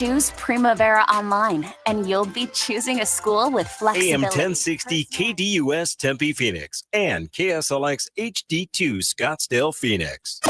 Choose Primavera online, and you'll be choosing a school with flexibility. AM 1060 KDUS Tempe Phoenix and KSLX HD2 Scottsdale Phoenix.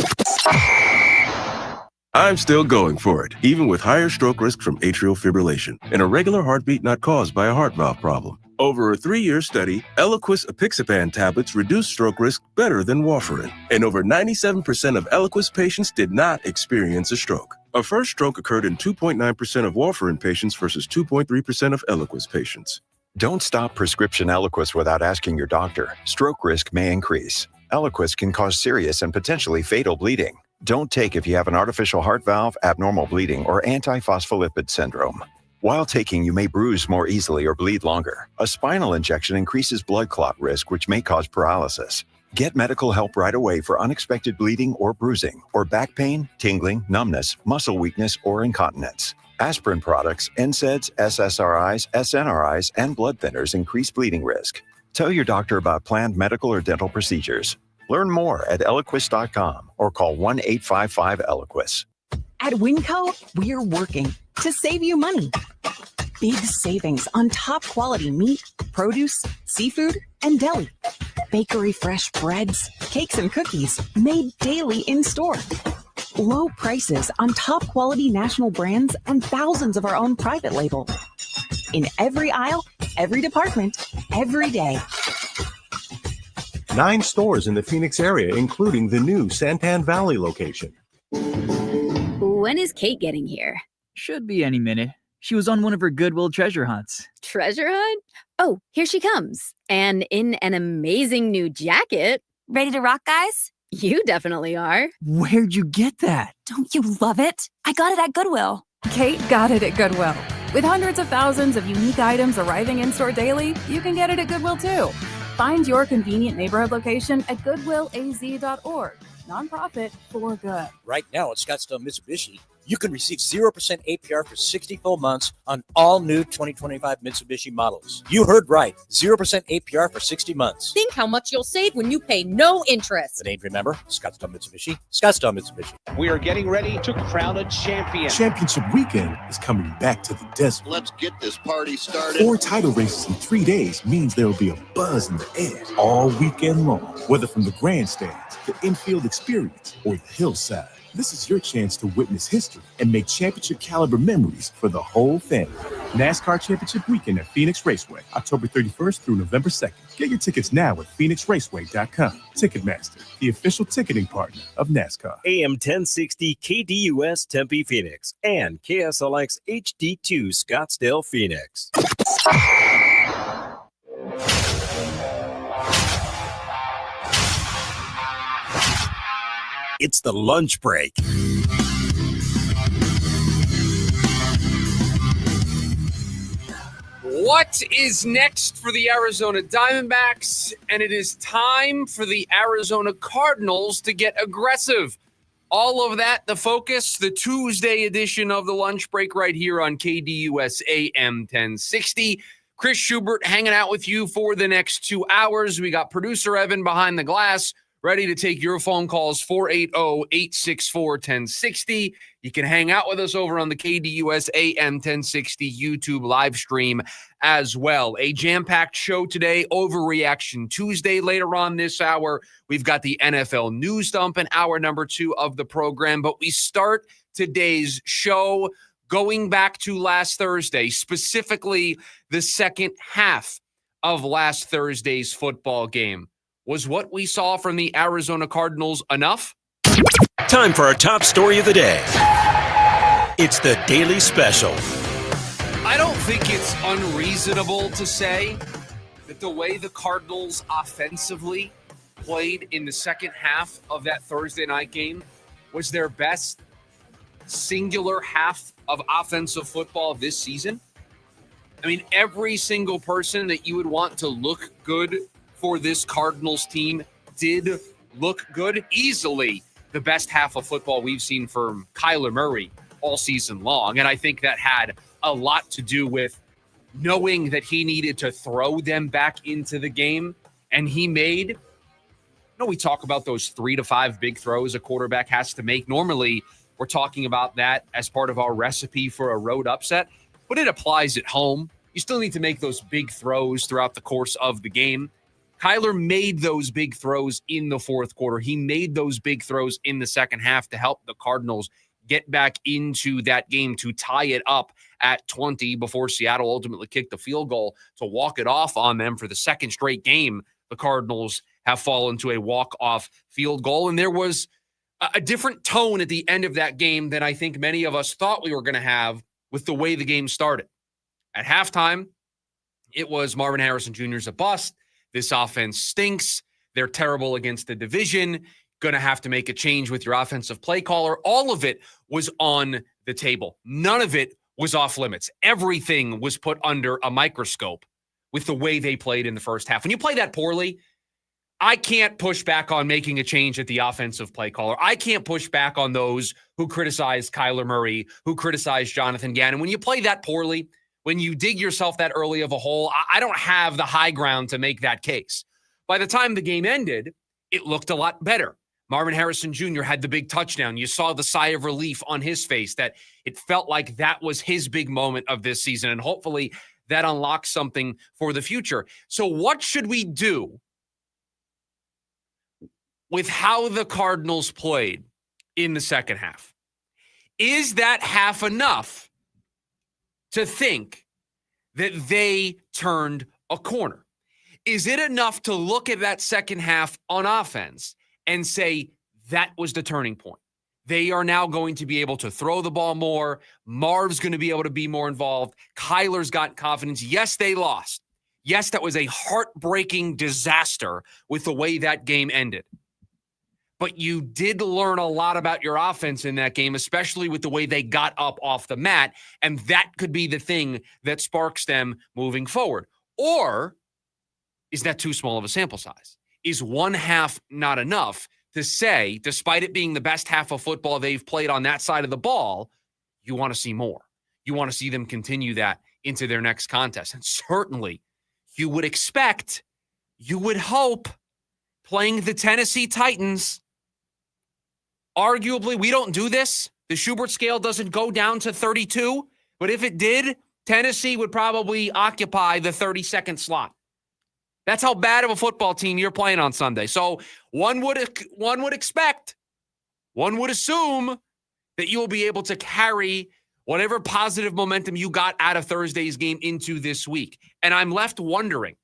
I'm still going for it, even with higher stroke risk from atrial fibrillation, an irregular heartbeat not caused by a heart valve problem. Over a 3-year study, Eliquis apixaban tablets reduce stroke risk better than warfarin, and over 97% of Eliquis patients did not experience a stroke. A first stroke occurred in 2.9% of warfarin patients versus 2.3% of Eliquis patients. Don't stop prescription Eliquis without asking your doctor. Stroke risk may increase. Eliquis can cause serious and potentially fatal bleeding. Don't take if you have an artificial heart valve, abnormal bleeding, or antiphospholipid syndrome. While taking, you may bruise more easily or bleed longer. A spinal injection increases blood clot risk, which may cause paralysis. Get medical help right away for unexpected bleeding or bruising, or back pain, tingling, numbness, muscle weakness, or incontinence. Aspirin products, NSAIDs, SSRIs, SNRIs, and blood thinners increase bleeding risk. Tell your doctor about planned medical or dental procedures. Learn more at Eliquis.com or call 1-855-ELIQUIS. At Winco, we're working to save you money. Big savings on top quality meat, produce, seafood, and deli. Bakery fresh breads, cakes, and cookies made daily in store. Low prices on top quality national brands and thousands of our own private label. In every aisle, every department, every day. 9 stores in the Phoenix area, including the new Santan Valley location. When is Kate getting here? Should be any minute. She was on one of her Goodwill treasure hunts. Treasure hunt? Oh, here she comes. And in an amazing new jacket. Ready to rock, guys? You definitely are. Where'd you get that? Don't you love it? I got it at Goodwill. Kate got it at Goodwill. With hundreds of thousands of unique items arriving in-store daily, you can get it at Goodwill too. Find your convenient neighborhood location at goodwillaz.org. Nonprofit for good. Right now at Scottsdale Mitsubishi, you can receive 0% APR for 60 full months on all new 2025 Mitsubishi models. You heard right. 0% APR for 60 months. Think how much you'll save when you pay no interest. The name, remember? Scottsdale Mitsubishi. Scottsdale Mitsubishi. We are getting ready to crown a champion. Championship weekend is coming back to the desert. Let's get this party started. 4 title races in 3 days means there will be a buzz in the air all weekend long. Whether from the grandstands, the infield experience, or the hillside. This is your chance to witness history and make championship caliber memories for the whole family. NASCAR Championship Weekend at Phoenix Raceway, October 31st through November 2nd. Get your tickets now at PhoenixRaceway.com. Ticketmaster, the official ticketing partner of NASCAR. AM 1060 KDUS Tempe Phoenix and KSLX HD2 Scottsdale Phoenix. It's the lunch break. What is next for the Arizona Diamondbacks? And it is time for the Arizona Cardinals to get aggressive. All of that, the focus, the Tuesday edition of the lunch break right here on KDUS AM 1060. Chris Schubert hanging out with you for the next 2 hours. We got producer Evan behind the glass, ready to take your phone calls, 480-864-1060. You can hang out with us over on the KDUS AM 1060 YouTube live stream as well. A jam-packed show today, Overreaction Tuesday later on this hour. We've got the NFL News Dump in hour number 2 of the program. But we start today's show going back to last Thursday, specifically the second half of last Thursday's football game. Was what we saw from the Arizona Cardinals enough? Time for our top story of the day. It's the Daily Special. I don't think it's unreasonable to say that the way the Cardinals offensively played in the second half of that Thursday night game was their best singular half of offensive football this season. I mean, every single person that you would want to look good for this Cardinals team did look good. Easily the best half of football we've seen from Kyler Murray all season long. And I think that had a lot to do with knowing that he needed to throw them back into the game. And he made, we talk about those 3 to 5 big throws a quarterback has to make. Normally, we're talking about that as part of our recipe for a road upset, but it applies at home. You still need to make those big throws throughout the course of the game. Kyler made those big throws in the fourth quarter. He made those big throws in the second half to help the Cardinals get back into that game to tie it up at 20 before Seattle ultimately kicked the field goal to walk it off on them for the second straight game. The Cardinals have fallen to a walk-off field goal, and there was a different tone at the end of that game than I think many of us thought we were going to have with the way the game started. At halftime, it was Marvin Harrison Jr. is a bust. This offense stinks. They're terrible against the division. Going to have to make a change with your offensive play caller. All of it was on the table. None of it was off limits. Everything was put under a microscope with the way they played in the first half. When you play that poorly, I can't push back on making a change at the offensive play caller. I can't push back on those who criticize Kyler Murray, who criticize Jonathan Gannon. When you play that poorly, when you dig yourself that early of a hole, I don't have the high ground to make that case. By the time the game ended, it looked a lot better. Marvin Harrison Jr. had the big touchdown. You saw the sigh of relief on his face that it felt like that was his big moment of this season, and hopefully that unlocks something for the future. So what should we do with how the Cardinals played in the second half? Is that half enough to think that they turned a corner? Is it enough to look at that second half on offense and say that was the turning point? They are now going to be able to throw the ball more. Marv's going to be able to be more involved. Kyler's got confidence. Yes, they lost. Yes, that was a heartbreaking disaster with the way that game ended. But you did learn a lot about your offense in that game, especially with the way they got up off the mat. And that could be the thing that sparks them moving forward. Or is that too small of a sample size? Is one half not enough to say, despite it being the best half of football they've played on that side of the ball, you want to see more? You want to see them continue that into their next contest. And certainly you would expect, you would hope, playing the Tennessee Titans. Arguably, we don't do this. The Schubert scale doesn't go down to 32. But if it did, Tennessee would probably occupy the 32nd slot. That's how bad of a football team you're playing on Sunday. So one would expect, one would assume that you will be able to carry whatever positive momentum you got out of Thursday's game into this week. And I'm left wondering,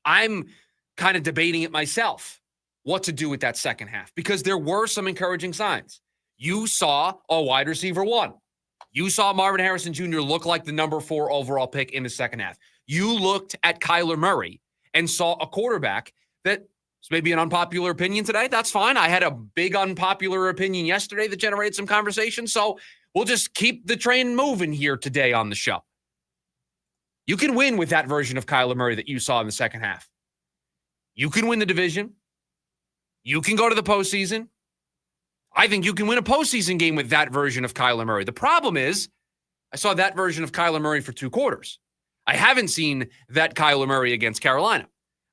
I'm kind of debating it myself, what to do with that second half, because there were some encouraging signs. You saw a wide receiver one. You saw Marvin Harrison Jr. look like the number 4 overall pick in the second half. You looked at Kyler Murray and saw a quarterback that is maybe an unpopular opinion today. That's fine. I had a big unpopular opinion yesterday that generated some conversation. So we'll just keep the train moving here today on the show. You can win with that version of Kyler Murray that you saw in the second half. You can win the division. You can go to the postseason. I think you can win a postseason game with that version of Kyler Murray. The problem is, I saw that version of Kyler Murray for 2 quarters. I haven't seen that Kyler Murray against Carolina.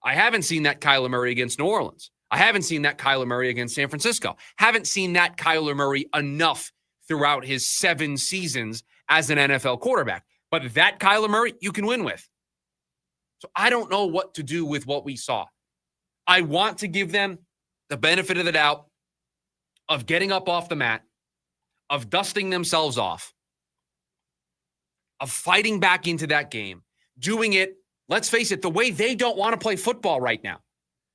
I haven't seen that Kyler Murray against New Orleans. I haven't seen that Kyler Murray against San Francisco. Haven't seen that Kyler Murray enough throughout his 7 seasons as an NFL quarterback. But that Kyler Murray, you can win with. So I don't know what to do with what we saw. I want to give them the benefit of the doubt of getting up off the mat, of dusting themselves off, of fighting back into that game, doing it, let's face it, the way they don't want to play football right now.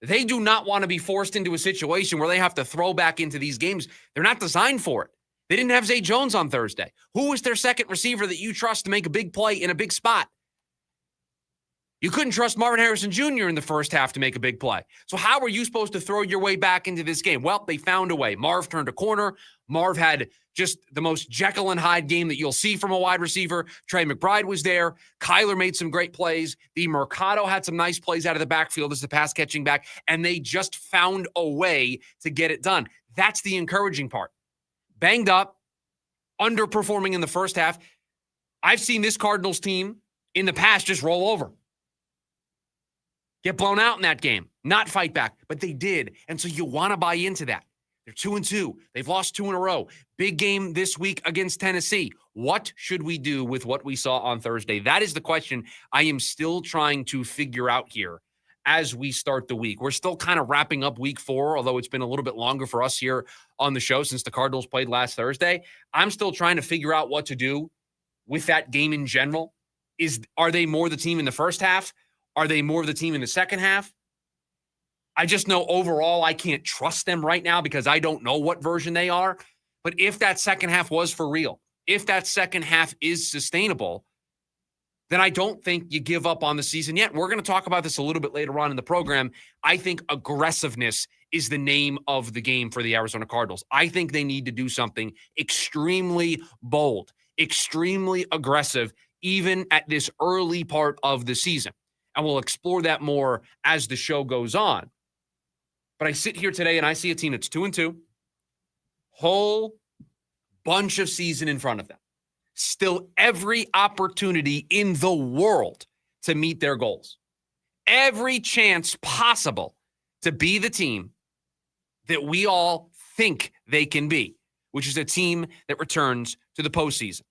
They do not want to be forced into a situation where they have to throw back into these games. They're not designed for it. They didn't have Zay Jones on Thursday. Who was their second receiver that you trust to make a big play in a big spot? You couldn't trust Marvin Harrison Jr. in the first half to make a big play. So how were you supposed to throw your way back into this game? Well, they found a way. Marv turned a corner. Marv had just the most Jekyll and Hyde game that you'll see from a wide receiver. Trey McBride was there. Kyler made some great plays. The Mercado had some nice plays out of the backfield as the pass catching back, and they just found a way to get it done. That's the encouraging part. Banged up, underperforming in the first half. I've seen this Cardinals team in the past just roll over. Get blown out in that game, not fight back, but they did. And so you want to buy into that. They're 2-2. They've lost 2 in a row. Big game this week against Tennessee. What should we do with what we saw on Thursday? That is the question I am still trying to figure out here as we start the week. We're still kind of wrapping up week 4, although it's been a little bit longer for us here on the show since the Cardinals played last Thursday. I'm still trying to figure out what to do with that game in general. Are they more the team in the first half? Are they more of the team in the second half? I just know overall I can't trust them right now because I don't know what version they are. But if that second half was for real, if that second half is sustainable, then I don't think you give up on the season yet. We're going to talk about this a little bit later on in the program. I think aggressiveness is the name of the game for the Arizona Cardinals. I think they need to do something extremely bold, extremely aggressive, even at this early part of the season. And we'll explore that more as the show goes on. But I sit here today and I see a team that's 2-2, whole bunch of season in front of them. Still every opportunity in the world to meet their goals. Every chance possible to be the team that we all think they can be, which is a team that returns to the postseason.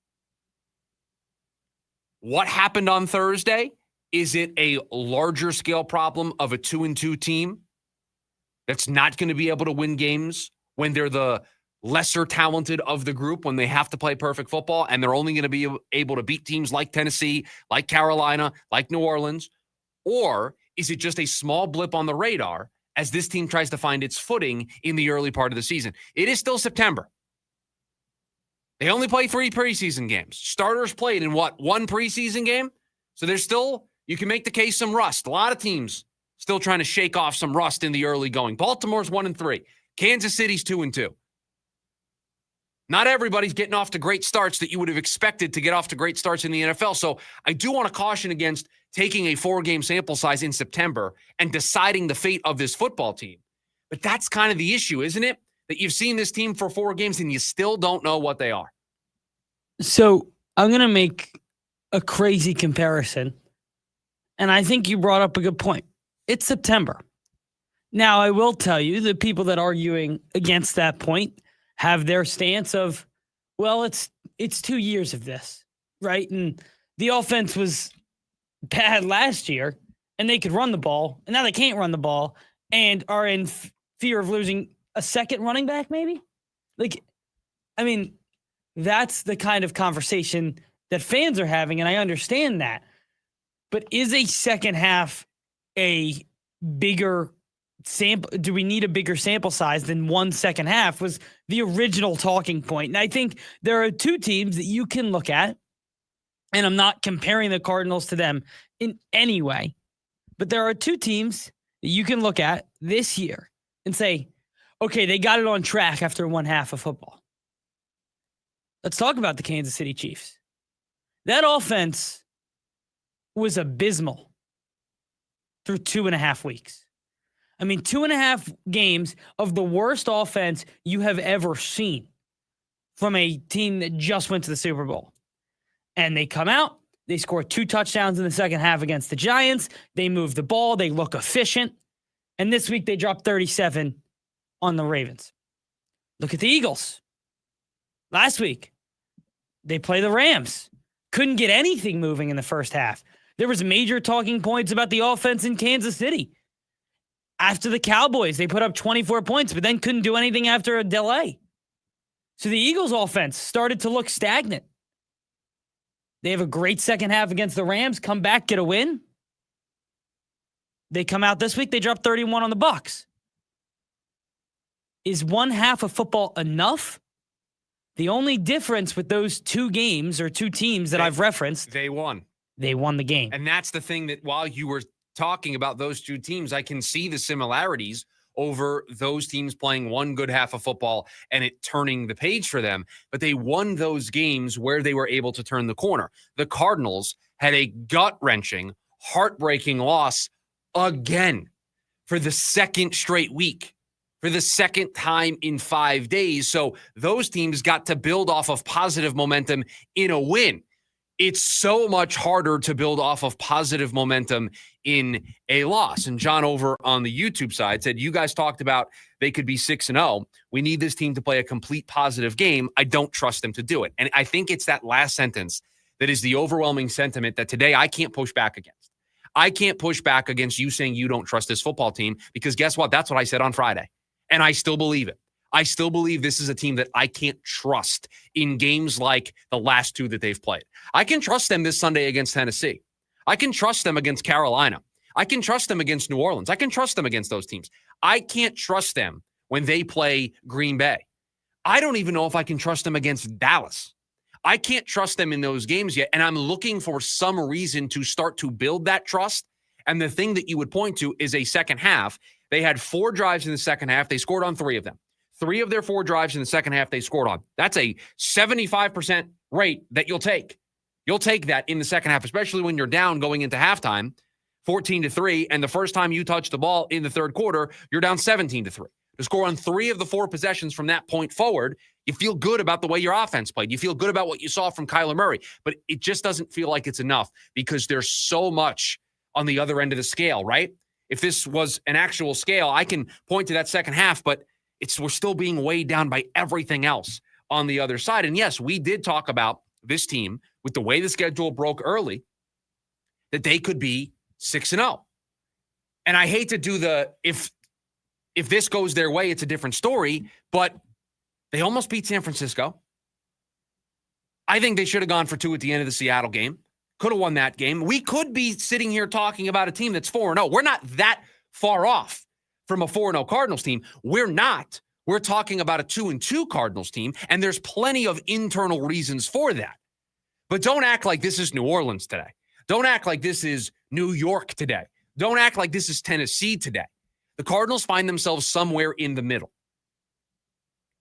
What happened on Thursday? Is it a larger scale problem of a 2-2 team that's not going to be able to win games when they're the lesser talented of the group, when they have to play perfect football, and they're only going to be able to beat teams like Tennessee, like Carolina, like New Orleans? Or is it just a small blip on the radar as this team tries to find its footing in the early part of the season? It is still September. They only play 3 preseason games. Starters played in one preseason game? So there's still, you can make the case, some rust. A lot of teams still trying to shake off some rust in the early going. Baltimore's 1-3. Kansas City's 2-2. Not everybody's getting off to great starts that you would have expected to get off to great starts in the NFL. So I do want to caution against taking a 4-game sample size in September and deciding the fate of this football team. But that's kind of the issue, isn't it? That you've seen this team for 4 games and you still don't know what they are. So I'm going to make a crazy comparison. And I think you brought up a good point. It's September. Now, I will tell you, the people that are arguing against that point have their stance of, well, it's 2 years of this, right? And the offense was bad last year, and they could run the ball, and now they can't run the ball, and are in fear of losing a second running back, maybe? That's the kind of conversation that fans are having, and I understand that. But is a second half a bigger sample? Do we need a bigger sample size than 1 second half was the original talking point. And I think there are 2 teams that you can look at, and I'm not comparing the Cardinals to them in any way, but there are 2 teams that you can look at this year and say, okay, they got it on track after 1 half of football. Let's talk about the Kansas City Chiefs. That offense was abysmal through 2.5 weeks. 2.5 games of the worst offense you have ever seen from a team that just went to the Super Bowl. And they come out, they score 2 touchdowns in the second half against the Giants. They move the ball, they look efficient. And this week they dropped 37 on the Ravens. Look at the Eagles. Last week, they play the Rams. Couldn't get anything moving in the first half. There was major talking points about the offense in Kansas City. After the Cowboys, they put up 24 points, but then couldn't do anything after a delay. So the Eagles' offense started to look stagnant. They have a great second half against the Rams, come back, get a win. They come out this week, they drop 31 on the Bucs. Is 1 half of football enough? The only difference with those 2 games or 2 teams that I've referenced, they won. They won the game. And that's the thing, that while you were talking about those 2 teams, I can see the similarities over those teams playing 1 good half of football and it turning the page for them. But they won those games where they were able to turn the corner. The Cardinals had a gut-wrenching, heartbreaking loss again for the 2nd straight week, for the 2nd time in 5 days. So those teams got to build off of positive momentum in a win. it's so much harder to build off of positive momentum in a loss. And John over on the YouTube side said, you guys talked about they could be 6-0. We need this team to play a complete positive game. I don't trust them to do it. And I think it's that last sentence that is the overwhelming sentiment that today I can't push back against. I can't push back against you saying you don't trust this football team, because guess what? That's what I said on Friday. And I still believe it. I still believe this is a team that I can't trust in games like the last two that they've played. I can trust them this Sunday against Tennessee. I can trust them against Carolina. I can trust them against New Orleans. I can trust them against those teams. I can't trust them when they play Green Bay. I don't even know if I can trust them against Dallas. I can't trust them in those games yet, and I'm looking for some reason to start to build that trust. And the thing that you would point to is a second half. They had 4 drives in the second half. They scored on 3 of them. 3 of their 4 drives in the second half they scored on. That's a 75% rate that you'll take. You'll take that in the second half, especially when you're down going into halftime, 14-3, and the first time you touch the ball in the third quarter, you're down 17-3. To score on 3 of the 4 possessions from that point forward, you feel good about the way your offense played. You feel good about what you saw from Kyler Murray, but it just doesn't feel like it's enough because there's so much on the other end of the scale, right? If this was an actual scale, I can point to that second half, but we're still being weighed down by everything else on the other side. And yes, we did talk about this team with the way the schedule broke early, that they could be 6-0. And I hate to do if this goes their way, it's a different story, but they almost beat San Francisco. I think they should have gone for 2 at the end of the Seattle game. Could have won that game. We could be sitting here talking about a team that's 4-0. We're not that far off from a 4-0 Cardinals team. We're not. We're talking about a 2-2 Cardinals team, and there's plenty of internal reasons for that. But don't act like this is New Orleans today. Don't act like this is New York today. Don't act like this is Tennessee today. The Cardinals find themselves somewhere in the middle.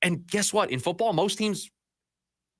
And guess what? In football, most teams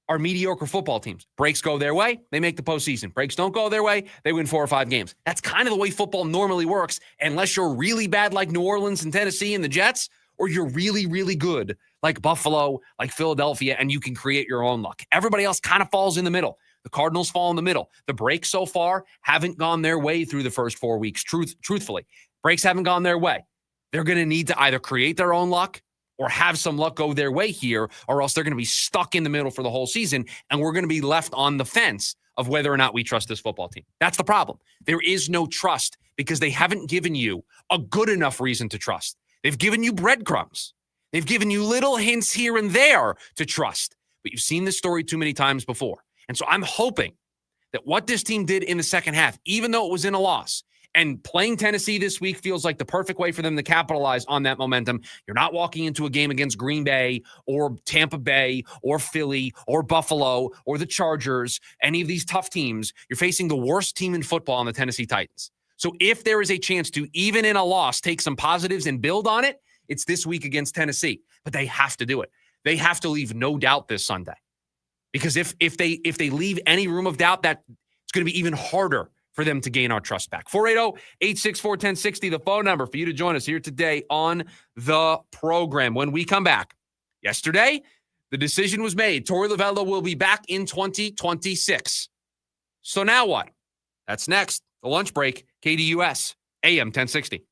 are mediocre football teams. Breaks go their way, they make the postseason. Breaks don't go their way, they win 4 or 5 games. That's kind of the way football normally works, unless you're really bad like New Orleans and Tennessee and the Jets, or you're really, really good like Buffalo, like Philadelphia, and you can create your own luck. Everybody else kind of falls in the middle. The Cardinals fall in the middle. The breaks so far haven't gone their way through the first 4 weeks, truthfully. Breaks haven't gone their way. They're going to need to either create their own luck or have some luck go their way here, or else they're going to be stuck in the middle for the whole season, and we're going to be left on the fence of whether or not we trust this football team. That's the problem. There is no trust because they haven't given you a good enough reason to trust. They've given you breadcrumbs. They've given you little hints here and there to trust, but you've seen this story too many times before. And so I'm hoping that what this team did in the second half, even though it was in a loss, and playing Tennessee this week feels like the perfect way for them to capitalize on that momentum. You're not walking into a game against Green Bay or Tampa Bay or Philly or Buffalo or the Chargers, any of these tough teams. You're facing the worst team in football in the Tennessee Titans. So if there is a chance to, even in a loss, take some positives and build on it, it's this week against Tennessee. But they have to do it. They have to leave no doubt this Sunday. Because if they leave any room of doubt, that it's going to be even harder for them to gain our trust back. 480-864-1060, the phone number for you to join us here today on the program. When we come back, yesterday, the decision was made. Torey Lovullo will be back in 2026. So now what? That's next. The lunch break, KDUS, AM 1060.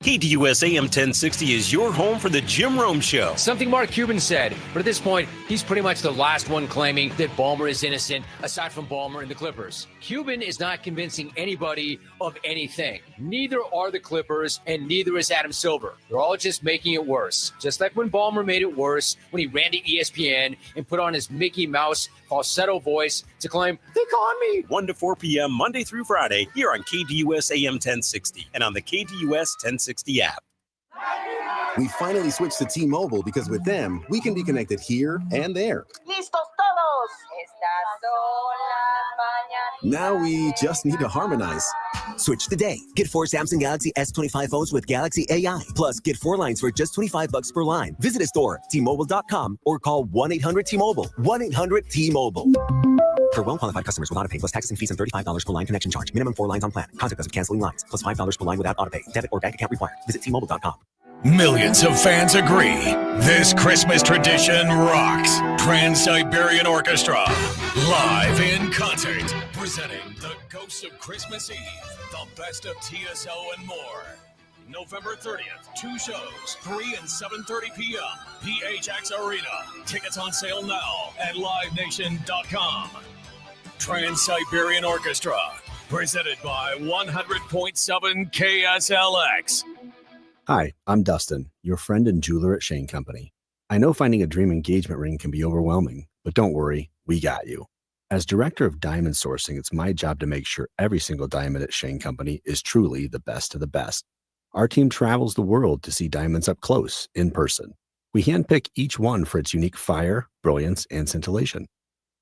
KDUS AM 1060 is your home for the Jim Rome Show. Something Mark Cuban said, but at this point, he's pretty much the last one claiming that Ballmer is innocent, aside from Ballmer and the Clippers. Cuban is not convincing anybody of anything. Neither are the Clippers, and neither is Adam Silver. They're all just making it worse. Just like when Ballmer made it worse when he ran to ESPN and put on his Mickey Mouse falsetto voice to claim, they caught me. 1 to 4 p.m. Monday through Friday here on KDUS AM 1060 and on the KDUS 1060 app. We finally switched to T-Mobile because with them, we can be connected here and there. ¡Listos todos! Estas son las mañanas. Now we just need to harmonize. Switch today. Get 4 Samsung Galaxy S25 phones with Galaxy AI. Plus, get 4 lines for just $25 per line. Visit a store, T-Mobile.com, or call 1-800-T-Mobile. 1-800-T-Mobile. For well-qualified customers with autopay plus taxes and fees and $35 per line connection charge. Minimum 4 lines on plan. Contact us of canceling lines. Plus $5 per line without autopay. Debit or bank account required. Visit T-Mobile.com. Millions of fans agree. This Christmas tradition rocks. Trans-Siberian Orchestra Live in concert, presenting the Ghost of Christmas Eve, the best of TSO and more. November 30th, 2 shows, 3 and 7:30 p.m. PHX Arena. Tickets on sale now at livenation.com. Trans-Siberian Orchestra, presented by 100.7 KSLX. Hi, I'm Dustin, your friend and jeweler at Shane Company. I know finding a dream engagement ring can be overwhelming, but don't worry, we got you. As director of diamond sourcing, it's my job to make sure every single diamond at Shane Company is truly the best of the best. Our team travels the world to see diamonds up close, in person. We handpick each one for its unique fire, brilliance, and scintillation.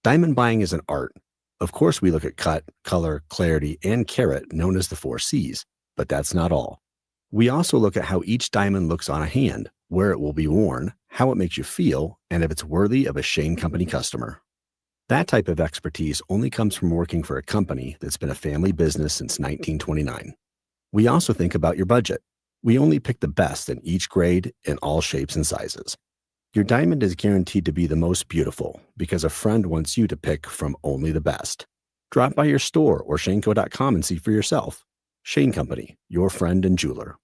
Diamond buying is an art. Of course, we look at cut, color, clarity, and carat, known as the 4 C's, but that's not all. We also look at how each diamond looks on a hand, where it will be worn, how it makes you feel, and if it's worthy of a Shane Company customer. That type of expertise only comes from working for a company that's been a family business since 1929. We also think about your budget. We only pick the best in each grade in all shapes and sizes. Your diamond is guaranteed to be the most beautiful because a friend wants you to pick from only the best. Drop by your store or shaneco.com and see for yourself. Shane Company, your friend and jeweler.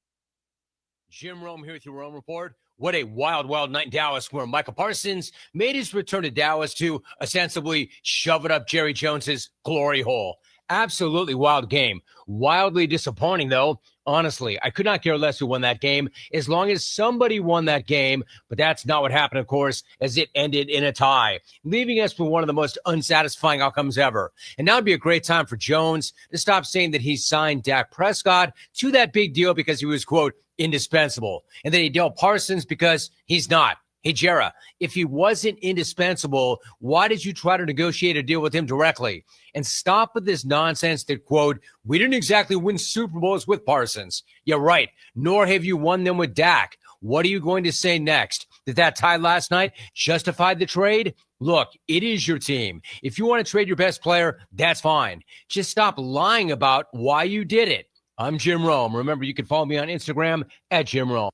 Jim Rome here with your Rome Report. What a wild, wild night in Dallas where Michael Parsons made his return to Dallas to ostensibly shove it up Jerry Jones's glory hole. Absolutely wild game. Wildly disappointing, though. Honestly, I could not care less who won that game as long as somebody won that game. But that's not what happened, of course, as it ended in a tie, leaving us with one of the most unsatisfying outcomes ever. And now would be a great time for Jones to stop saying that he signed Dak Prescott to that big deal because he was, quote, indispensable, and that he dealt Parsons because he's not. Hey, Jera, if he wasn't indispensable, why did you try to negotiate a deal with him directly? And stop with this nonsense that, quote, we didn't exactly win Super Bowls with Parsons. Yeah, right. Nor have you won them with Dak. What are you going to say next? Did that tie last night justify the trade? Look, it is your team. If you want to trade your best player, that's fine. Just stop lying about why you did it. I'm Jim Rome. Remember, you can follow me on Instagram at Jim Rome.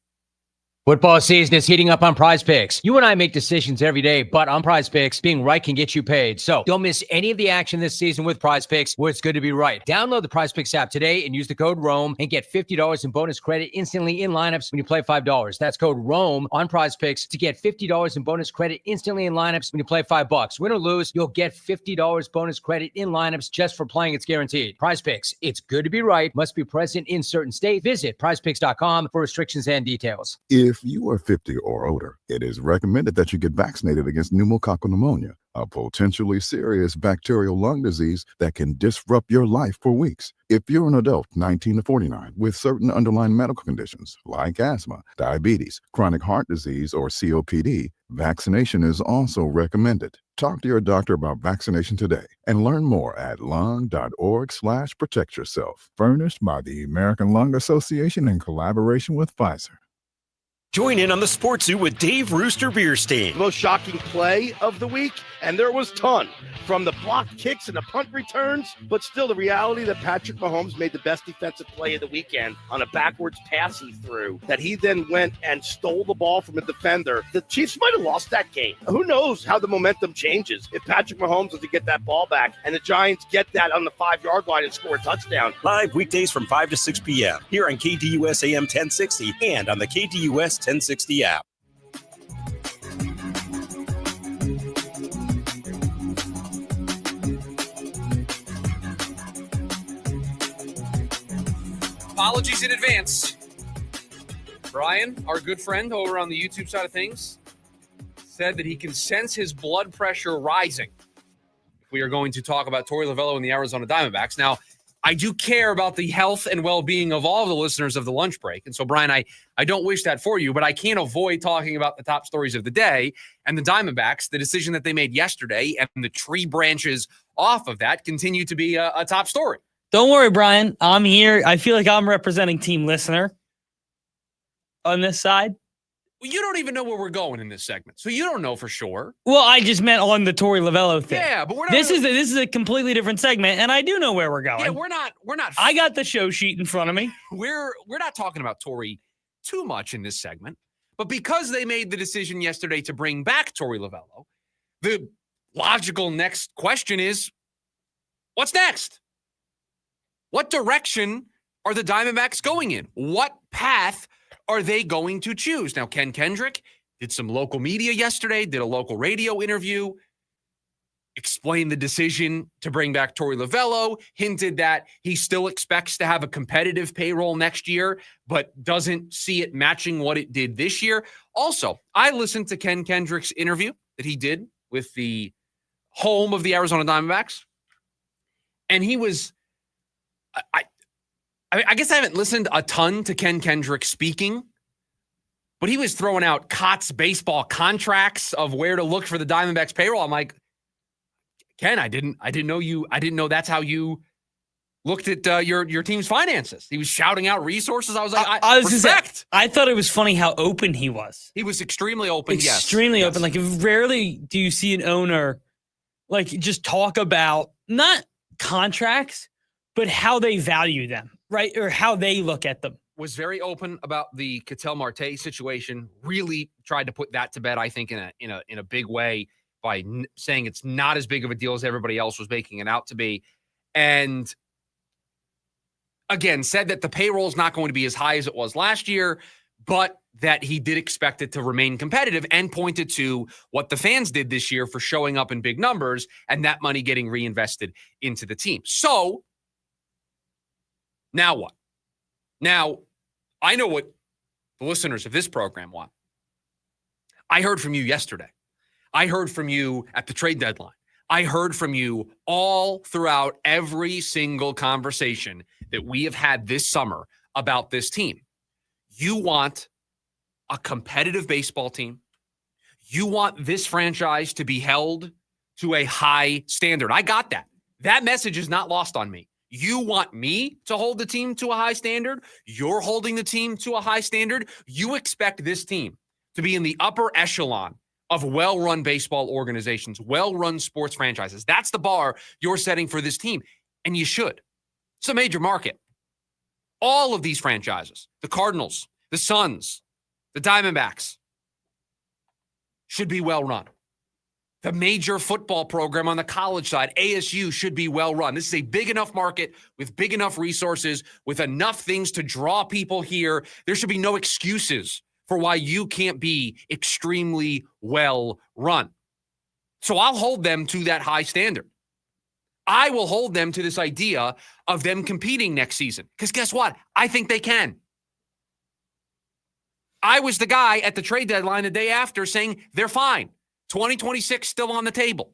Football season is heating up on Prize Picks. You and I make decisions every day, but on Prize Picks, being right can get you paid. So don't miss any of the action this season with Prize Picks, where it's good to be right. Download the Prize Picks app today and use the code ROME and get $50 in bonus credit instantly in lineups when you play $5. That's code ROME on Prize Picks to get $50 in bonus credit instantly in lineups when you play $5. Win or lose, you'll get $50 bonus credit in lineups just for playing. It's guaranteed. Prize Picks, it's good to be right. Must be present in certain states. Visit prizepicks.com for restrictions and details. If you are 50 or older, it is recommended that you get vaccinated against pneumococcal pneumonia, a potentially serious bacterial lung disease that can disrupt your life for weeks. If you're an adult 19 to 49 with certain underlying medical conditions like asthma, diabetes, chronic heart disease, or COPD, vaccination is also recommended. Talk to your doctor about vaccination today and learn more at lung.org/protectyourself. Furnished by the American Lung Association in collaboration with Pfizer. Join in on the Sports Zoo with Dave Rooster Beerstein. The most shocking play of the week, and there was ton, from the blocked kicks and the punt returns, but still the reality that Patrick Mahomes made the best defensive play of the weekend on a backwards pass he threw, that he then went and stole the ball from a defender. The Chiefs might have lost that game. Who knows how the momentum changes if Patrick Mahomes was to get that ball back and the Giants get that on the 5-yard line and score a touchdown. Live weekdays from 5 to 6 p.m. here on KDUS AM 1060 and on the KDUS 1060 app. Apologies in advance. Brian, our good friend over on the YouTube side of things, said that he can sense his blood pressure rising if we are going to talk about Torey Lovullo and the Arizona Diamondbacks. Now, I do care about the health and well-being of all of the listeners of the lunch break. And so, Brian, I don't wish that for you, but I can't avoid talking about the top stories of the day and the Diamondbacks. The decision that they made yesterday and the tree branches off of that continue to be a top story. Don't worry, Brian. I'm here. I feel like I'm representing Team Listener on this side. Well, you don't even know where we're going in this segment, so you don't know for sure. Well, I just meant on the Torey Lovullo thing. Yeah, but we're not. This is a completely different segment, and I do know where we're going. Yeah, we're not. I got the show sheet in front of me. We're not talking about Torey too much in this segment, but because they made the decision yesterday to bring back Torey Lovullo, the logical next question is, what's next? What direction are the Diamondbacks going in? What path are they going to choose? Now, Ken Kendrick did some local media yesterday, did a local radio interview, explained the decision to bring back Torey Lovullo, hinted that he still expects to have a competitive payroll next year, but doesn't see it matching what it did this year. Also, I listened to Ken Kendrick's interview that he did with the home of the Arizona Diamondbacks, and he was, I guess I haven't listened a ton to Ken Kendrick speaking, but he was throwing out Cots baseball contracts of where to look for the Diamondbacks payroll. I'm like, Ken, I didn't know that's how you looked at your team's finances. He was shouting out resources. I was like, I was respect. I thought it was funny how open he was. He was extremely open. Extremely open. Like, rarely do you see an owner like just talk about not contracts, but how they value them, right? Or how they look at them. Was very open about the Ketel Marte situation. Really tried to put that to bed, I think, in a big way by saying it's not as big of a deal as everybody else was making it out to be. And again, said that the payroll is not going to be as high as it was last year, but that he did expect it to remain competitive, and pointed to what the fans did this year for showing up in big numbers and that money getting reinvested into the team. So now what? Now, I know what the listeners of this program want. I heard from you yesterday. I heard from you at the trade deadline. I heard from you all throughout every single conversation that we have had this summer about this team. You want a competitive baseball team. You want this franchise to be held to a high standard. I got that. That message is not lost on me. You want me to hold the team to a high standard. You're holding the team to a high standard. You expect this team to be in the upper echelon of well-run baseball organizations, well-run sports franchises. That's the bar you're setting for this team, and you should. It's a major market. All of these franchises, the Cardinals, the Suns, the Diamondbacks, should be well-run. The major football program on the college side, ASU, should be well-run. This is a big enough market with big enough resources, with enough things to draw people here. There should be no excuses for why you can't be extremely well-run. So I'll hold them to that high standard. I will hold them to this idea of them competing next season. Because guess what? I think they can. I was the guy at the trade deadline the day after saying they're fine. 2026 still on the table.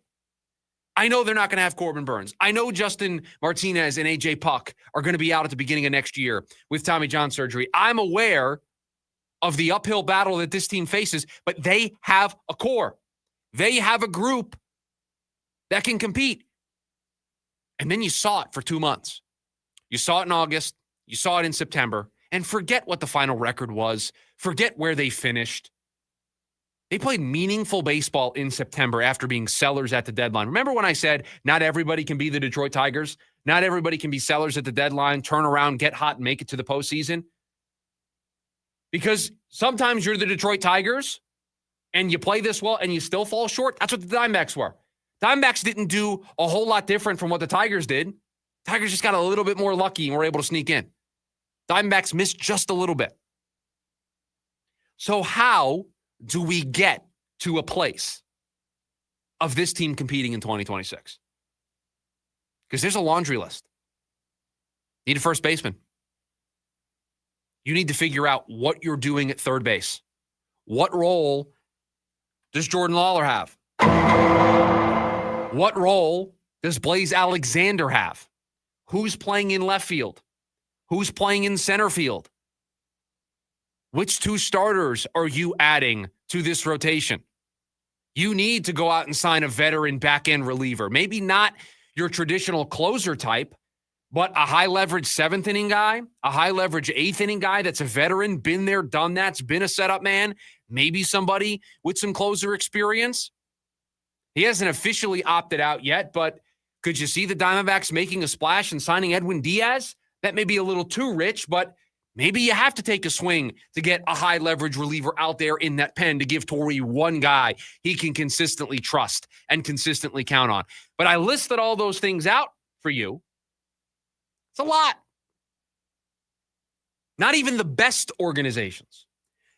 I know they're not going to have Corbin Burns. I know Justin Martinez and AJ Puck are going to be out at the beginning of next year with Tommy John surgery. I'm aware of the uphill battle that this team faces, but they have a core. They have a group that can compete. And then you saw it for 2 months. You saw it in August. You saw it in September. And forget what the final record was. Forget where they finished. They played meaningful baseball in September after being sellers at the deadline. Remember when I said not everybody can be the Detroit Tigers? Not everybody can be sellers at the deadline, turn around, get hot, and make it to the postseason? Because sometimes you're the Detroit Tigers and you play this well and you still fall short. That's what the Diamondbacks were. Diamondbacks didn't do a whole lot different from what the Tigers did. Tigers just got a little bit more lucky and were able to sneak in. Diamondbacks missed just a little bit. So how do we get to a place of this team competing in 2026? Because there's a laundry list. Need a first baseman. You need to figure out what you're doing at third base. What role does Jordan Lawler have? What role does Blaze Alexander have? Who's playing in left field? Who's playing in center field? Which two starters are you adding to this rotation? You need to go out and sign a veteran back-end reliever. Maybe not your traditional closer type, but a high-leverage seventh-inning guy, a high-leverage eighth-inning guy that's a veteran, been there, done that, has been a setup man, maybe somebody with some closer experience. He hasn't officially opted out yet, but could you see the Diamondbacks making a splash and signing Edwin Diaz? That may be a little too rich, but Maybe you have to take a swing to get a high leverage reliever out there in that pen to give Torey one guy he can consistently trust and consistently count on. But I listed all those things out for you. It's a lot. Not even the best organizations,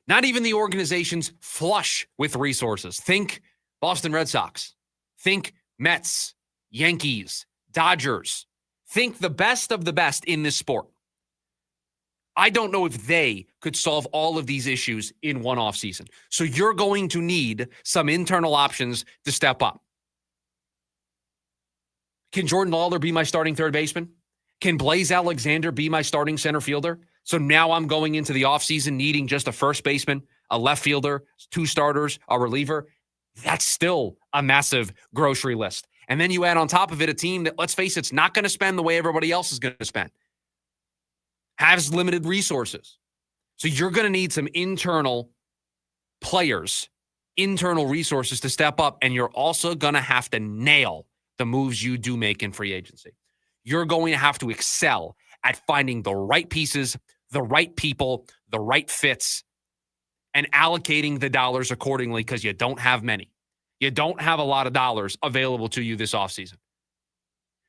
not even the organizations flush with resources. Think Boston Red Sox. Think Mets, Yankees, Dodgers. Think the best of the best in this sport. I don't know if they could solve all of these issues in one offseason. So you're going to need some internal options to step up. Can Jordan Lawler be my starting third baseman? Can Blaze Alexander be my starting center fielder? So now I'm going into the offseason needing just a first baseman, a left fielder, 2 starters, a reliever. That's still a massive grocery list. And then you add on top of it a team that, let's face it, it's not going to spend the way everybody else is going to spend. Has limited resources. So you're going to need some internal players, internal resources to step up, and you're also going to have to nail the moves you do make in free agency. You're going to have to excel at finding the right pieces, the right people, the right fits, and allocating the dollars accordingly because you don't have many. You don't have a lot of dollars available to you this offseason.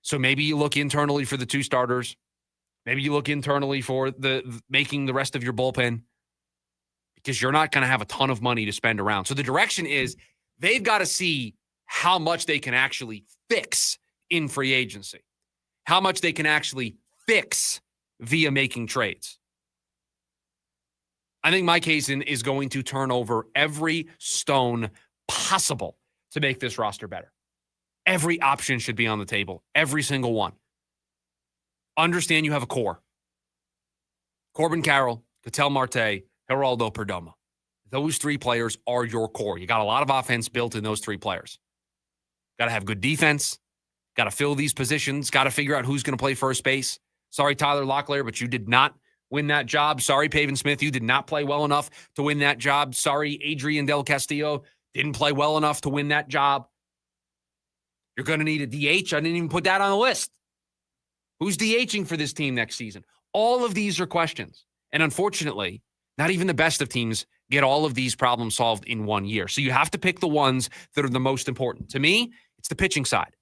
So maybe you look internally for the 2 starters. Maybe you look internally for the making the rest of your bullpen because you're not going to have a ton of money to spend around. So the direction is they've got to see how much they can actually fix in free agency, how much they can actually fix via making trades. I think Mike Hazen is going to turn over every stone possible to make this roster better. Every option should be on the table, every single one. Understand you have a core. Corbin Carroll, Ketel Marte, Geraldo Perdomo. Those 3 players are your core. You got a lot of offense built in those 3 players. Got to have good defense. Got to fill these positions. Got to figure out who's going to play first base. Sorry, Tyler Locklear, but you did not win that job. Sorry, Pavin Smith, you did not play well enough to win that job. Sorry, Adrian Del Castillo didn't play well enough to win that job. You're going to need a DH. I didn't even put that on the list. Who's DHing for this team next season? All of these are questions. And unfortunately, not even the best of teams get all of these problems solved in 1 year. So you have to pick the ones that are the most important. To me, it's the pitching side.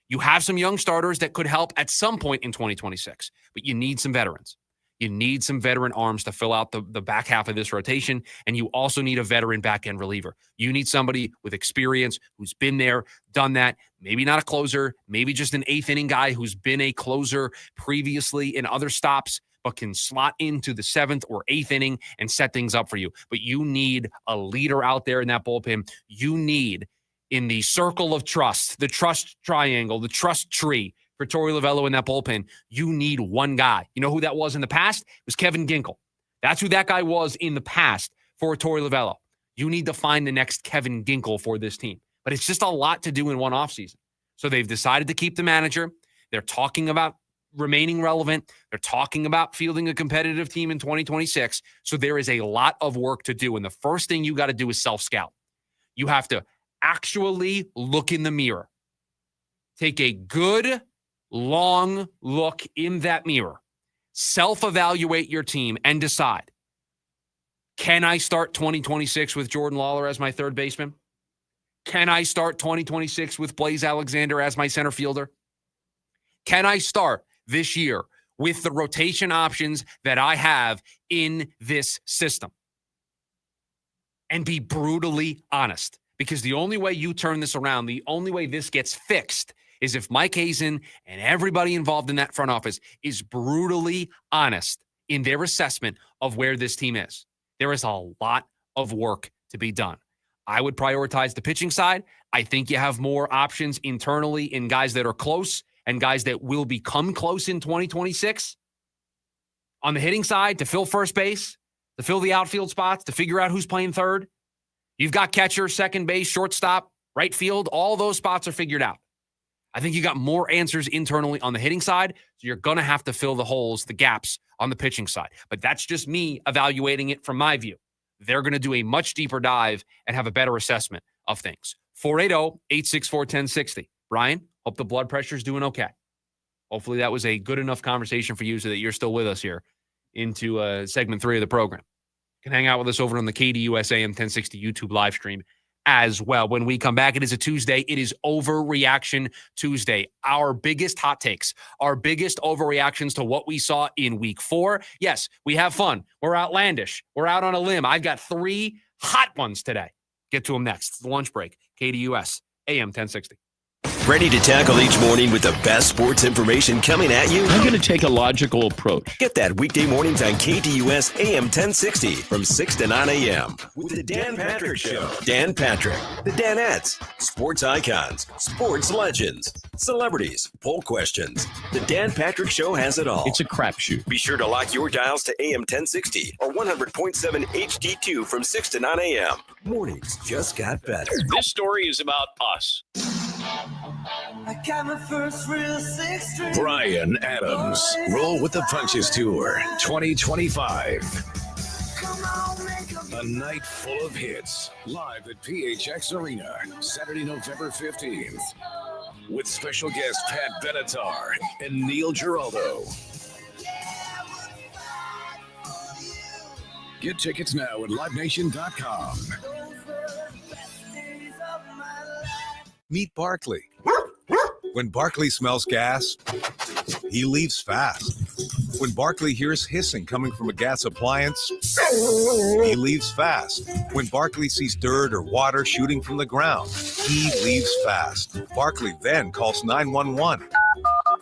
You have some young starters that could help at some point in 2026, but you need some veterans. You need some veteran arms to fill out the back half of this rotation, and you also need a veteran back-end reliever. You need somebody with experience who's been there, done that, maybe not a closer, maybe just an 8th inning guy who's been a closer previously in other stops, but can slot into the 7th or 8th inning and set things up for you. But you need a leader out there in that bullpen. You need, in the circle of trust, the trust triangle, the trust tree, for Torey Lovullo in that bullpen, you need one guy. You know who that was in the past? It was Kevin Ginkel. That's who that guy was in the past for Torey Lovullo. You need to find the next Kevin Ginkel for this team. But it's just a lot to do in one offseason. So they've decided to keep the manager. They're talking about remaining relevant. They're talking about fielding a competitive team in 2026. So there is a lot of work to do. And the first thing you got to do is self-scout. You have to actually look in the mirror. Take a good, long look in that mirror, self-evaluate your team, and decide, can I start 2026 with Jordan Lawler as my third baseman? Can I start 2026 with Blaze Alexander as my center fielder? Can I start this year with the rotation options that I have in this system? And be brutally honest, because the only way you turn this around, the only way this gets fixed is if Mike Hazen and everybody involved in that front office is brutally honest in their assessment of where this team is. There is a lot of work to be done. I would prioritize the pitching side. I think you have more options internally in guys that are close and guys that will become close in 2026. On the hitting side, to fill first base, to fill the outfield spots, to figure out who's playing third. You've got catcher, second base, shortstop, right field. All those spots are figured out. I think you got more answers internally on the hitting side, so you're going to have to fill the holes, the gaps on the pitching side. But that's just me evaluating it from my view. They're going to do a much deeper dive and have a better assessment of things. 480-864-1060. Brian, hope the blood pressure is doing okay. Hopefully that was a good enough conversation for you so that you're still with us here into segment 3 of the program. You can hang out with us over on the KDUS AM 1060 YouTube live stream as well. When we come back, it is a Tuesday. It is Overreaction Tuesday. Our biggest hot takes, our biggest overreactions to what we saw in week 4. Yes, we have fun. We're outlandish. We're out on a limb. I've got 3 hot ones today. Get to them next. It's the lunch break. KDUS AM 1060. Ready to tackle each morning with the best sports information coming at you? I'm going to take a logical approach. Get that weekday mornings on KDUS AM 1060 from 6 to 9 a.m. with the Dan Patrick Show. Dan Patrick, the Danettes, sports icons, sports legends, celebrities, poll questions. The Dan Patrick Show has it all. It's a crapshoot. Be sure to lock your dials to AM 1060 or 100.7 HD2 from 6 to 9 a.m. Mornings just got better. This story is about us. I got my first real 6-string. Brian Adams, Roll with the Punches Tour 2025. A night full of hits, live at PHX Arena, Saturday, November 15th. With special guest Pat Benatar and Neil Giraldo. Get tickets now at livenation.com. Meet Barkley. When Barkley smells gas, he leaves fast. When Barkley hears hissing coming from a gas appliance, he leaves fast. When Barkley sees dirt or water shooting from the ground, he leaves fast. Barkley then calls 911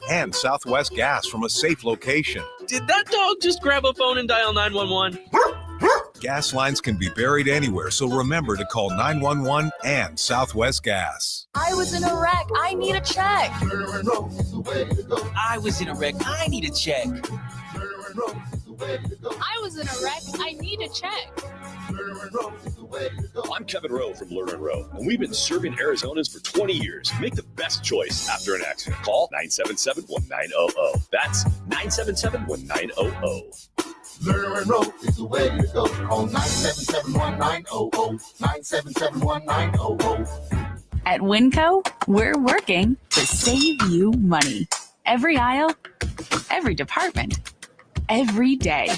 and Southwest Gas from a safe location. Did that dog just grab a phone and dial 911? Gas lines can be buried anywhere, so remember to call 911 and Southwest Gas. I was in a wreck. I need a check. I was in a wreck. I need a check. I was in a wreck. I need a check. I'm Kevin Rowe from Lerner Rowe, and we've been serving Arizonans for 20 years. Make the best choice after an accident. Call 977-1900. That's 977-1900. Lerner Rowe is the way to go. Call 977-1900. 977-1900. At Winco, we're working to save you money. Every aisle, every department, every day.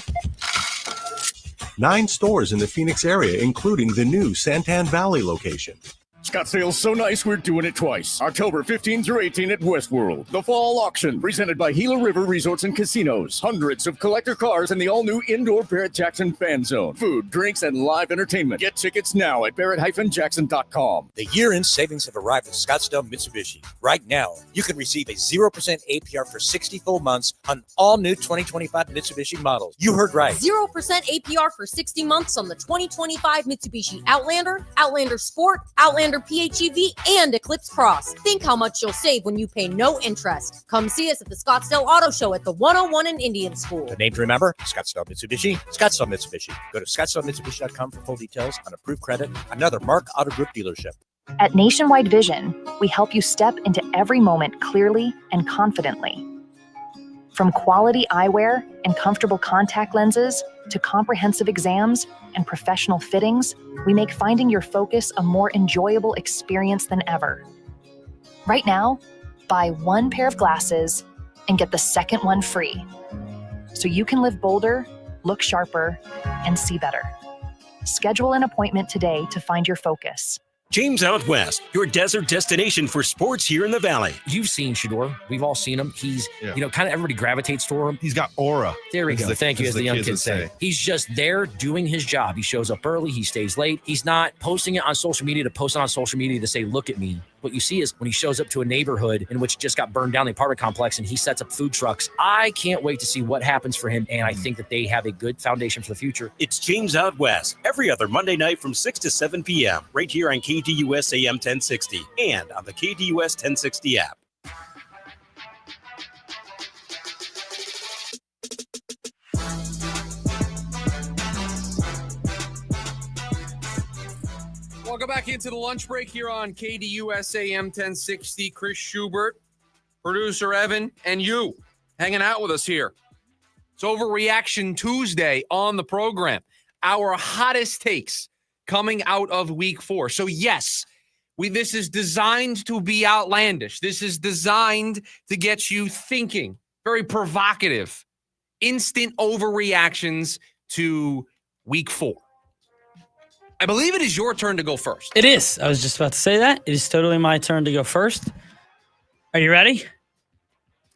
9 stores in the Phoenix area, including the new Santan Valley location. Scottsdale's so nice, we're doing it twice. October 15 through 18 at Westworld. The Fall Auction, presented by Gila River Resorts and Casinos. Hundreds of collector cars in the all-new indoor Barrett-Jackson Fan Zone. Food, drinks, and live entertainment. Get tickets now at barrett-jackson.com. The year-end savings have arrived at Scottsdale Mitsubishi. Right now, you can receive a 0% APR for 60 full months on all new 2025 Mitsubishi models. You heard right. 0% APR for 60 months on the 2025 Mitsubishi Outlander, Outlander Sport, Outlander PHEV, and Eclipse Cross. Think how much you'll save when you pay no interest. Come see us at the Scottsdale Auto Show at the 101 in Indian School. The name to remember, Scottsdale Mitsubishi, Scottsdale Mitsubishi. Go to scottsdalemitsubishi.com for full details on approved credit, another Mark Auto Group dealership. At Nationwide Vision, we help you step into every moment clearly and confidently. From quality eyewear and comfortable contact lenses to comprehensive exams and professional fittings, we make finding your focus a more enjoyable experience than ever. Right now, buy 1 pair of glasses and get the second one free, so you can live bolder, look sharper, and see better. Schedule an appointment today to find your focus. James Out West, your desert destination for sports here in the Valley. You've seen Shador. We've all seen him. He's, kind of everybody gravitates toward him. He's got aura. There we go. Thank you, as the young kids say. He's just there doing his job. He shows up early. He stays late. He's not posting it on social media to post it on social media to say, look at me. What you see is when he shows up to a neighborhood in which just got burned down, the apartment complex, and he sets up food trucks. I can't wait to see what happens for him, and I think that they have a good foundation for the future. It's James Out West, every other Monday night from 6 to 7 p.m., right here on KDUS AM 1060 and on the KDUS 1060 app. Welcome back into the lunch break here on KDUS AM 1060. Chris Schubert, producer Evan, and you hanging out with us here. It's Overreaction Tuesday on the program. Our hottest takes coming out of week 4. So yes, this is designed to be outlandish. This is designed to get you thinking. Very provocative instant overreactions to week 4. I believe it is your turn to go first. It is. I was just about to say that. It is totally my turn to go first. Are you ready?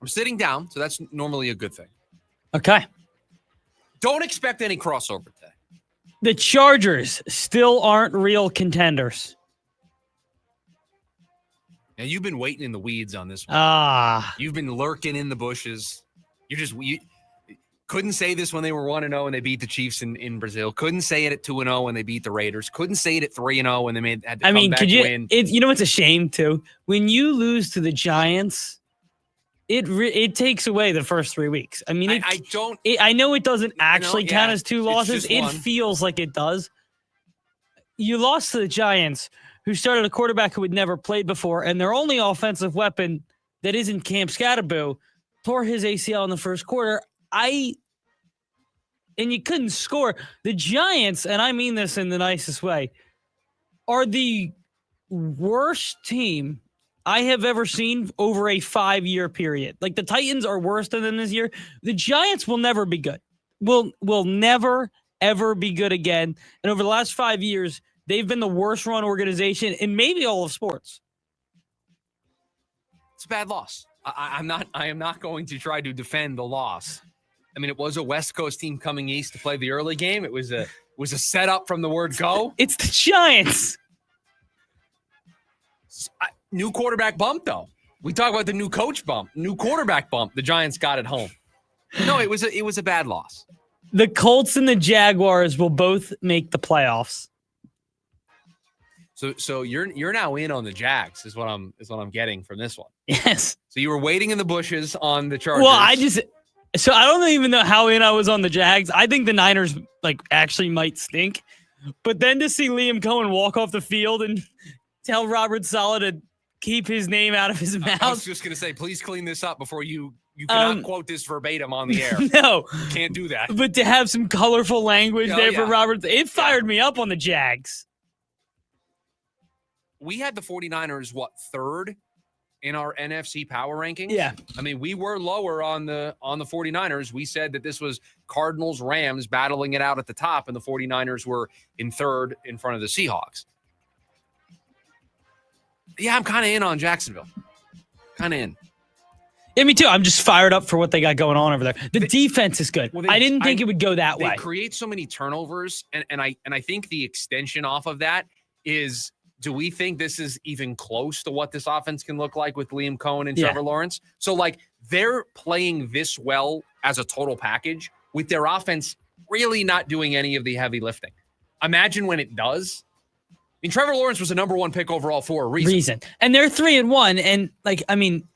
I'm sitting down, so that's normally a good thing. Okay. Don't expect any crossover today. The Chargers still aren't real contenders. Now, you've been waiting in the weeds on this one. You've been lurking in the bushes. You couldn't say this when they were 1-0 and they beat the Chiefs in Brazil. Couldn't say it at 2-0 when they beat the Raiders. Couldn't say it at 3-0 when they had to come back win. You know, it's a shame, too. When you lose to the Giants, it takes away the first 3 weeks. I mean, I know it doesn't actually count as 2 losses. It feels like it does. You lost to the Giants, who started a quarterback who had never played before, and their only offensive weapon that isn't Cam Scatterboo tore his ACL in the first quarter. And you couldn't score. The Giants, and I mean this in the nicest way, are the worst team I have ever seen over a 5-year period. Like, the Titans are worse than them this year. The Giants will never be good. Will never, ever be good again. And over the last 5 years, they've been the worst run organization in maybe all of sports. It's a bad loss. I am not going to try to defend the loss. I mean, it was a West Coast team coming east to play the early game. It was a setup from the word go. It's the Giants. New quarterback bump, though. We talk about the new coach bump, new quarterback bump. The Giants got at home. No, it was a bad loss. The Colts and the Jaguars will both make the playoffs. So you're now in on the Jags is what I'm getting from this one. Yes. So you were waiting in the bushes on the Chargers. Well, I don't even know how in I was on the Jags. I think the Niners actually might stink. But then to see Liam Cohen walk off the field and tell Robert Saleh to keep his name out of his mouth. I was just going to say, please clean this up before you cannot quote this verbatim on the air. No. You can't do that. But to have some colorful language for Robert, it fired me up on the Jags. We had the 49ers, third in our NFC power rankings? Yeah. I mean, we were lower on the 49ers. We said that this was Cardinals, Rams battling it out at the top, and the 49ers were in third in front of the Seahawks. Yeah, I'm kind of in on Jacksonville. Kind of in. Yeah, me too. I'm just fired up for what they got going on over there. The defense is good. I didn't think it would go that way. They create so many turnovers, and I think the extension off of that is, do we think this is even close to what this offense can look like with Liam Cohen and Trevor Lawrence? So, they're playing this well as a total package with their offense really not doing any of the heavy lifting. Imagine when it does. I mean, Trevor Lawrence was a number 1 pick overall for a reason. And they're 3-1. And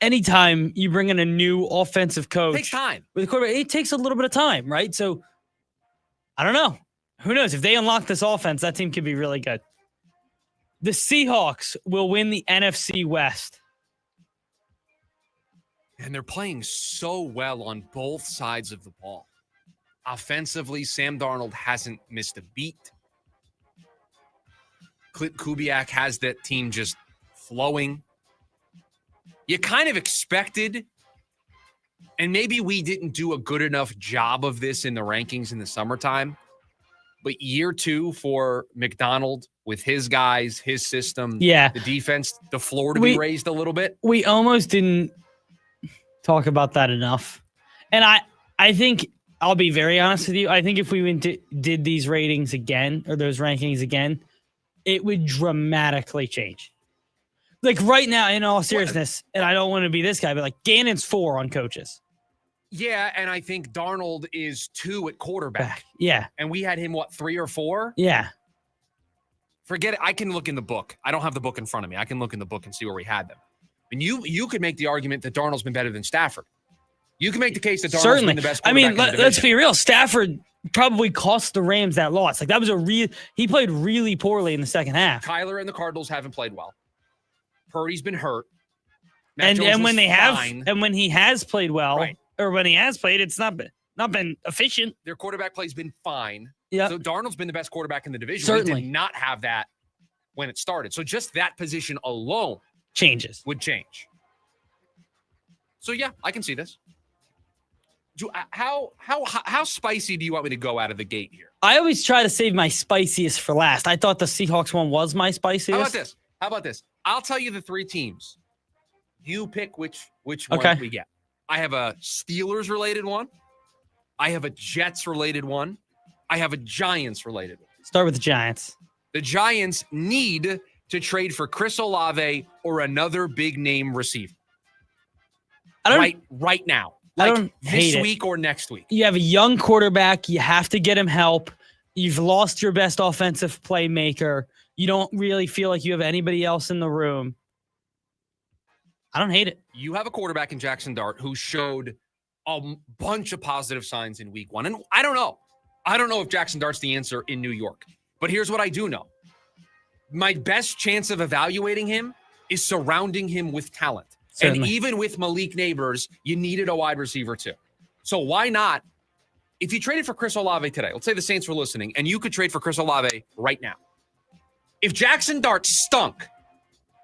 anytime you bring in a new offensive coach, it takes time. With a quarterback, it takes a little bit of time, right? So I don't know. Who knows? If they unlock this offense, that team could be really good. The Seahawks will win the NFC West. And they're playing so well on both sides of the ball. Offensively, Sam Darnold hasn't missed a beat. Clint Kubiak has that team just flowing. You kind of expected, and maybe we didn't do a good enough job of this in the rankings in the summertime, but year 2 for McDonald with his guys, his system, the defense, the floor to be raised a little bit. We almost didn't talk about that enough. And I think, I'll be very honest with you, I think if we did these ratings again, or those rankings again, it would dramatically change. Right now, in all seriousness, and I don't want to be this guy, but Gannon's 4 on coaches. Yeah, and I think Darnold is 2 at quarterback. Yeah. And we had him, 3 or 4? Yeah. Forget it. I can look in the book. I don't have the book in front of me. I can look in the book and see where we had them. And you could make the argument that Darnold's been better than Stafford. You can make the case that Darnold's been the best quarterback in the division. Let's be real. Stafford probably cost the Rams that loss. That was he played really poorly in the second half. Kyler and the Cardinals haven't played well. Purdy's been hurt. And when they fine. And when he has played well, or when he has played, it's not been efficient. Their quarterback play's been fine. Yeah. So Darnold's been the best quarterback in the division. Certainly. We did not have that when it started. So just that position alone would change. So yeah, I can see this. How spicy do you want me to go out of the gate here? I always try to save my spiciest for last. I thought the Seahawks one was my spiciest. How about this? I'll tell you the three teams. You pick which one we get. I have a Steelers-related one. I have a Jets-related one. I have a Giants-related one. Start with the Giants. The Giants need to trade for Chris Olave or another big-name receiver. Right now. This week or next week. You have a young quarterback. You have to get him help. You've lost your best offensive playmaker. You don't really feel like you have anybody else in the room. I don't hate it. You have a quarterback in Jackson Dart who showed a bunch of positive signs in week one. And I don't know. I don't know if Jackson Dart's the answer in New York. But here's what I do know. My best chance of evaluating him is surrounding him with talent. Certainly. And even with Malik Neighbors, you needed a wide receiver too. So why not? If you traded for Chris Olave today, let's say the Saints were listening, and you could trade for Chris Olave right now. If Jackson Dart stunk,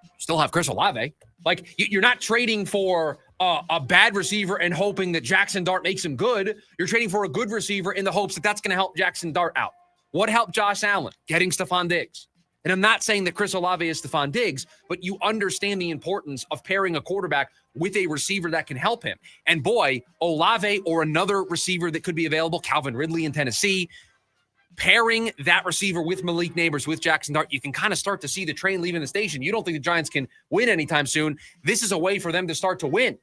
you still have Chris Olave. Like, you're not trading for a bad receiver and hoping that Jackson Dart makes him good. You're trading for a good receiver in the hopes that that's going to help Jackson Dart out. What helped Josh Allen? Getting Stephon Diggs. And I'm not saying that Chris Olave is Stephon Diggs, but you understand the importance of pairing a quarterback with a receiver that can help him. And boy, Olave or another receiver that could be available, Calvin Ridley in Tennessee, pairing that receiver with Malik Neighbors, with Jackson Dart, you can kind of start to see the train leaving the station. You don't think the Giants can win anytime soon. This is a way for them to start to win.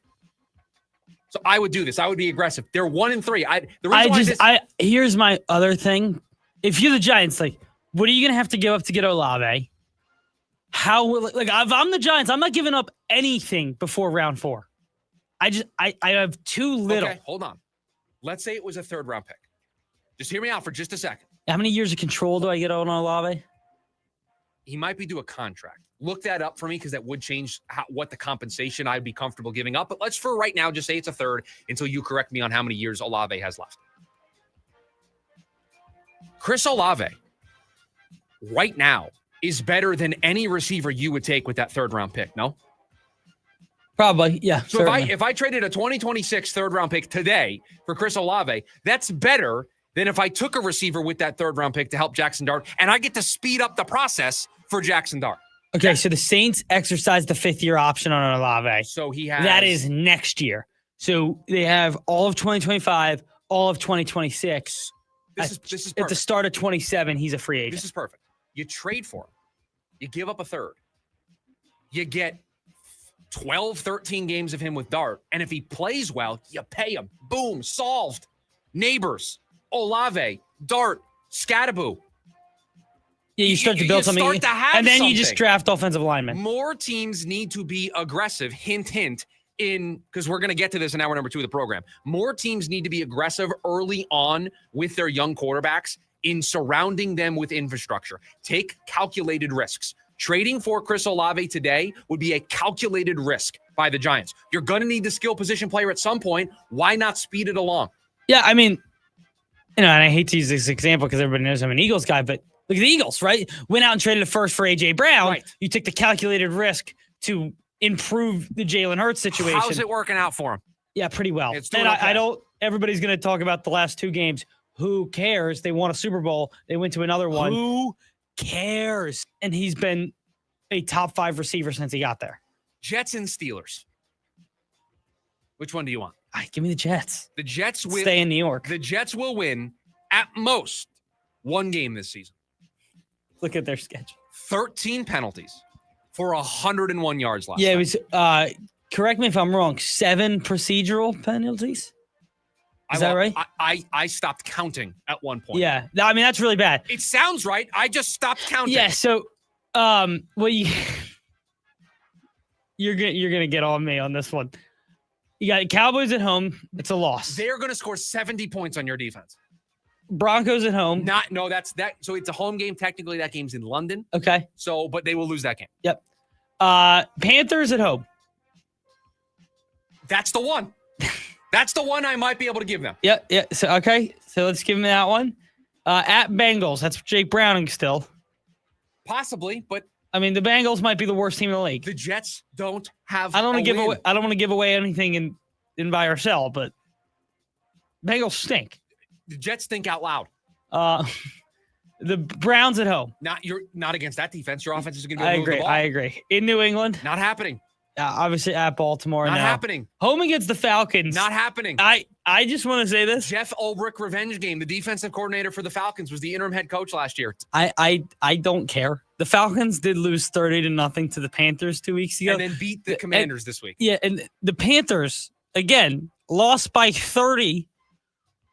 So I would do this. I would be aggressive. They're 1-3. Here's my other thing. If you're the Giants, like, what are you going to have to give up to get Olave? If I'm the Giants, I'm not giving up anything before round 4. I have too little. Okay, hold on. Let's say it was a 3rd round pick. Just hear me out for just a second. How many years of control do I get on Olave? He might be due a contract. Look that up for me because that would change what the compensation I'd be comfortable giving up. But let's, for right now, just say it's a 3rd until you correct me on how many years Olave has left. Chris Olave right now is better than any receiver you would take with that 3rd round pick, no? Probably, yeah. So if I traded a 2026 3rd round pick today for Chris Olave, that's better than if I took a receiver with that 3rd round pick to help Jackson Dart, and I get to speed up the process for Jackson Dart. Okay, so the Saints exercised the 5th-year option on Olave. So he has... That is next year. So they have all of 2025, all of 2026. This is perfect. At the start of 27, he's a free agent. This is perfect. You trade for him. You give up a 3rd. You get 12, 13 games of him with Dart. And if he plays well, you pay him. Boom, solved. Neighbors, Olave, Dart, Scattaboo. Yeah, you start to build something. And then you just draft offensive linemen. More teams need to be aggressive. Hint, hint. Because we're going to get to this in hour number 2 of the program. More teams need to be aggressive early on with their young quarterbacks in surrounding them with infrastructure. Take calculated risks. Trading for Chris Olave today would be a calculated risk by the Giants. You're going to need the skill position player at some point. Why not speed it along? Yeah, I mean, and I hate to use this example because everybody knows I'm an Eagles guy, but look at the Eagles, right? Went out and traded a 1st for A.J. Brown. Right. You took the calculated risk to improve the Jalen Hurts situation. How's it working out for him? Yeah, pretty well. And I don't, everybody's going to talk about the last 2 games. Who cares? They won a Super Bowl. They went to another one. Who cares? And he's been a top 5 receiver since he got there. Jets and Steelers. Which one do you want? Give me the Jets. The Jets will stay in New York. The Jets will win at most 1 game this season. Look at their schedule. 13 penalties for 101 yards last Yeah, time. it was, correct me if I'm wrong, 7 procedural penalties? Is that right? I stopped counting at one point. Yeah. I mean, that's really bad. It sounds right. I just stopped counting. Yeah, so, well, you're gonna get on me on this one. You got Cowboys at home. It's a loss. They're going to score 70 points on your defense. Broncos at home. That's that. So it's a home game. Technically, that game's in London. Okay. So, but they will lose that game. Yep. Panthers at home. That's the one. That's the one I might be able to give them. Yeah. So, okay. So let's give them that one. At Bengals. That's Jake Browning still. Possibly, but I mean, the Bengals might be the worst team in the league. The Jets don't have. I don't want to give away anything in buy or sell, but Bengals stink. The Jets think out loud. The Browns at home. Not against that defense. Your offense is going to be able to move the ball. I agree. In New England. Not happening. Obviously at Baltimore. Not happening. Home against the Falcons. Not happening. I just want to say this. Jeff Ulbrich revenge game. The defensive coordinator for the Falcons was the interim head coach last year. I don't care. The Falcons did lose 30-0 to the Panthers 2 weeks ago. And then beat the Commanders this week. Yeah, and the Panthers, again, lost by 30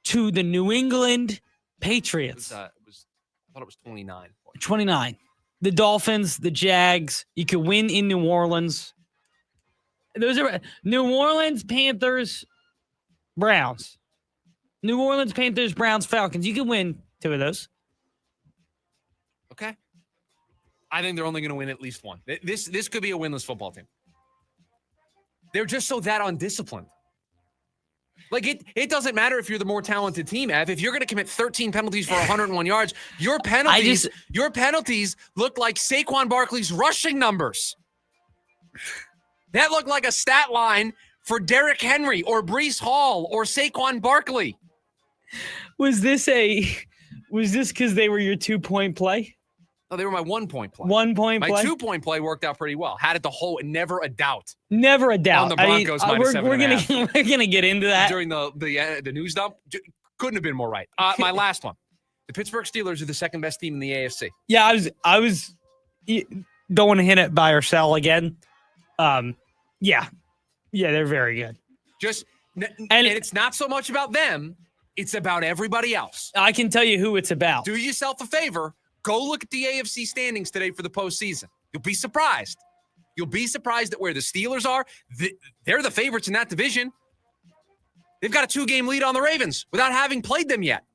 to the New England Patriots. I thought it was 29. 29. The Dolphins, the Jags. You could win in New Orleans. Those are New Orleans, Panthers, Browns. New Orleans, Panthers, Browns, Falcons. You can win 2 of those. Okay. I think they're only going to win at least one. This could be a winless football team. They're just so that undisciplined. Like, it doesn't matter if you're the more talented team, Ev. If you're going to commit 13 penalties for 101 yards, your penalties look like Saquon Barkley's rushing numbers. That looked like a stat line for Derrick Henry or Breece Hall or Saquon Barkley. Was this because they were your 2-point play? No, they were my 1-point play. 1-point play? My 2-point play worked out pretty well. Had it the whole, never a doubt. Never a doubt. On the Broncos minus 7.5. We're gonna get into that. During the news dump. Couldn't have been more right. My last one. The Pittsburgh Steelers are the second best team in the AFC. Yeah, I was don't want to hit it buy or sell again. Yeah, they're very good. And it's not so much about them. It's about everybody else. I can tell you who it's about. Do yourself a favor. Go look at the AFC standings today for the postseason. You'll be surprised. You'll be surprised at where the Steelers are. They're the favorites in that division. They've got a 2-game lead on the Ravens without having played them yet.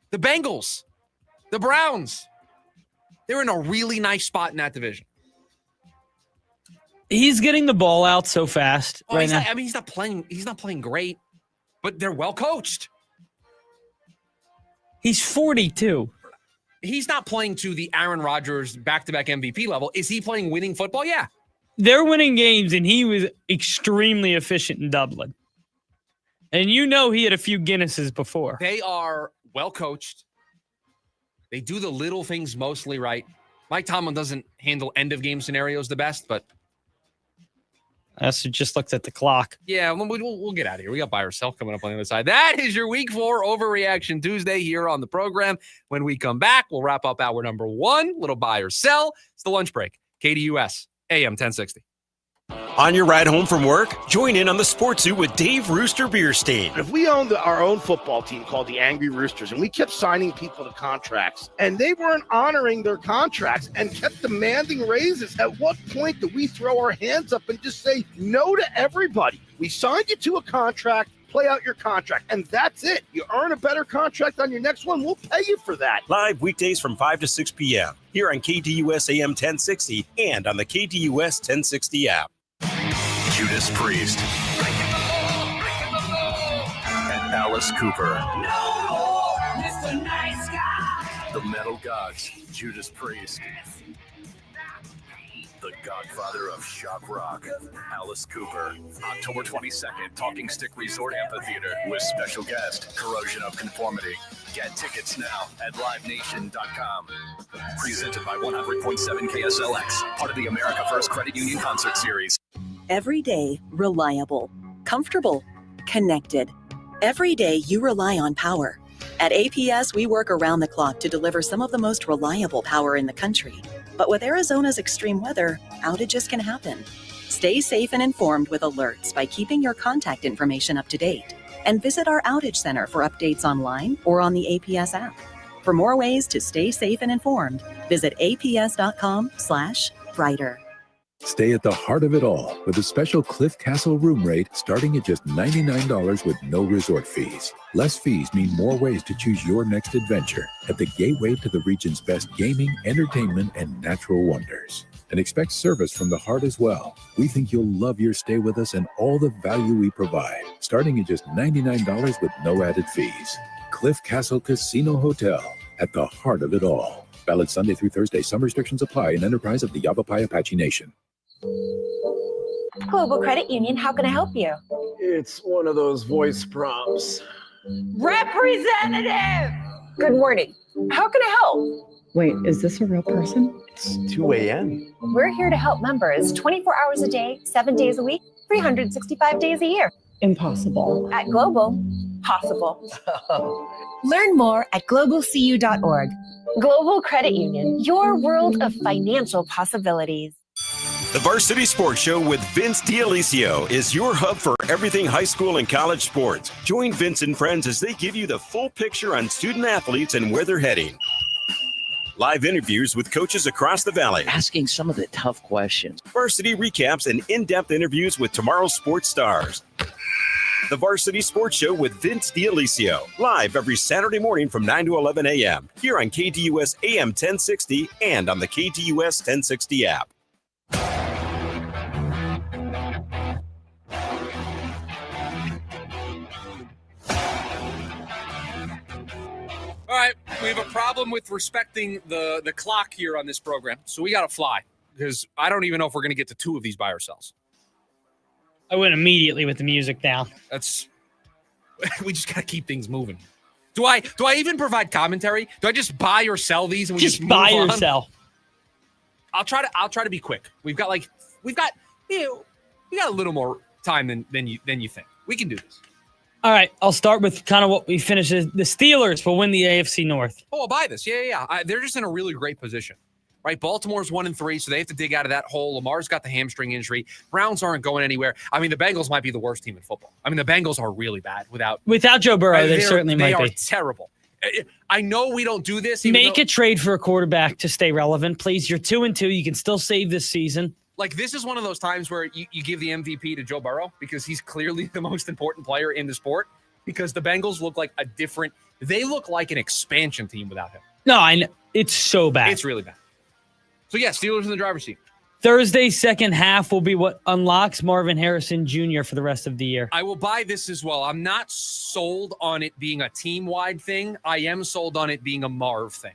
The Bengals, the Browns, they're in a really nice spot in that division. He's getting the ball out so fast right now. He's not playing great, but they're well coached. He's 42. He's not playing to the Aaron Rodgers back-to-back MVP level. Is he playing winning football? Yeah. They're winning games, and he was extremely efficient in Dublin. And he had a few Guinnesses before. They are well coached. They do the little things mostly right. Mike Tomlin doesn't handle end-of-game scenarios the best, but So just looked at the clock. Yeah, we'll get out of here. We got buy or sell coming up on the other side. That is your Week 4 Overreaction Tuesday here on the program. When we come back, we'll wrap up hour number 1. Little buy or sell. It's the lunch break. KDUS, AM 1060. On your ride home from work, join in on the Sports Zoo with Dave Rooster Bierstein. If we owned our own football team called the Angry Roosters, and we kept signing people to contracts, and they weren't honoring their contracts and kept demanding raises, at what point do we throw our hands up and just say no to everybody? We signed you to a contract, play out your contract, and that's it. You earn a better contract on your next one, we'll pay you for that. Live weekdays from 5 to 6 p.m. here on KDUS AM 1060 and on the KDUS 1060 app. Judas Priest and Alice Cooper. No more Mr. Nice Guy. The Metal Gods, Judas Priest. The godfather of shock rock, Alice Cooper. October 22nd, Talking Stick Resort Amphitheater with special guest, Corrosion of Conformity. Get tickets now at livenation.com. Presented by 100.7 KSLX, part of the America First Credit Union Concert Series. Every day, reliable, comfortable, connected. Every day you rely on power. At APS, we work around the clock to deliver some of the most reliable power in the country. But with Arizona's extreme weather, outages can happen. Stay safe and informed with alerts by keeping your contact information up to date. And visit our outage center for updates online or on the APS app. For more ways to stay safe and informed, visit aps.com/brighter. Stay at the heart of it all with a special Cliff Castle room rate starting at just $99 with no resort fees. Less fees mean more ways to choose your next adventure at the gateway to the region's best gaming, entertainment, and natural wonders. And expect service from the heart as well. We think you'll love your stay with us and all the value we provide, starting at just $99 with no added fees. Cliff Castle Casino Hotel, at the heart of it all. Valid Sunday through Thursday. Some restrictions apply. An enterprise of the Yavapai Apache Nation. Global Credit Union, how can I help you? It's one of those voice prompts. Representative! Good morning. How can I help? Wait, is this a real person? It's 2 a.m. We're here to help members 24 hours a day, 7 days a week, 365 days a year. Impossible. At Global, possible. Learn more at globalcu.org. Global Credit Union, your world of financial possibilities. The Varsity Sports Show with Vince D'Alessio is your hub for everything high school and college sports. Join Vince and friends as they give you the full picture on student athletes and where they're heading. Live interviews with coaches across the valley. Asking some of the tough questions. Varsity recaps and in-depth interviews with tomorrow's sports stars. The Varsity Sports Show with Vince D'Alessio. Live every Saturday morning from 9 to 11 a.m. here on KDUS AM 1060 and on the KDUS 1060 app. All right, we have a problem with respecting the clock here on this program, so we got to fly because I don't even know if we're going to get to 2 of these by ourselves. I went immediately with the music down. We just got to keep things moving. Do I even provide commentary? Do I just buy or sell these and we just buy move or on? sell? I'll try to be quick. We got a little more time than you think. We can do this. All right, I'll start with kind of what we finished. The Steelers will win the AFC North. Oh, I'll buy this. Yeah. They're just in a really great position, right? Baltimore's 1-3, so they have to dig out of that hole. Lamar's got the hamstring injury. Browns aren't going anywhere. I mean, the Bengals might be the worst team in football. I mean, the Bengals are really bad without Joe Burrow. They certainly might be. They are terrible. I know we don't do this. Make a trade for a quarterback to stay relevant, please. You're 2-2. You can still save this season. Like, this is one of those times where you give the MVP to Joe Burrow because he's clearly the most important player in the sport, because the Bengals look like they look like an expansion team without him. No, I know. It's so bad. It's really bad. So, yeah, Steelers in the driver's seat. Thursday's second half will be what unlocks Marvin Harrison Jr. for the rest of the year. I will buy this as well. I'm not sold on it being a team-wide thing. I am sold on it being a Marv thing.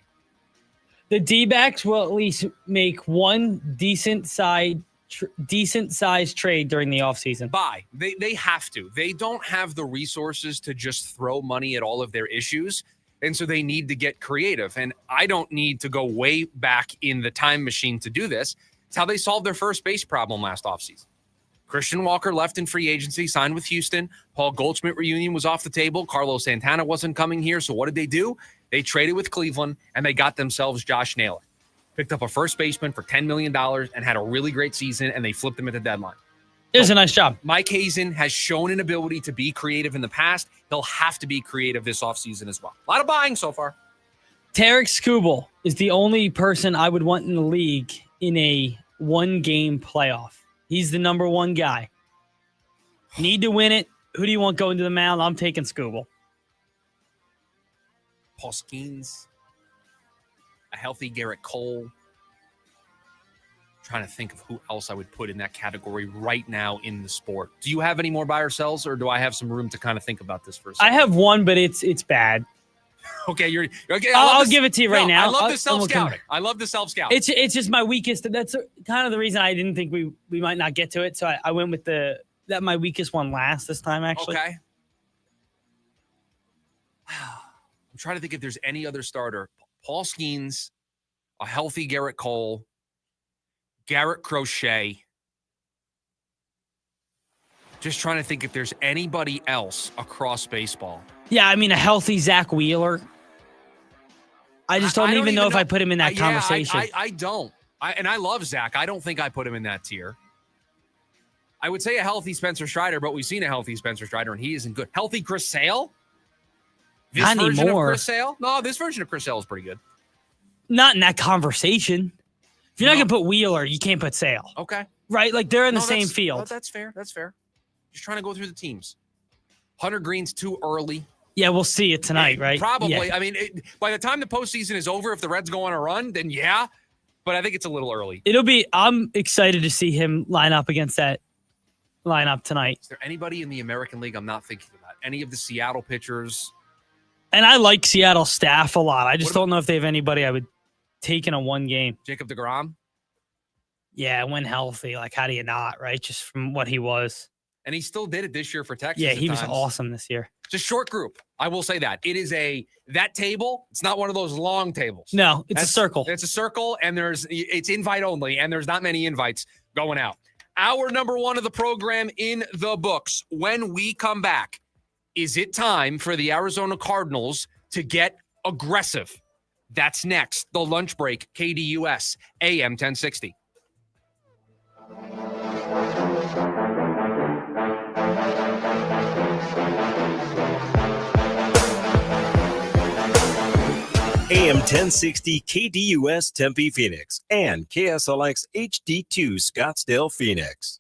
The D-backs will at least make one decent-sized trade during the offseason. Buy. They have to. They don't have the resources to just throw money at all of their issues, and so they need to get creative. And I don't need to go way back in the time machine to do this. It's how they solved their first base problem last offseason. Christian Walker left in free agency, signed with Houston. Paul Goldschmidt reunion was off the table. Carlos Santana wasn't coming here, so what did they do? They traded with Cleveland, and they got themselves Josh Naylor. Picked up a first baseman for $10 million and had a really great season, and they flipped him at the deadline. It was a nice job. Mike Hazen has shown an ability to be creative in the past. He'll have to be creative this offseason as well. A lot of buying so far. Tarek Skubal is the only person I would want in the league in a one-game playoff. He's the number one guy. Need to win it. Who do you want going to the mound? I'm taking Skubal. Paul Skeens, a healthy Garrett Cole. Trying to think of who else I would put in that category right now in the sport. Do you have any more buy or sells, or do I have some room to kind of think about this for a second? I have one, but it's bad. Okay, you're okay. I'll give it to you right now. I love the self-scouting. I love the self-scouting. It's just my weakest. That's kind of the reason I didn't think we might not get to it. So I went with my weakest one last this time, actually. Okay. I'm trying to think if there's any other starter. Paul Skeens, a healthy Garrett Cole, Garrett Crochet. Just trying to think if there's anybody else across baseball. Yeah, I mean, a healthy Zach Wheeler. I just don't even know if I put him in that conversation. I don't. And I love Zach. I don't think I put him in that tier. I would say a healthy Spencer Strider, but we've seen a healthy Spencer Strider, and he isn't good. Healthy Chris Sale? Not anymore. Of Chris Sale? No, this version of Chris Sale is pretty good. Not in that conversation. If you're not going to put Wheeler, you can't put Sale. Okay. Right? Like, they're in the same field. Oh, that's fair. That's fair. Just trying to go through the teams. Hunter Green's too early. Yeah, we'll see it tonight, right? Probably. Yeah. I mean, by the time the postseason is over, if the Reds go on a run, then yeah. But I think it's a little early. I'm excited to see him line up against that lineup tonight. Is there anybody in the American League I'm not thinking about? Any of the Seattle pitchers? And I like Seattle staff a lot. I just don't know if they have anybody I would take in a one game. Jacob deGrom? Yeah, when healthy. Like, how do you not, right? Just from what he was. and he still did it this year for Texas. Yeah, at he was times. awesome this year. It's a short group. I will say that. It is that table, it's not one of those long tables. No, it's a circle. It's a circle, and it's invite only, and there's not many invites going out. Hour number 1 of the program in the books. When we come back, is it time for the Arizona Cardinals to get aggressive? That's next. The lunch break, KDUS, AM 1060. AM 1060 KDUS Tempe Phoenix and KSLX HD2 Scottsdale Phoenix.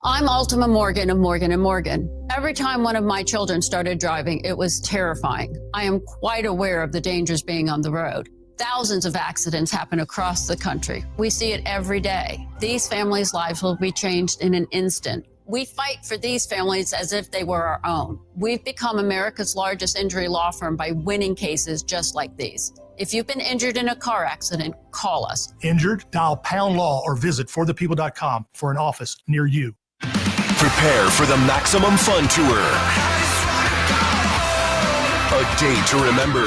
I'm Ultima Morgan of Morgan & Morgan. Every time one of my children started driving, it was terrifying. I am quite aware of the dangers being on the road. Thousands of accidents happen across the country. We see it every day. These families' lives will be changed in an instant. We fight for these families as if they were our own. We've become America's largest injury law firm by winning cases just like these. If you've been injured in a car accident, call us. Injured? Dial pound law or visit forthepeople.com for an office near you. Prepare for the Maximum Fun Tour. A day to remember.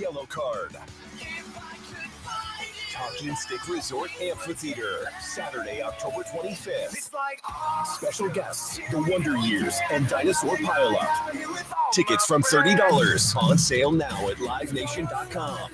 Yellow Card. Talking Stick Resort Amphitheater, Saturday, October 25th. Special guests, the Wonder Years and Dinosaur Pile-Up. Tickets from $30. On sale now at livenation.com.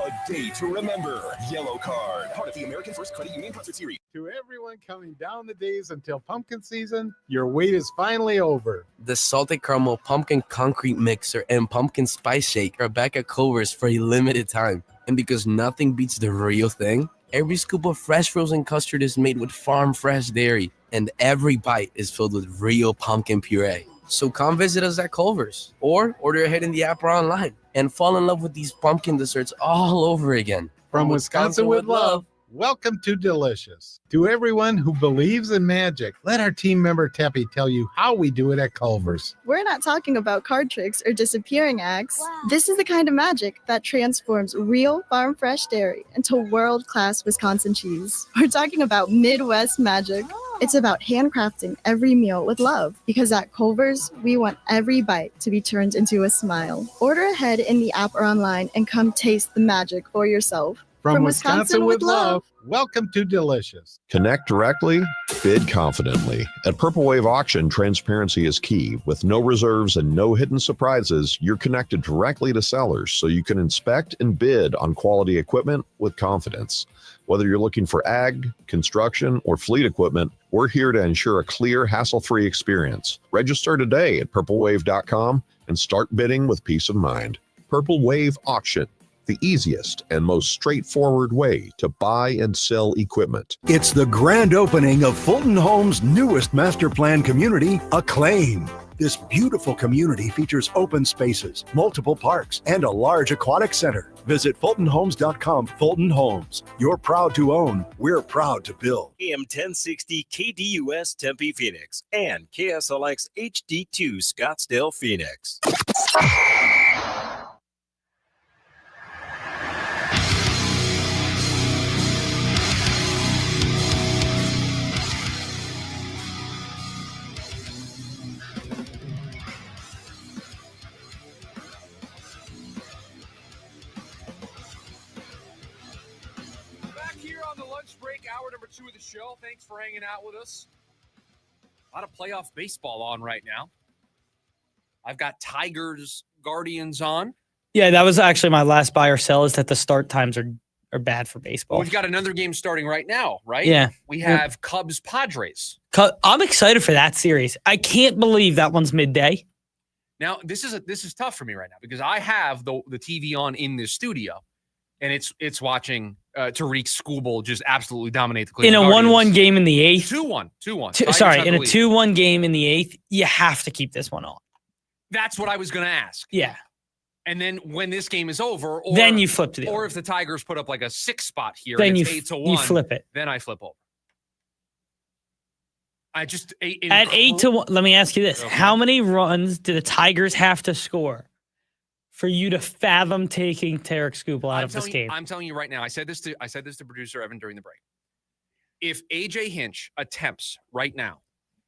A day to remember. Yellow Card, part of the American First Credit Union Concert Series. To everyone counting down the days until pumpkin season, your wait is finally over. The salted caramel pumpkin concrete mixer and pumpkin spice shake are back at Culver's for a limited time. And because nothing beats the real thing, every scoop of fresh frozen custard is made with farm fresh dairy, and every bite is filled with real pumpkin puree. So come visit us at Culver's or order ahead in the app or online and fall in love with these pumpkin desserts all over again. From Wisconsin with love, welcome to Delicious. To everyone who believes in magic, let our team member Teppy tell you how we do it at Culver's. We're not talking about card tricks or disappearing acts. Wow. This is the kind of magic that transforms real farm fresh dairy into world-class Wisconsin cheese. We're talking about Midwest magic. It's about handcrafting every meal with love, because at Culver's, we want every bite to be turned into a smile. Order ahead in the app or online and come taste the magic for yourself. From Wisconsin with love, welcome to Delicious. Connect directly, bid confidently. At Purple Wave Auction, transparency is key. With no reserves and no hidden surprises, you're connected directly to sellers so you can inspect and bid on quality equipment with confidence. Whether you're looking for ag, construction, or fleet equipment, we're here to ensure a clear, hassle-free experience. Register today at purplewave.com and start bidding with peace of mind. Purple Wave Auction, the easiest and most straightforward way to buy and sell equipment. It's the grand opening of Fulton Homes' newest master plan community, Acclaim. This beautiful community features open spaces, multiple parks, and a large aquatic center. Visit FultonHomes.com. Fulton Homes. You're proud to own. We're proud to build. AM 1060 KDUS Tempe Phoenix and KSLX HD2 Scottsdale Phoenix. Hour number 2 of the show. Thanks for hanging out with us. A lot of playoff baseball on right now. I've got Tigers Guardians on. Yeah, that was actually my last buy or sell, is that the start times are bad for baseball. We've got another game starting right now, right? Yeah. We have Cubs Padres. I'm excited for that series. I can't believe that one's midday. Now, this is tough for me right now because I have the TV on in this studio, and it's watching Tariq Skubal just absolutely dominate the Cleveland In a Guardians. 1-1 game in the 8th. 2-1. Sorry, in a 2-1 game in the 8th, you have to keep this one on. That's what I was going to ask. Yeah. And then when this game is over, or, then you flip to the or other. if the Tigers put up like a 6 spot here, then and you, it's 8-1, you flip it. Then I flip over. I just at 8-1. Let me ask you this: okay. How many runs do the Tigers have to score for you to fathom taking Tariq Skubal out of this game? I'm telling you right now. I said this to producer Evan during the break. if AJ Hinch attempts right now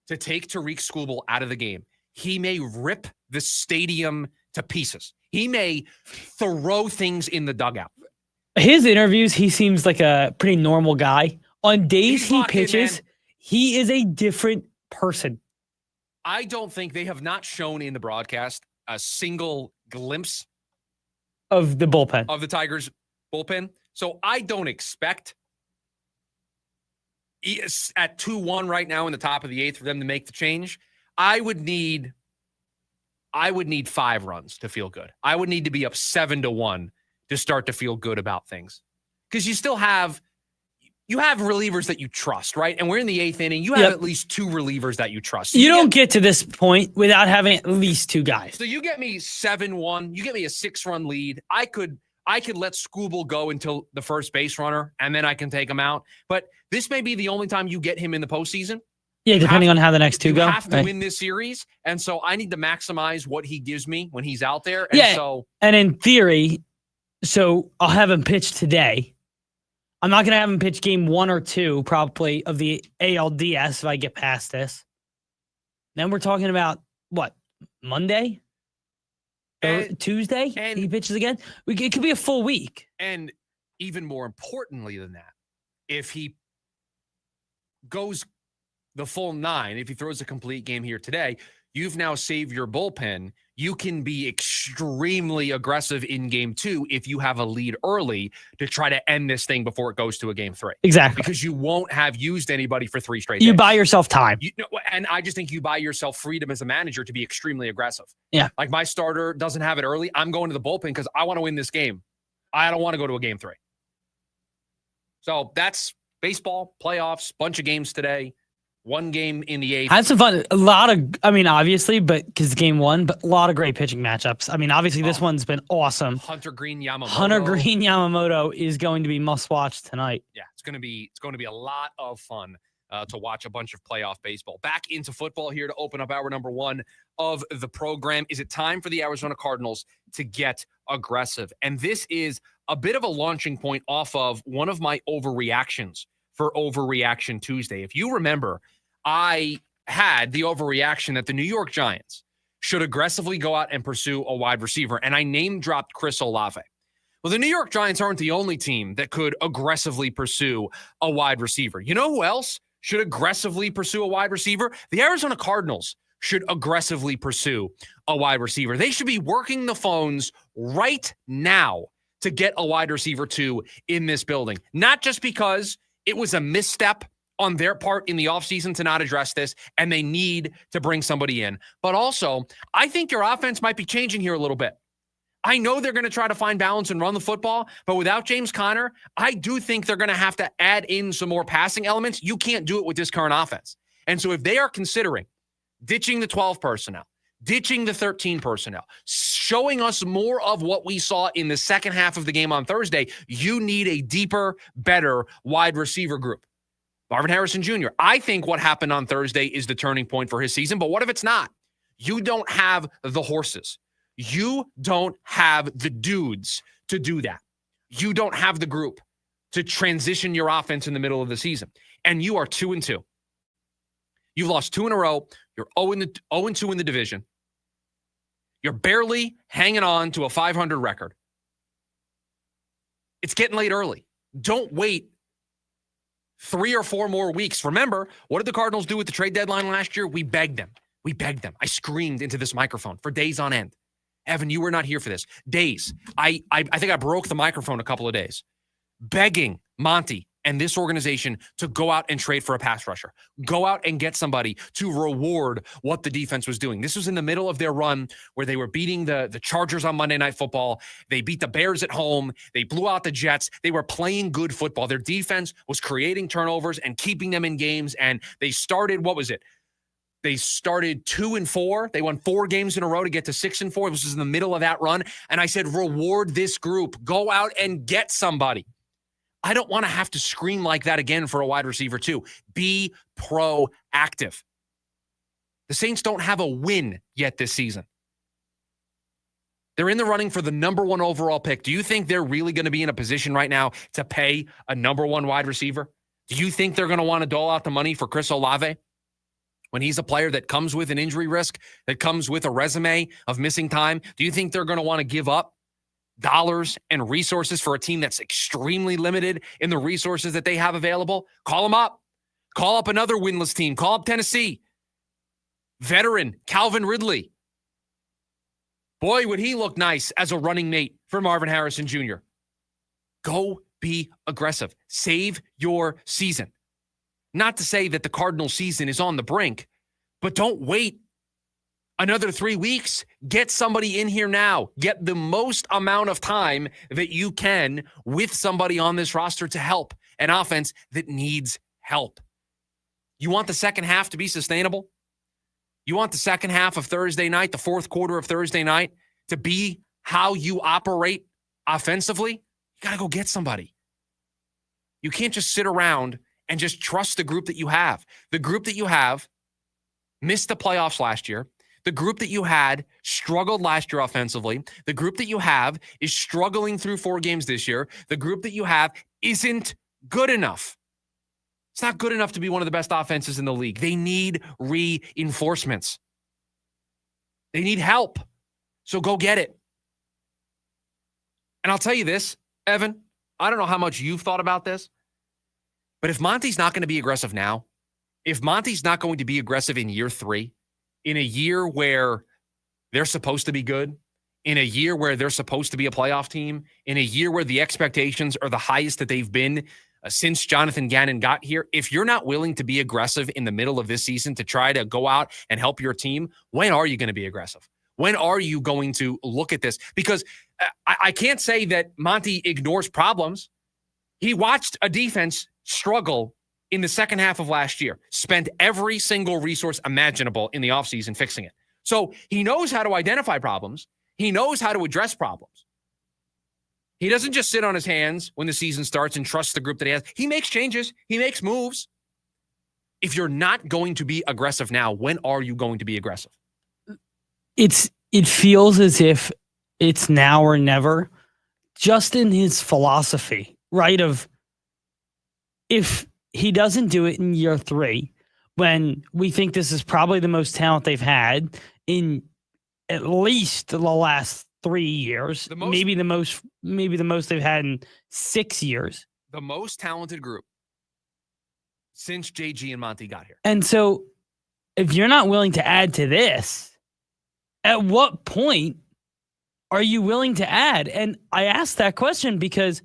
to take Tariq Skubal out of the game, he may rip the stadium to pieces. He may throw things in the dugout. His interviews, he seems like a pretty normal guy. On days he pitches, he is a different person. I don't think they have not shown in the broadcast a single glimpse of the bullpen, of the Tigers bullpen. So I don't expect at 2-1 right now in the top of the 8th for them to make the change. I would need 5 runs to feel good. I would need to be up 7-1 to start to feel good about things. Because you still have relievers that you trust, right? And we're in the 8th inning. You have at least 2 relievers that you trust. So you don't get to this point without having at least 2 guys. So you get me 7-1. You get me a 6-run lead. I could let Skubal go until the first base runner, and then I can take him out. But this may be the only time you get him in the postseason. Yeah, depending on how the next 2 go. You have to win this series, and so I need to maximize what he gives me when he's out there. And and in theory, so I'll have him pitch today. I'm not going to have him pitch game 1 or 2, probably, of the ALDS if I get past this. Then we're talking about, what, Monday? Tuesday? He pitches again? It could be a full week. And even more importantly than that, if he goes the full 9, if he throws a complete game here today, you've now saved your bullpen. You can be extremely aggressive in game 2 if you have a lead early to try to end this thing before it goes to a game 3. Exactly. Because you won't have used anybody for 3 straight days. You buy yourself time. And I just think you buy yourself freedom as a manager to be extremely aggressive. Yeah. Like my starter doesn't have it early. I'm going to the bullpen because I want to win this game. I don't want to go to a game 3. So that's baseball, playoffs, bunch of games today. 1 game in the 8th. Had some fun. A lot of, obviously, but because game 1, but a lot of great pitching matchups. Obviously, this one's been awesome. Hunter Green Yamamoto is going to be must watch tonight. Yeah, it's going to be a lot of fun to watch a bunch of playoff baseball. Back into football here to open up hour number 1 of the program. Is it time for the Arizona Cardinals to get aggressive? And this is a bit of a launching point off of one of my overreactions for Overreaction Tuesday. If you remember, I had the overreaction that the New York Giants should aggressively go out and pursue a wide receiver, and I name-dropped Chris Olave. Well, the New York Giants aren't the only team that could aggressively pursue a wide receiver. You know who else should aggressively pursue a wide receiver? The Arizona Cardinals should aggressively pursue a wide receiver. They should be working the phones right now to get a wide receiver 2 in this building, not just because it was a misstep on their part in the offseason to not address this, and they need to bring somebody in. But also, I think your offense might be changing here a little bit. I know they're going to try to find balance and run the football, but without James Conner, I do think they're going to have to add in some more passing elements. You can't do it with this current offense. And so if they are considering ditching the 12 personnel, ditching the 13 personnel, showing us more of what we saw in the second half of the game on Thursday, you need a deeper, better wide receiver group. Marvin Harrison Jr., I think what happened on Thursday is the turning point for his season, but what if it's not? You don't have the horses. You don't have the dudes to do that. You don't have the group to transition your offense in the middle of the season, and you are 2-2. You've lost 2 in a row. You're 0-2 in the division. You're barely hanging on to a 500 record. It's getting late early. Don't wait 3 or 4 more weeks. Remember, what did the Cardinals do with the trade deadline last year? We begged them. I screamed into this microphone for days on end. Evan, you were not here for this. Days. I think I broke the microphone a couple of days. Begging Monty and this organization to go out and trade for a pass rusher. Go out and get somebody to reward what the defense was doing. This was in the middle of their run where they were beating the Chargers on Monday Night Football. They beat the Bears at home. They blew out the Jets. They were playing good football. Their defense was creating turnovers and keeping them in games. And they started, They started 2-4. They won 4 games in a row to get to 6-4. This was in the middle of that run. And I said, reward this group. Go out and get somebody. I don't want to have to scream like that again for a wide receiver too. Be proactive. The Saints don't have a win yet this season. They're in the running for the number 1 overall pick. Do you think they're really going to be in a position right now to pay a number 1 wide receiver? Do you think they're going to want to dole out the money for Chris Olave when he's a player that comes with an injury risk, that comes with a resume of missing time? Do you think they're going to want to give up dollars and resources for a team that's extremely limited in the resources that they have available? Call them up. Call up another winless team. Call up Tennessee. Veteran Calvin Ridley. Boy, would he look nice as a running mate for Marvin Harrison Jr. Go be aggressive. Save your season. Not to say that the Cardinals season is on the brink, but don't wait another 3 weeks. Get somebody in here now. Get the most amount of time that you can with somebody on this roster to help an offense that needs help. You want the second half to be sustainable? You want the second half of Thursday night, the fourth quarter of Thursday night, to be how you operate offensively? You got to go get somebody. You can't just sit around and just trust the group that you have. The group that you have missed the playoffs last year. The group that you had struggled last year offensively. The group that you have is struggling through 4 games this year. The group that you have isn't good enough. It's not good enough to be one of the best offenses in the league. They need reinforcements. They need help. So go get it. And I'll tell you this, Evan, I don't know how much you've thought about this, but if Monty's not going to be aggressive now, if Monty's not going to be aggressive in year 3, in a year where they're supposed to be good, in a year where they're supposed to be a playoff team, in a year where the expectations are the highest that they've been since Jonathan Gannon got here, if you're not willing to be aggressive in the middle of this season to try to go out and help your team, when are you going to be aggressive? When are you going to look at this? Because I can't say that Monty ignores problems. He watched a defense struggle in the second half of last year, spent every single resource imaginable in the offseason fixing it. So he knows how to identify problems. He knows how to address problems. He doesn't just sit on his hands when the season starts and trust the group that he has. He makes changes. He makes moves. If you're not going to be aggressive now, when are you going to be aggressive? It feels as if it's now or never, just in his philosophy, right? Of if he doesn't do it in year 3, when we think this is probably the most talent they've had in at least the last 3 years, maybe the most they've had in 6 years. The most talented group since JG and Monty got here. And so if you're not willing to add to this, at what point are you willing to add? And I asked that question because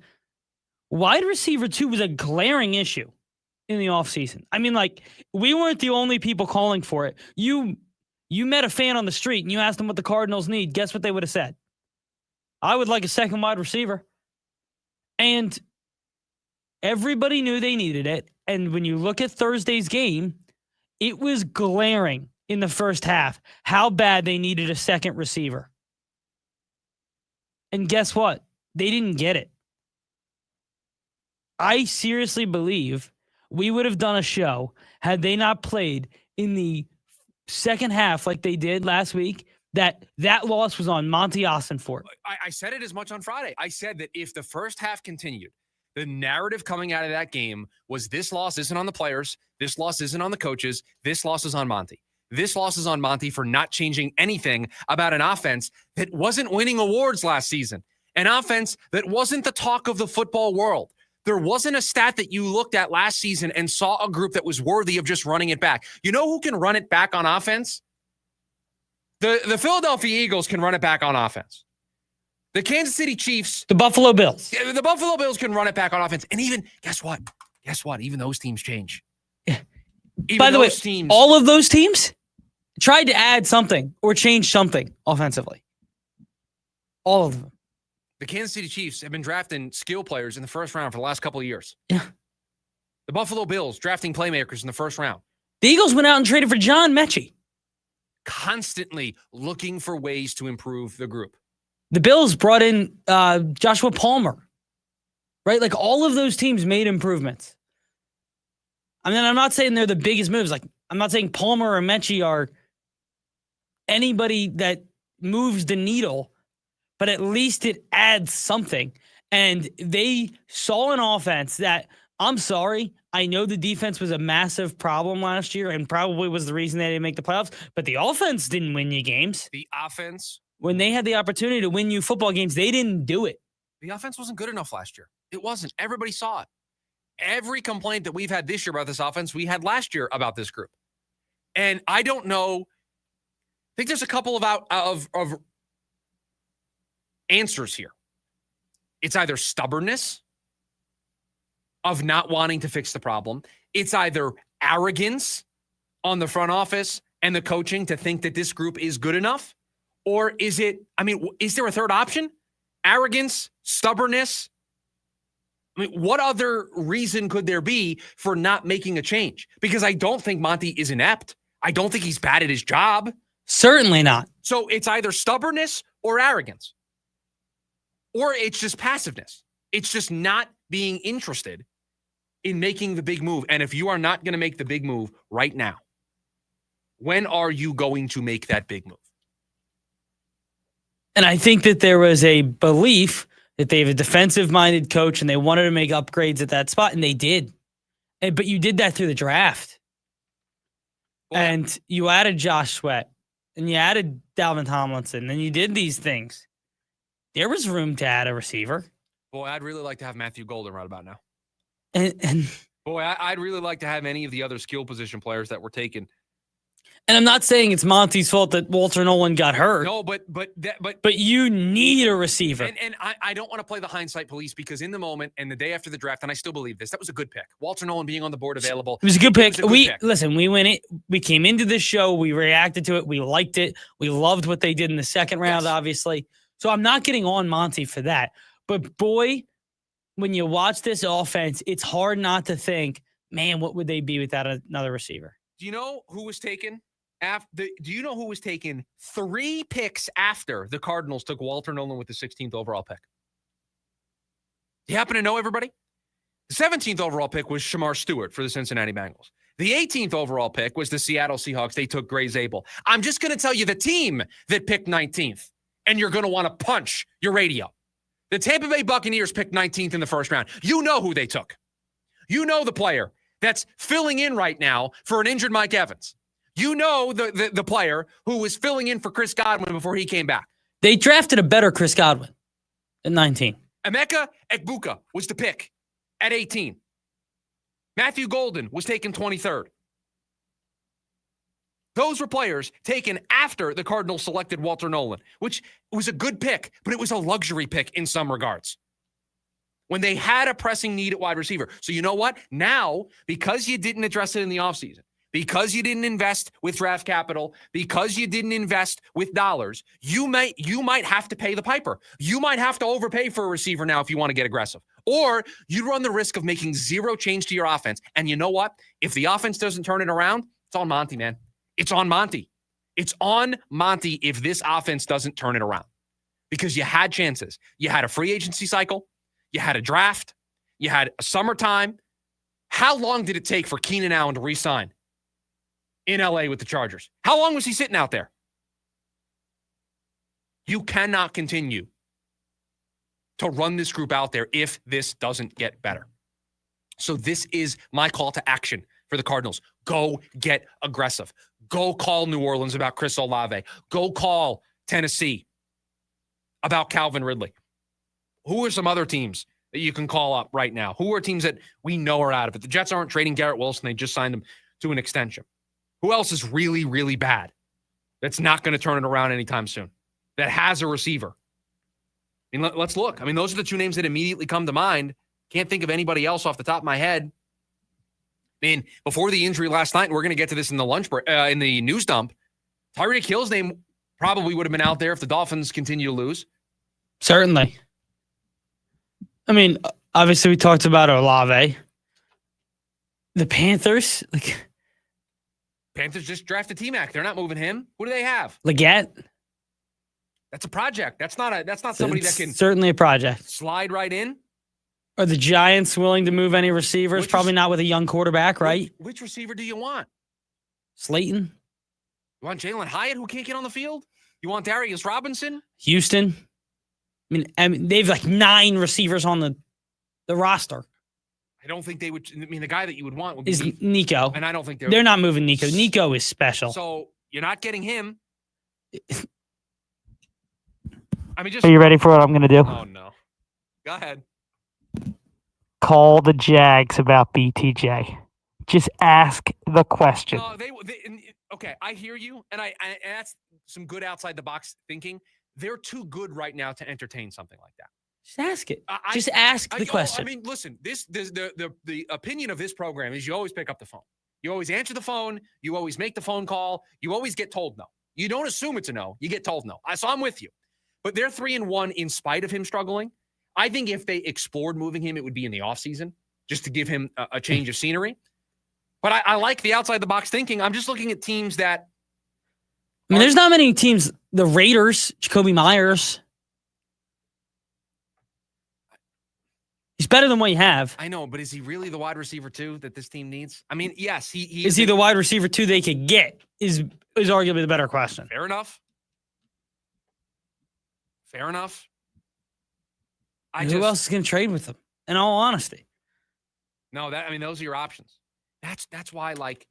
wide receiver 2 was a glaring issue in the offseason. I mean, like, we weren't the only people calling for it. You met a fan on the street and you asked them what the Cardinals need. Guess what they would have said? I would like a second wide receiver. And everybody knew they needed it. And when you look at Thursday's game, it was glaring in the first half how bad they needed a second receiver. And guess what? They didn't get it. I seriously believe we would have done a show had they not played in the second half like they did last week. That loss was on Monty Ossenfort. I said it as much on Friday. I said that if the first half continued, the narrative coming out of that game was this loss isn't on the players, this loss isn't on the coaches, this loss is on Monty. This loss is on Monty for not changing anything about an offense that wasn't winning awards last season, an offense that wasn't the talk of the football world. There wasn't a stat that you looked at last season and saw a group that was worthy of just running it back. You know who can run it back on offense? The Philadelphia Eagles can run it back on offense. The Kansas City Chiefs. The Buffalo Bills. The Buffalo Bills can run it back on offense. And even, guess what? Even those teams change. Yeah. By the way, all of those teams tried to add something or change something offensively. All of them. The Kansas City Chiefs have been drafting skill players in the first round for the last couple of years. Yeah. The Buffalo Bills drafting playmakers in the first round. The Eagles went out and traded for John Mechie. Constantly looking for ways to improve the group. The Bills brought in Joshua Palmer, right? Like, all of those teams made improvements. I mean, I'm not saying they're the biggest moves. Like, I'm not saying Palmer or Mechie are anybody that moves the needle, but at least it adds something. And they saw an offense that, I'm sorry, I know the defense was a massive problem last year and probably was the reason they didn't make the playoffs, but the offense didn't win you games. The offense? When they had the opportunity to win you football games, they didn't do it. The offense wasn't good enough last year. It wasn't. Everybody saw it. Every complaint that we've had this year about this offense, we had last year about this group. And I don't know. I think there's a couple of answers here. It's either stubbornness of not wanting to fix the problem. It's either arrogance on the front office and the coaching to think that this group is good enough. Or is it, is there a third option? Arrogance, stubbornness. What other reason could there be for not making a change? Because I don't think Monty is inept. I don't think he's bad at his job. Certainly not. So it's either stubbornness or arrogance. Or it's just passiveness. It's just not being interested in making the big move. And if you are not going to make the big move right now, when are you going to make that big move? And I think that there was a belief that they have a defensive-minded coach and they wanted to make upgrades at that spot, and they did. But you did that through the draft. Well, and you added Josh Sweat, and you added Dalvin Tomlinson, and you did these things. There was room to add a receiver. Boy, I'd really like to have Matthew Golden right about now. And boy, I'd really like to have any of the other skill position players that were taken. And I'm not saying it's Monty's fault that Walter Nolan got hurt. No, but you need a receiver. And I don't want to play the hindsight police because in the moment and the day after the draft, and I still believe this, that was a good pick. Walter Nolan being on the board available. It was a good pick. Listen, we came into this show, we reacted to it, we liked it, we loved what they did in the second round, obviously. So I'm not getting on Monty for that. But boy, when you watch this offense, it's hard not to think, man, what would they be without another receiver? Do you know who was taken? Do you know who was taken 3 picks after the Cardinals took Walter Nolan with the 16th overall pick? You happen to know everybody? The 17th overall pick was Shamar Stewart for the Cincinnati Bengals. The 18th overall pick was the Seattle Seahawks. They took Gray Zabel. I'm just going to tell you the team that picked 19th, and you're going to want to punch your radio. The Tampa Bay Buccaneers picked 19th in the first round. You know who they took. You know the player that's filling in right now for an injured Mike Evans. You know the player who was filling in for Chris Godwin before he came back. They drafted a better Chris Godwin at 19. Emeka Egbuka was the pick at 18. Matthew Golden was taken 23rd. Those were players taken after the Cardinals selected Walter Nolan, which was a good pick, but it was a luxury pick in some regards. When they had a pressing need at wide receiver. So you know what? Now, because you didn't address it in the offseason, because you didn't invest with draft capital, because you didn't invest with dollars, you might have to pay the piper. You might have to overpay for a receiver now if you want to get aggressive. Or you run the risk of making zero change to your offense. And you know what? If the offense doesn't turn it around, it's on Monty, man. It's on Monty. It's on Monty if this offense doesn't turn it around. Because you had chances. You had a free agency cycle. You had a draft. You had a summertime. How long did it take for Keenan Allen to re-sign in LA with the Chargers? How long was he sitting out there? You cannot continue to run this group out there if this doesn't get better. So this is my call to action for the Cardinals. Go get aggressive. Go call New Orleans about Chris Olave. Go call Tennessee about Calvin Ridley. Who are some other teams that you can call up right now? Who are teams that we know are out of it? The Jets aren't trading Garrett Wilson. They just signed him to an extension. Who else is really, really bad that's not going to turn it around anytime soon, that has a receiver? I mean, let's look. I mean, those are the 2 names that immediately come to mind. Can't think of anybody else off the top of my head. I mean, before the injury last night, and we're going to get to this in the lunch break, in the news dump, Tyreek Hill's name probably would have been out there if the Dolphins continue to lose. Certainly. I mean, obviously we talked about Olave. The Panthers, Panthers just drafted T-Mac. They're not moving him. Who do they have? Leggett. That's a project. That's not somebody that can certainly a project. Slide right in. Are the Giants willing to move any receivers? Probably not with a young quarterback, right? Which receiver do you want? Slayton. You want Jalen Hyatt, who can't get on the field? You want Darius Robinson? don't think they would. I mean, the guy that you would want would be Is Nico. And I don't think they're not moving Nico. Nico is special. So you're not getting him. I mean, just. Are you ready for what I'm going to do? Oh, no. Go ahead. Call the Jags about BTJ. Just ask the question. No, okay, I hear you, and and that's some good outside the box thinking. They're too good right now to entertain something like that. Just ask it. Just ask the question. I mean, listen. The opinion of this program is you always pick up the phone. You always answer the phone. You always make the phone call. You always get told no. You don't assume it's a no. You get told no. So I'm with you. But they're 3-1 in spite of him struggling. I think if they explored moving him, it would be in the offseason just to give him a change of scenery. But I like the outside the box thinking. I'm just looking at teams that. I mean, there's not many teams. The Raiders, Jacoby Myers. He's better than what you have. I know, but is he really the wide receiver too that this team needs? I mean, yes, he is he the wide receiver too they could get is arguably the better question. Fair enough. Fair enough. Who else is going to trade with them? In all honesty. No, those are your options. That's why, like,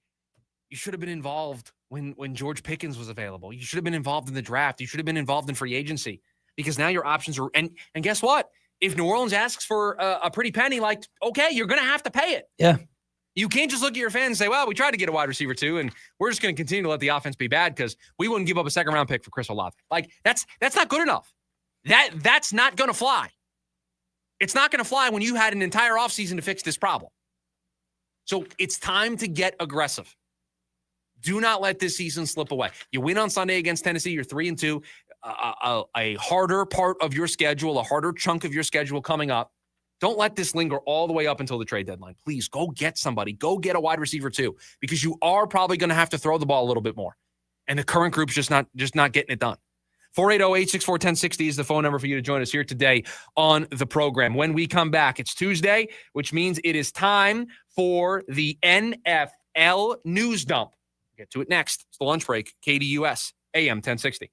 you should have been involved when George Pickens was available. You should have been involved in the draft. You should have been involved in free agency because now your options are. And guess what? If New Orleans asks for a pretty penny, like, okay, you're going to have to pay it. Yeah. You can't just look at your fans and say, well, we tried to get a wide receiver too, and we're just going to continue to let the offense be bad because we wouldn't give up a second-round pick for Chris Olave. Like, that's not good enough. That's not going to fly. It's not going to fly when you had an entire offseason to fix this problem. So it's time to get aggressive. Do not let this season slip away. You win on Sunday against Tennessee, you're 3-2. A harder part of your schedule, a harder chunk of your schedule coming up. Don't let this linger all the way up until the trade deadline. Please go get somebody. Go get a wide receiver too, because you are probably going to have to throw the ball a little bit more. And the current group's just not getting it done. 480-864-1060 is the phone number for you to join us here today on the program. When we come back, it's Tuesday, which means it is time for the NFL News Dump. We'll get to it next. It's the lunch break, KDUS, AM 1060.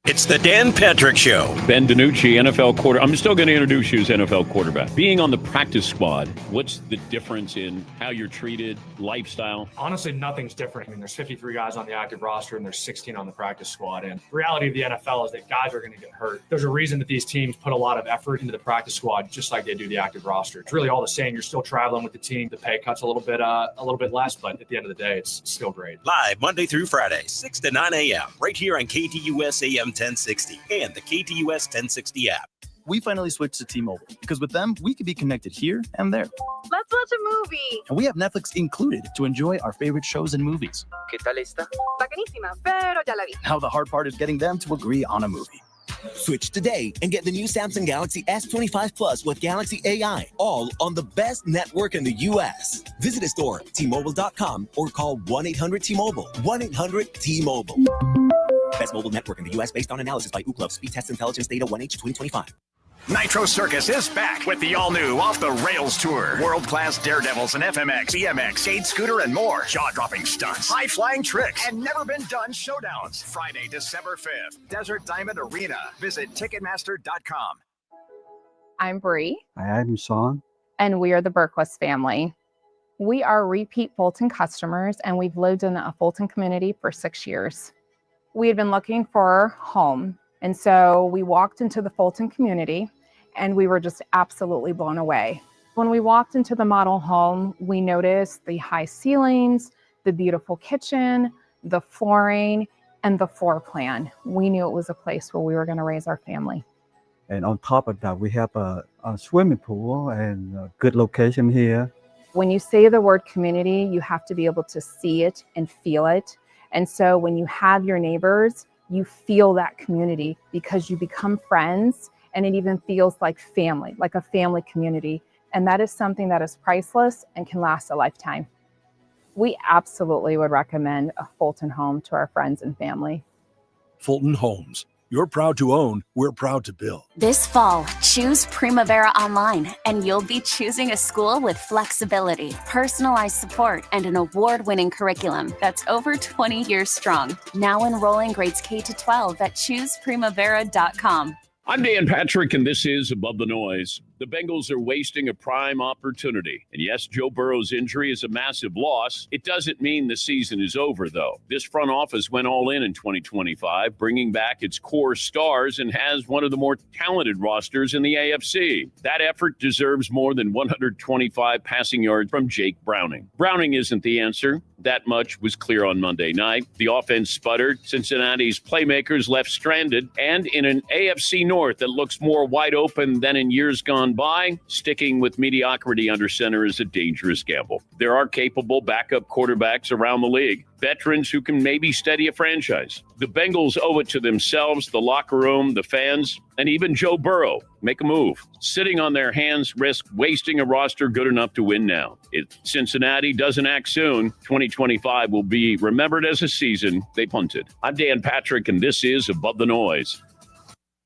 It's the Dan Patrick Show. Ben DiNucci, NFL quarterback. I'm still going to introduce you as NFL quarterback. Being on the practice squad, what's the difference in how you're treated, lifestyle? Honestly, nothing's different. I mean, there's 53 guys on the active roster and there's 16 on the practice squad. And the reality of the NFL is that guys are going to get hurt. There's a reason that these teams put a lot of effort into the practice squad, just like they do the active roster. It's really all the same. You're still traveling with the team. The pay cut's a little bit less, but at the end of the day, it's still great. Live Monday through Friday, 6 to 9 a.m. right here on KDUS AM 1060 and the KDUS 1060 app. We finally switched to T-Mobile because with them, we could be connected here and there. Let's watch a movie. And we have Netflix included to enjoy our favorite shows and movies. ¿Qué tal esta? Bacanísima, pero ya la vi. Now the hard part is getting them to agree on a movie. Switch today and get the new Samsung Galaxy S25 Plus with Galaxy AI, all on the best network in the U.S. Visit a store, T-Mobile.com, or call 1-800-T-Mobile. 1-800-T-Mobile. Best mobile network in the U.S. based on analysis by Ookla. Speed test intelligence data 1H 2025. Nitro Circus is back with the all-new Off the Rails Tour. World-class daredevils and FMX, BMX, Shade Scooter, and more. Jaw-dropping stunts, high-flying tricks, and never-been-done showdowns. Friday, December 5th, Desert Diamond Arena. Visit Ticketmaster.com. I'm Bree. Hi, I'm Sean. And we are the Berquist family. We are repeat Fulton customers, and we've lived in a Fulton community for 6 years. We had been looking for a home, and so we walked into the Fulton community, and we were just absolutely blown away. When we walked into the model home, we noticed the high ceilings, the beautiful kitchen, the flooring, and the floor plan. We knew it was a place where we were going to raise our family. And on top of that, we have a swimming pool and a good location here. When you say the word community, you have to be able to see it and feel it. And so when you have your neighbors, you feel that community because you become friends, and it even feels like family, like a family community. And that is something that is priceless and can last a lifetime. We absolutely would recommend a Fulton home to our friends and family. Fulton Homes. You're proud to own, we're proud to build. This fall, choose Primavera Online, and you'll be choosing a school with flexibility, personalized support, and an award-winning curriculum that's over 20 years strong. Now enrolling grades K to 12 at chooseprimavera.com. I'm Dan Patrick, and this is Above the Noise. The Bengals are wasting a prime opportunity. And yes, Joe Burrow's injury is a massive loss. It doesn't mean the season is over, though. This front office went all in 2025, bringing back its core stars and has one of the more talented rosters in the AFC. That effort deserves more than 125 passing yards from Jake Browning. Browning isn't the answer. That much was clear on Monday night. The offense sputtered, Cincinnati's playmakers left stranded, and in an AFC North that looks more wide open than in years gone by, sticking with mediocrity under center is a dangerous gamble. There are capable backup quarterbacks around the league, veterans who can maybe steady a franchise. The Bengals owe it to themselves, the locker room, the fans, and even Joe Burrow. Make a move. Sitting on their hands risk wasting a roster good enough to win now. If Cincinnati doesn't act soon, 2025 will be remembered as a season they punted. I'm Dan Patrick, and this is Above the Noise.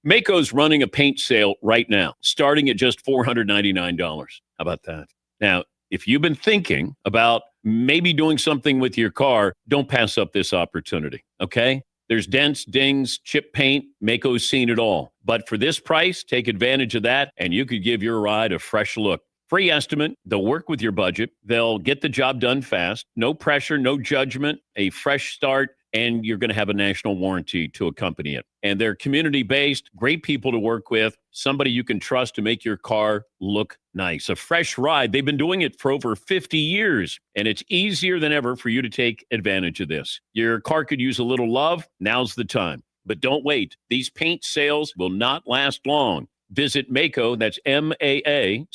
Maaco's running a paint sale right now, starting at just $499. How about that? Now, if you've been thinking about maybe doing something with your car, don't pass up this opportunity, okay? There's dents, dings, chip paint. Maaco's seen it all. But for this price, take advantage of that, and you could give your ride a fresh look. Free estimate. They'll work with your budget. They'll get the job done fast. No pressure, no judgment, a fresh start, and you're going to have a national warranty to accompany it. And they're community-based, great people to work with, somebody you can trust to make your car look nice. A fresh ride. They've been doing it for over 50 years, and it's easier than ever for you to take advantage of this. Your car could use a little love. Now's the time. But don't wait. These paint sales will not last long. Visit Maaco, that's MAACO.com,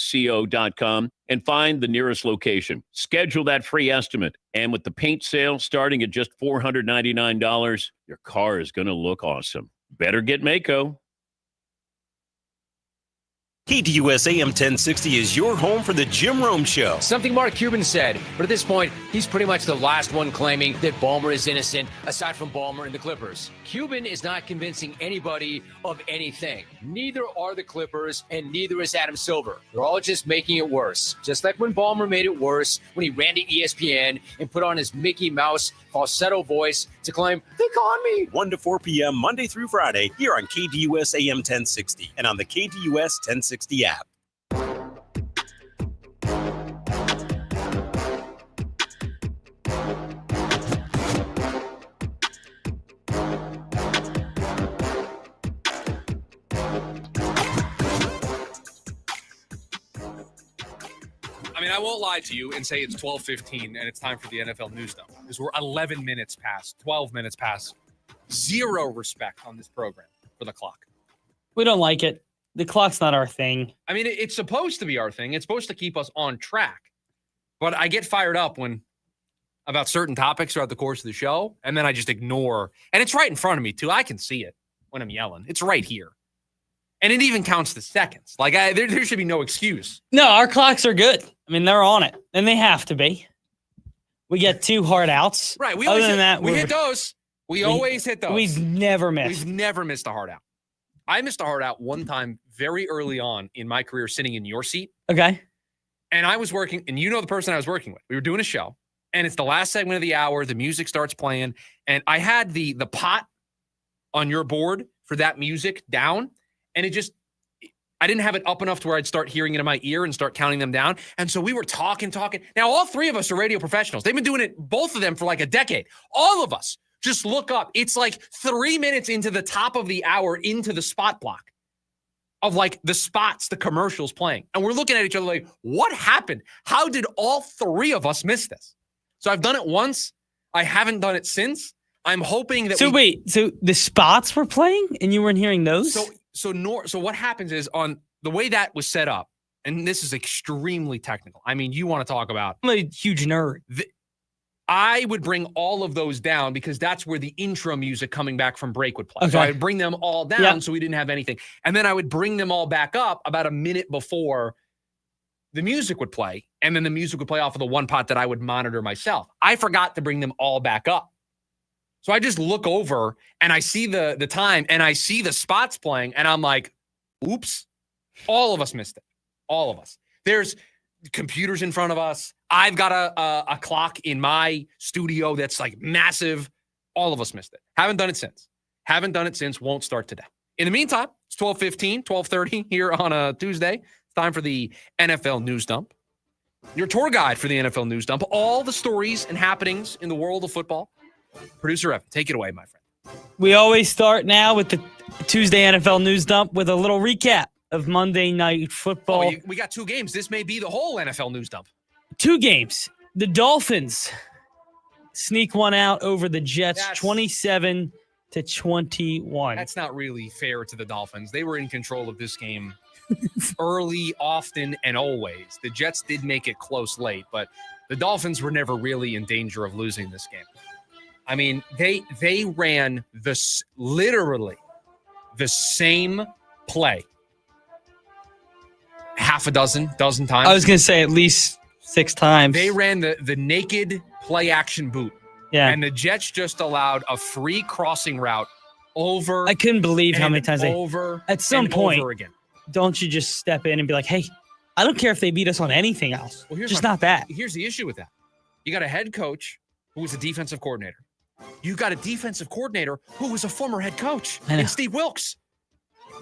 and find the nearest location. Schedule that free estimate. And with the paint sale starting at just $499, your car is going to look awesome. Better get Maaco. KDUS AM 1060 is your home for the Jim Rome Show. Something Mark Cuban said, but at this point, he's pretty much the last one claiming that Ballmer is innocent, aside from Ballmer and the Clippers. Cuban is not convincing anybody of anything. Neither are the Clippers, and neither is Adam Silver. They're all just making it worse. Just like when Ballmer made it worse when he ran to ESPN and put on his Mickey Mouse falsetto voice to claim, they caught me. 1 to 4 p.m. Monday through Friday here on KDUS AM 1060 and on the KDUS 1060 app. I mean, I won't lie to you and say it's 12:15 and it's time for the NFL news, though, because we're 11 minutes past, 12 minutes past. Zero respect on this program for the clock. We don't like it. The clock's not our thing. I mean, it's supposed to be our thing. It's supposed to keep us on track. But I get fired up about certain topics throughout the course of the show, and then I just ignore. And it's right in front of me, too. I can see it when I'm yelling. It's right here. And it even counts the seconds. Like, there should be no excuse. No, our clocks are good. I mean, they're on it, and they have to be. We get 2 hard outs. Right. We hit those. We always hit those. We've never missed. We've never missed a hard out. I missed a hard out one time very early on in my career sitting in your seat. Okay. And I was working, and you know the person I was working with. We were doing a show, and it's the last segment of the hour. The music starts playing, and I had the pot on your board for that music down, and I didn't have it up enough to where I'd start hearing it in my ear and start counting them down. And so we were talking. Now, all 3 of us are radio professionals. They've been doing it, both of them, for like a decade. All of us just look up. It's like 3 minutes into the top of the hour into the spot block of like the spots, the commercials playing. And we're looking at each other like, what happened? How did all 3 of us miss this? So I've done it once. I haven't done it since. I'm hoping that. So the spots were playing and you weren't hearing those? So what happens is, on the way that was set up, and this is extremely technical. I mean, you want to talk about. I'm a huge nerd. I would bring all of those down because that's where the intro music coming back from break would play. Okay. So I would bring them all down so we didn't have anything. And then I would bring them all back up about a minute before the music would play. And then the music would play off of the one pot that I would monitor myself. I forgot to bring them all back up. So I just look over and I see the time and I see the spots playing and I'm like, oops, all of us missed it. All of us. There's computers in front of us. I've got a clock in my studio that's like massive. All of us missed it. Haven't done it since. Won't start today. In the meantime, it's 12:15, 12:30 here on a Tuesday. It's Time for the NFL News Dump. Your tour guide for the NFL News Dump. All the stories and happenings in the world of football. Producer Evan, take it away, my friend. We always start now with the Tuesday NFL News Dump with a little recap of Monday Night Football. We got 2 games. This may be the whole NFL News Dump. 2 games. The Dolphins sneak one out over the Jets, 27-21. That's not really fair to the Dolphins. They were in control of this game early, often, and always. The Jets did make it close late, but the Dolphins were never really in danger of losing this game. I mean, they ran literally the same play half a dozen times. I was going to say at least 6 times. They ran the naked play action boot. Yeah. And the Jets just allowed a free crossing route over. I couldn't believe how many times at some point over again. Don't you just step in and be like, hey, I don't care if they beat us on anything else. Well, just not that. Here's the issue with that. You got a head coach who was a defensive coordinator. You got a defensive coordinator who was a former head coach in Steve Wilkes.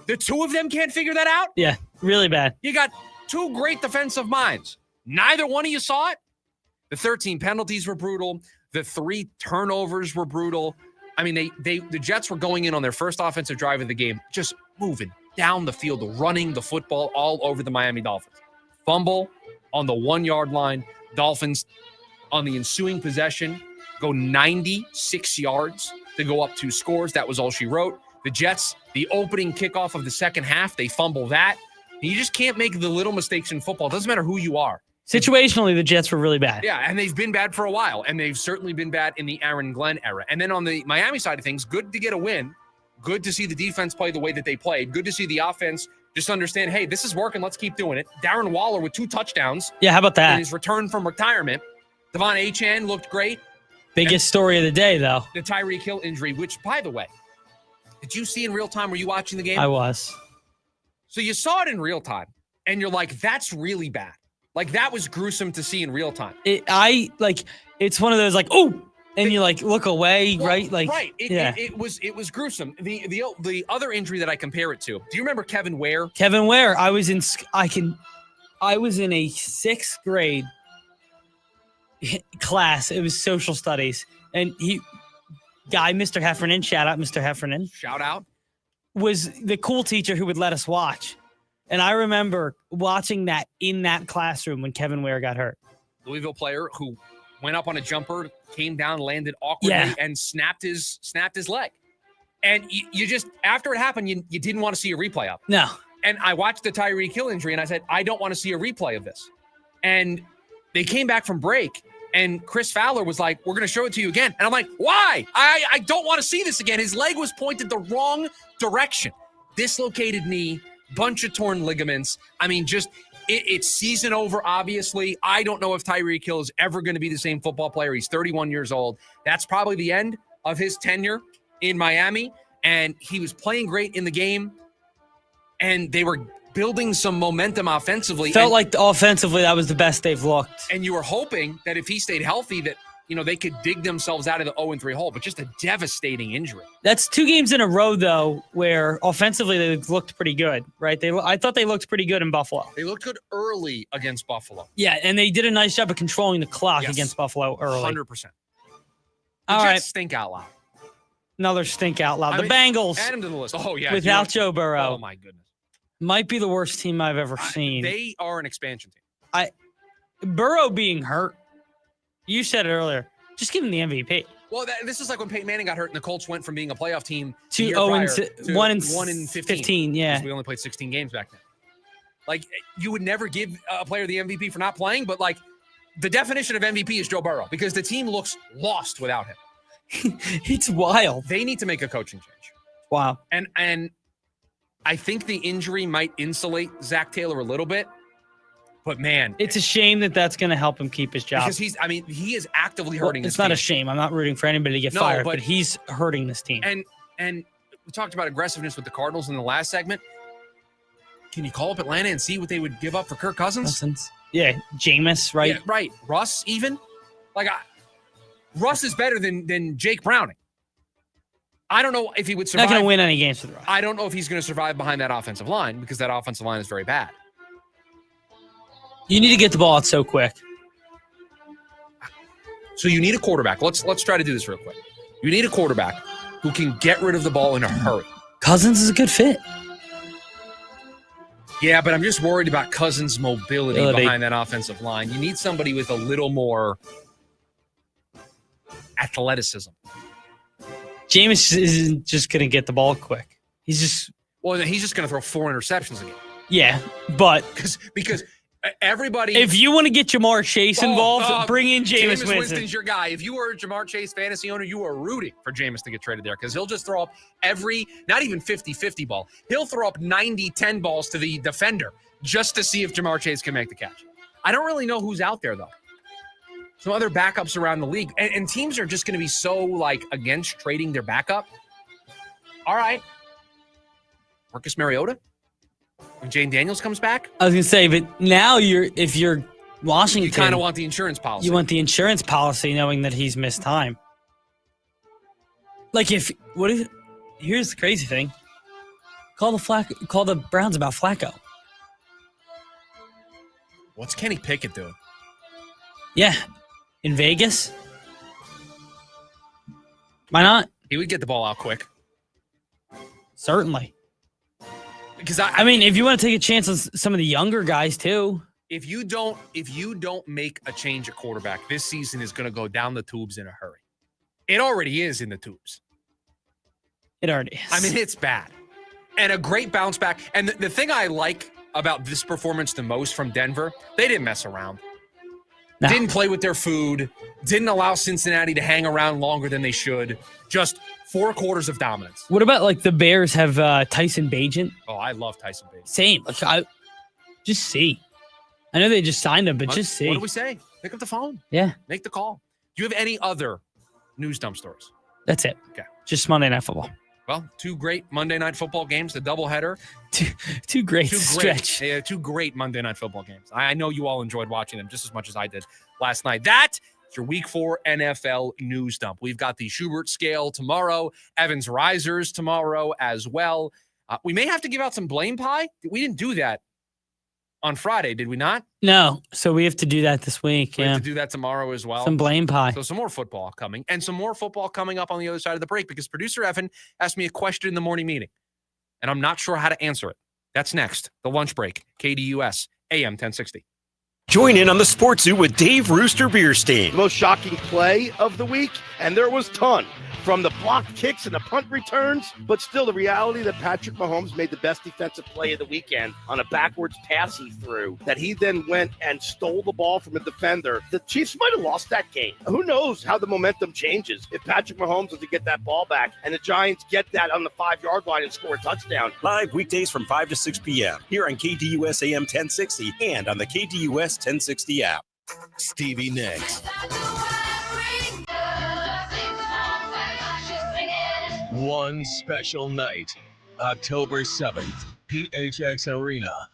The 2 of them can't figure that out? Yeah, really bad. You got 2 great defensive minds. Neither one of you saw it. The 13 penalties were brutal. The 3 turnovers were brutal. I mean, the Jets were going in on their first offensive drive of the game, just moving down the field, running the football all over the Miami Dolphins. Fumble on the 1-yard line. Dolphins on the ensuing possession go 96 yards to go up 2 scores. That was all she wrote. The Jets, the opening kickoff of the second half, they fumble that. You just can't make the little mistakes in football. It doesn't matter who you are. Situationally, the Jets were really bad. Yeah, and they've been bad for a while, and they've certainly been bad in the Aaron Glenn era. And then on the Miami side of things, good to get a win. Good to see the defense play the way that they played. Good to see the offense just understand, hey, this is working. Let's keep doing it. Darren Waller with 2 touchdowns. Yeah, how about that? In his return from retirement. Devon Achane looked great. Biggest story of the day, though. The Tyreek Hill injury, which, by the way, did you see in real time? Were you watching the game? I was. So you saw it in real time, and you're like, that's really bad. Like, that was gruesome to see in real time. It's one of those, like, oh, and you, like, look away, right? Like, right. It was gruesome. The other injury that I compare it to, do you remember Kevin Ware? Kevin Ware, I was in a 6th grade class. It was social studies. And Mr. Heffernan, shout out Mr. Heffernan. Shout out. Was the cool teacher who would let us watch. And I remember watching that in that classroom when Kevin Ware got hurt. Louisville player who went up on a jumper, came down, landed awkwardly, and snapped his leg. And you just, after it happened, you didn't want to see a replay of it. No. And I watched the Tyreek Hill injury, and I said, I don't want to see a replay of this. And they came back from break, and Chris Fowler was like, we're going to show it to you again. And I'm like, why? I don't want to see this again. His leg was pointed the wrong direction. Dislocated knee, bunch of torn ligaments. I mean, just it's season over, obviously. I don't know if Tyreek Hill is ever going to be the same football player. He's 31 years old. That's probably the end of his tenure in Miami. And he was playing great in the game. And they were building some momentum offensively. Felt like offensively that was the best they've looked. And you were hoping that if he stayed healthy that, they could dig themselves out of the 0-3 hole, but just a devastating injury. That's 2 games in a row, though, where offensively they looked pretty good, right? I thought they looked pretty good in Buffalo. They looked good early against Buffalo. Yeah, and they did a nice job of controlling the clock against Buffalo early. 100%. All right. Stink out loud. Another stink out loud. The Bengals. Add them to the list. Oh, yeah. Without Joe Burrow. Oh, my goodness. Might be the worst team I've ever seen. They are an expansion team. Burrow being hurt, you said it earlier, just give him the MVP. Well, this is like when Peyton Manning got hurt and the Colts went from being a playoff team to 1 in 15. Yeah. We only played 16 games back then. Like, you would never give a player the MVP for not playing, but like the definition of MVP is Joe Burrow because the team looks lost without him. It's wild. They need to make a coaching change. Wow. And I think the injury might insulate Zach Taylor a little bit. But, man. It's a shame that that's going to help him keep his job. Because he is actively hurting this team. It's not a shame. I'm not rooting for anybody to get fired, but he's hurting this team. And we talked about aggressiveness with the Cardinals in the last segment. Can you call up Atlanta and see what they would give up for Kirk Cousins? Yeah, Jameis, right? Yeah, right. Russ, even? Russ is better than Jake Browning. I don't know if he would survive. Not going to win any games with Russ. I don't know if he's going to survive behind that offensive line because that offensive line is very bad. You need to get the ball out so quick. So you need a quarterback. Let's try to do this real quick. You need a quarterback who can get rid of the ball in a hurry. Cousins is a good fit. Yeah, but I'm just worried about Cousins' mobility behind that offensive line. You need somebody with a little more athleticism. Jameis isn't just going to get the ball quick. He's just going to throw 4 interceptions again. Yeah, but because everybody. If you want to get Jamar Chase involved, bring in Jameis Winston. Winston's your guy. If you are a Jamar Chase fantasy owner, you are rooting for Jameis to get traded there because he'll just throw up not even 50-50 ball. He'll throw up 90-10 balls to the defender just to see if Jamar Chase can make the catch. I don't really know who's out there, though. Some other backups around the league. And teams are just going to be so, against trading their backup. All right. Marcus Mariota? When Jane Daniels comes back? I was going to say, but now if you're Washington, you kind of want the insurance policy. You want the insurance policy knowing that he's missed time. Here's the crazy thing. Call the Browns about Flacco. What's Kenny Pickett doing? Yeah. In Vegas? Why not? He would get the ball out quick. Certainly. Because I mean, if you want to take a chance on some of the younger guys too. If you don't make a change at quarterback, this season is going to go down the tubes in a hurry. It already is in the tubes. It already is. I mean, it's bad. And a great bounce back. And the thing I like about this performance the most from Denver, they didn't mess around. No. Didn't play with their food. Didn't allow Cincinnati to hang around longer than they should. Just 4 quarters of dominance. What about the Bears have Tyson Bagent? Oh, I love Tyson Bagent. Same. Just see. I know they just signed him, but just see. What do we say? Pick up the phone. Yeah. Make the call. Do you have any other news dump stories? That's it. Okay. Just Monday Night Football. Well, 2 great Monday Night Football games, the doubleheader. Two great stretch. Yeah, 2 great Monday Night Football games. I know you all enjoyed watching them just as much as I did last night. That is your Week 4 NFL news dump. We've got the Schubert scale tomorrow, Evans risers tomorrow as well. We may have to give out some blame pie. We didn't do that on Friday, did we not? No. So we have to do that this week. We have to do that tomorrow as well. Some blame pie. So some more football coming, and some more football coming up on the other side of the break because producer Evan asked me a question in the morning meeting, and I'm not sure how to answer it. That's next. The lunch break. KDUS AM 1060. Join in on the Sports Zoo with Dave Rooster Beerstein. Most shocking play of the week, and there was ton. From the blocked kicks and the punt returns, but still the reality that Patrick Mahomes made the best defensive play of the weekend on a backwards pass he threw, that he then went and stole the ball from a defender. The Chiefs might have lost that game. Who knows how the momentum changes if Patrick Mahomes doesn't get that ball back and the Giants get that on the 5-yard line and score a touchdown. Live weekdays from 5 to 6 p.m. here on KDUS AM 1060 and on the KDUS 1060 app. Stevie Nicks. One special night, October 7th, PHX Arena.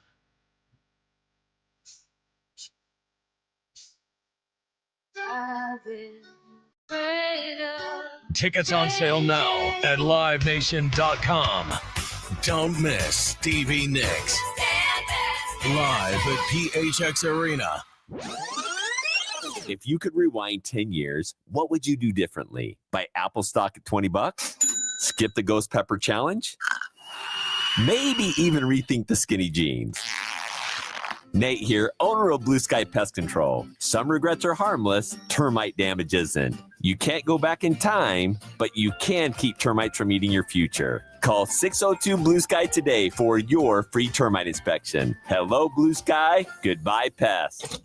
Tickets on sale now at livenation.com. Don't miss Stevie Nicks. Live at PHX Arena. If you could rewind 10 years, what would you do differently? Buy Apple stock at $20? Skip the Ghost Pepper Challenge? Maybe even rethink the skinny jeans. Nate here, owner of Blue Sky Pest Control. Some regrets are harmless, termite damage isn't. You can't go back in time, but you can keep termites from eating your future. Call 602-BLUE-SKY today for your free termite inspection. Hello, Blue Sky. Goodbye, pests.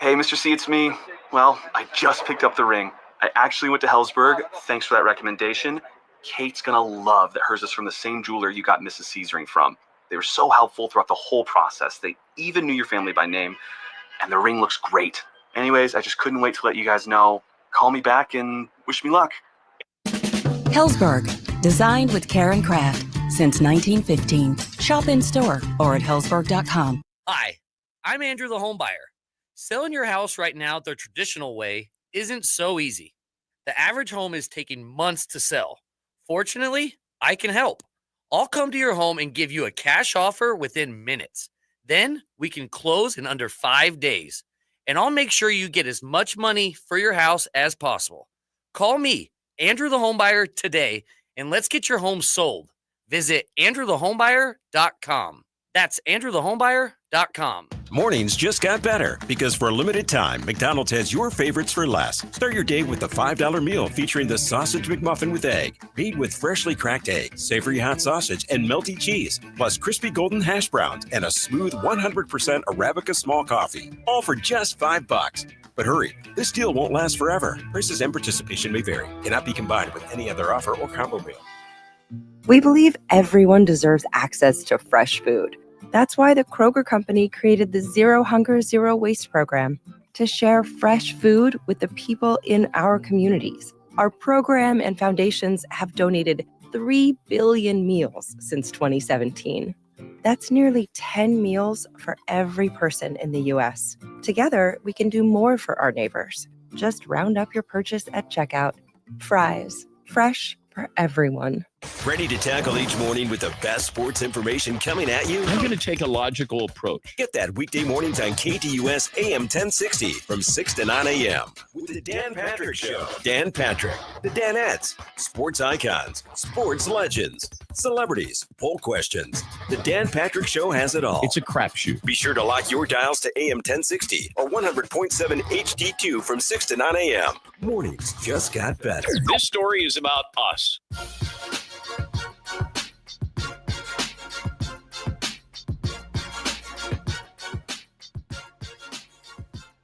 Hey, Mr. C, it's me. Well, I just picked up the ring. I actually went to Hellsberg. Thanks for that recommendation. Kate's gonna love that hers is from the same jeweler you got Mrs. C's ring from. They were so helpful throughout the whole process. They even knew your family by name, and the ring looks great. Anyways, I just couldn't wait to let you guys know. Call me back and wish me luck. Hellsberg, designed with care and craft since 1915. Shop in store or at hellsberg.com. Hi, I'm Andrew the Homebuyer. Selling your house right now the traditional way isn't so easy. The average home is taking months to sell. Fortunately, I can help. I'll come to your home and give you a cash offer within minutes. Then we can close in under 5 days. And I'll make sure you get as much money for your house as possible. Call me, Andrew the Homebuyer, today, and let's get your home sold. Visit andrewthehomebuyer.com. That's andrewthehomebuyer.com. Mornings just got better because for a limited time, McDonald's has your favorites for less. Start your day with the $5 meal featuring the Sausage McMuffin with egg, made with freshly cracked egg, savory hot sausage, and melty cheese, plus crispy golden hash browns and a smooth 100% Arabica small coffee, all for just $5. But hurry, this deal won't last forever. Prices and participation may vary. Cannot be combined with any other offer or combo meal. We believe everyone deserves access to fresh food. That's why the Kroger Company created the Zero Hunger, Zero Waste program to share fresh food with the people in our communities. Our program and foundations have donated 3 billion meals since 2017. That's nearly 10 meals for every person in the U.S. Together, we can do more for our neighbors. Just round up your purchase at checkout. Fries, fresh for everyone. Ready to tackle each morning with the best sports information coming at you? I'm going to take a logical approach. Get that weekday mornings on KTUS AM 1060 from 6 to 9 a.m. with the Dan Patrick Show. Dan Patrick, the Danettes, sports icons, sports legends, celebrities, poll questions. The Dan Patrick Show has it all. It's a crapshoot. Be sure to lock your dials to AM 1060 or 100.7 HD2 from 6 to 9 a.m. Mornings just got better. This story is about us.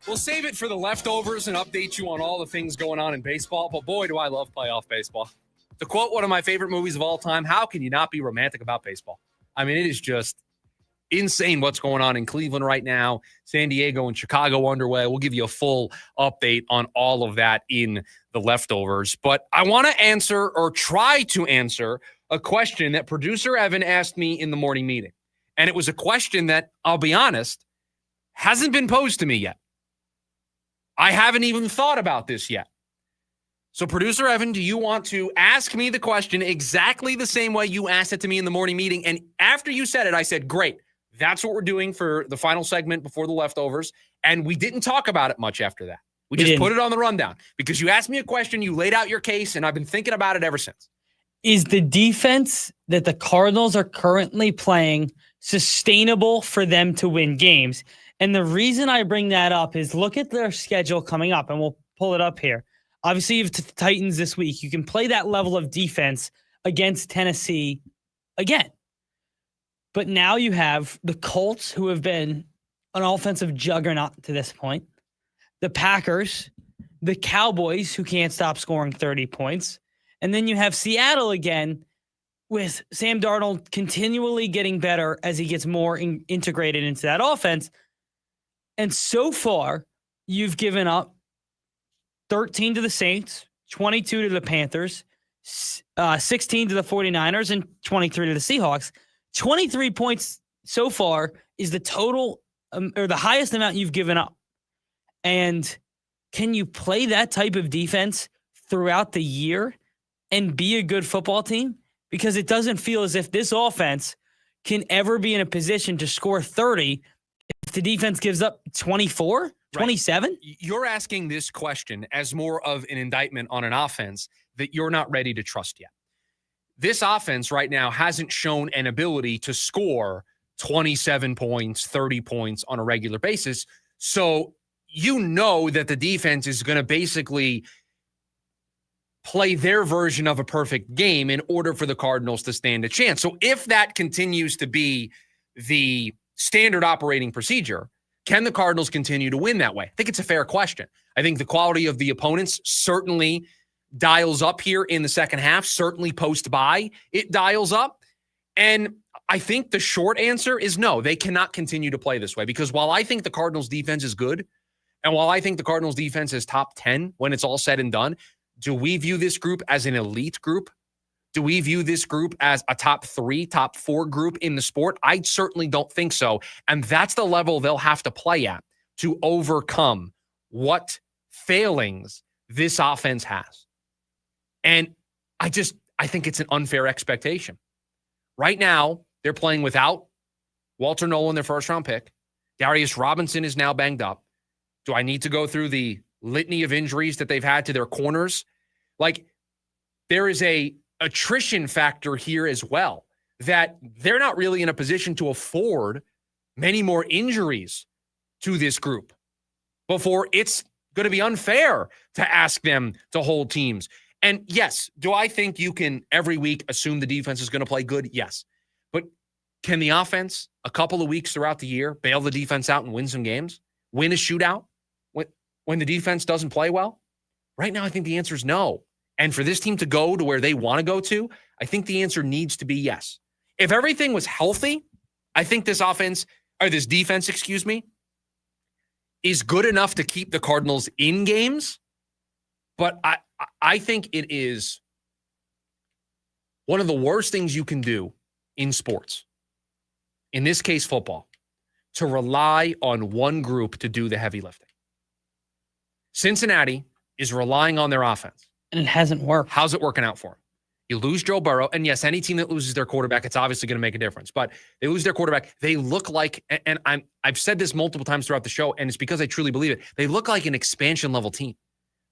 We'll save it for the leftovers and update you on all the things going on in baseball. But boy, do I love playoff baseball. To quote one of my favorite movies of all time, how can you not be romantic about baseball? I mean, it is just insane what's going on in Cleveland right now, San Diego and Chicago underway. We'll give you a full update on all of that in the leftovers. But I want to answer or try to answer a question that producer Evan asked me in the morning meeting. And it was a question that, I'll be honest, hasn't been posed to me yet. I haven't even thought about this yet. So, producer Evan, do you want to ask me the question exactly the same way you asked it to me in the morning meeting? And after you said it, I said, great. That's what we're doing for the final segment before the leftovers. And we didn't talk about it much after that. We just put it on the rundown because you asked me a question, you laid out your case, and I've been thinking about it ever since. Is the defense that the Cardinals are currently playing sustainable for them to win games? And the reason I bring that up is look at their schedule coming up, and we'll pull it up here. Obviously, you have the Titans this week. You can play that level of defense against Tennessee again. But now you have the Colts, who have been an offensive juggernaut to this point, the Packers, the Cowboys, who can't stop scoring 30 points, and then you have Seattle again with Sam Darnold continually getting better as he gets more integrated into that offense. And so far, you've given up 13 to the Saints, 22 to the Panthers, 16 to the 49ers, and 23 to the Seahawks. 23 points so far is the total or the highest amount you've given up. And can you play that type of defense throughout the year and be a good football team? Because it doesn't feel as if this offense can ever be in a position to score 30 if the defense gives up 24, 27. Right. You're asking this question as more of an indictment on an offense that you're not ready to trust yet. This offense right now hasn't shown an ability to score 27 points, 30 points on a regular basis. So you know that the defense is going to basically play their version of a perfect game in order for the Cardinals to stand a chance. So if that continues to be the standard operating procedure, can the Cardinals continue to win that way? I think it's a fair question. I think the quality of the opponents certainly dials up here in the second half, certainly post-bye, it dials up. And I think the short answer is no, they cannot continue to play this way, because while I think the Cardinals defense is good, and while I think the Cardinals defense is top 10 when it's all said and done, do we view this group as an elite group? Do we view this group as a top 3, top 4 group in the sport? I certainly don't think so. And that's the level they'll have to play at to overcome what failings this offense has. And I think it's an unfair expectation. Right now, they're playing without Walter Nolan, their first-round pick. Darius Robinson is now banged up. Do I need to go through the litany of injuries that they've had to their corners? Like, there is a attrition factor here as well, that they're not really in a position to afford many more injuries to this group before it's going to be unfair to ask them to hold teams. And yes, do I think you can every week assume the defense is going to play good? Yes. But can the offense a couple of weeks throughout the year bail the defense out and win some games? Win a shootout when the defense doesn't play well? Right now, I think the answer is no. And for this team to go to where they want to go to, I think the answer needs to be yes. If everything was healthy, I think this defense, is good enough to keep the Cardinals in games. But I think it is one of the worst things you can do in sports, in this case football, to rely on one group to do the heavy lifting. Cincinnati is relying on their offense. And it hasn't worked. How's it working out for them? You lose Joe Burrow, and yes, any team that loses their quarterback, it's obviously going to make a difference. But they lose their quarterback. They look like, and I've said this multiple times throughout the show, and it's because I truly believe it. They look like an expansion-level team.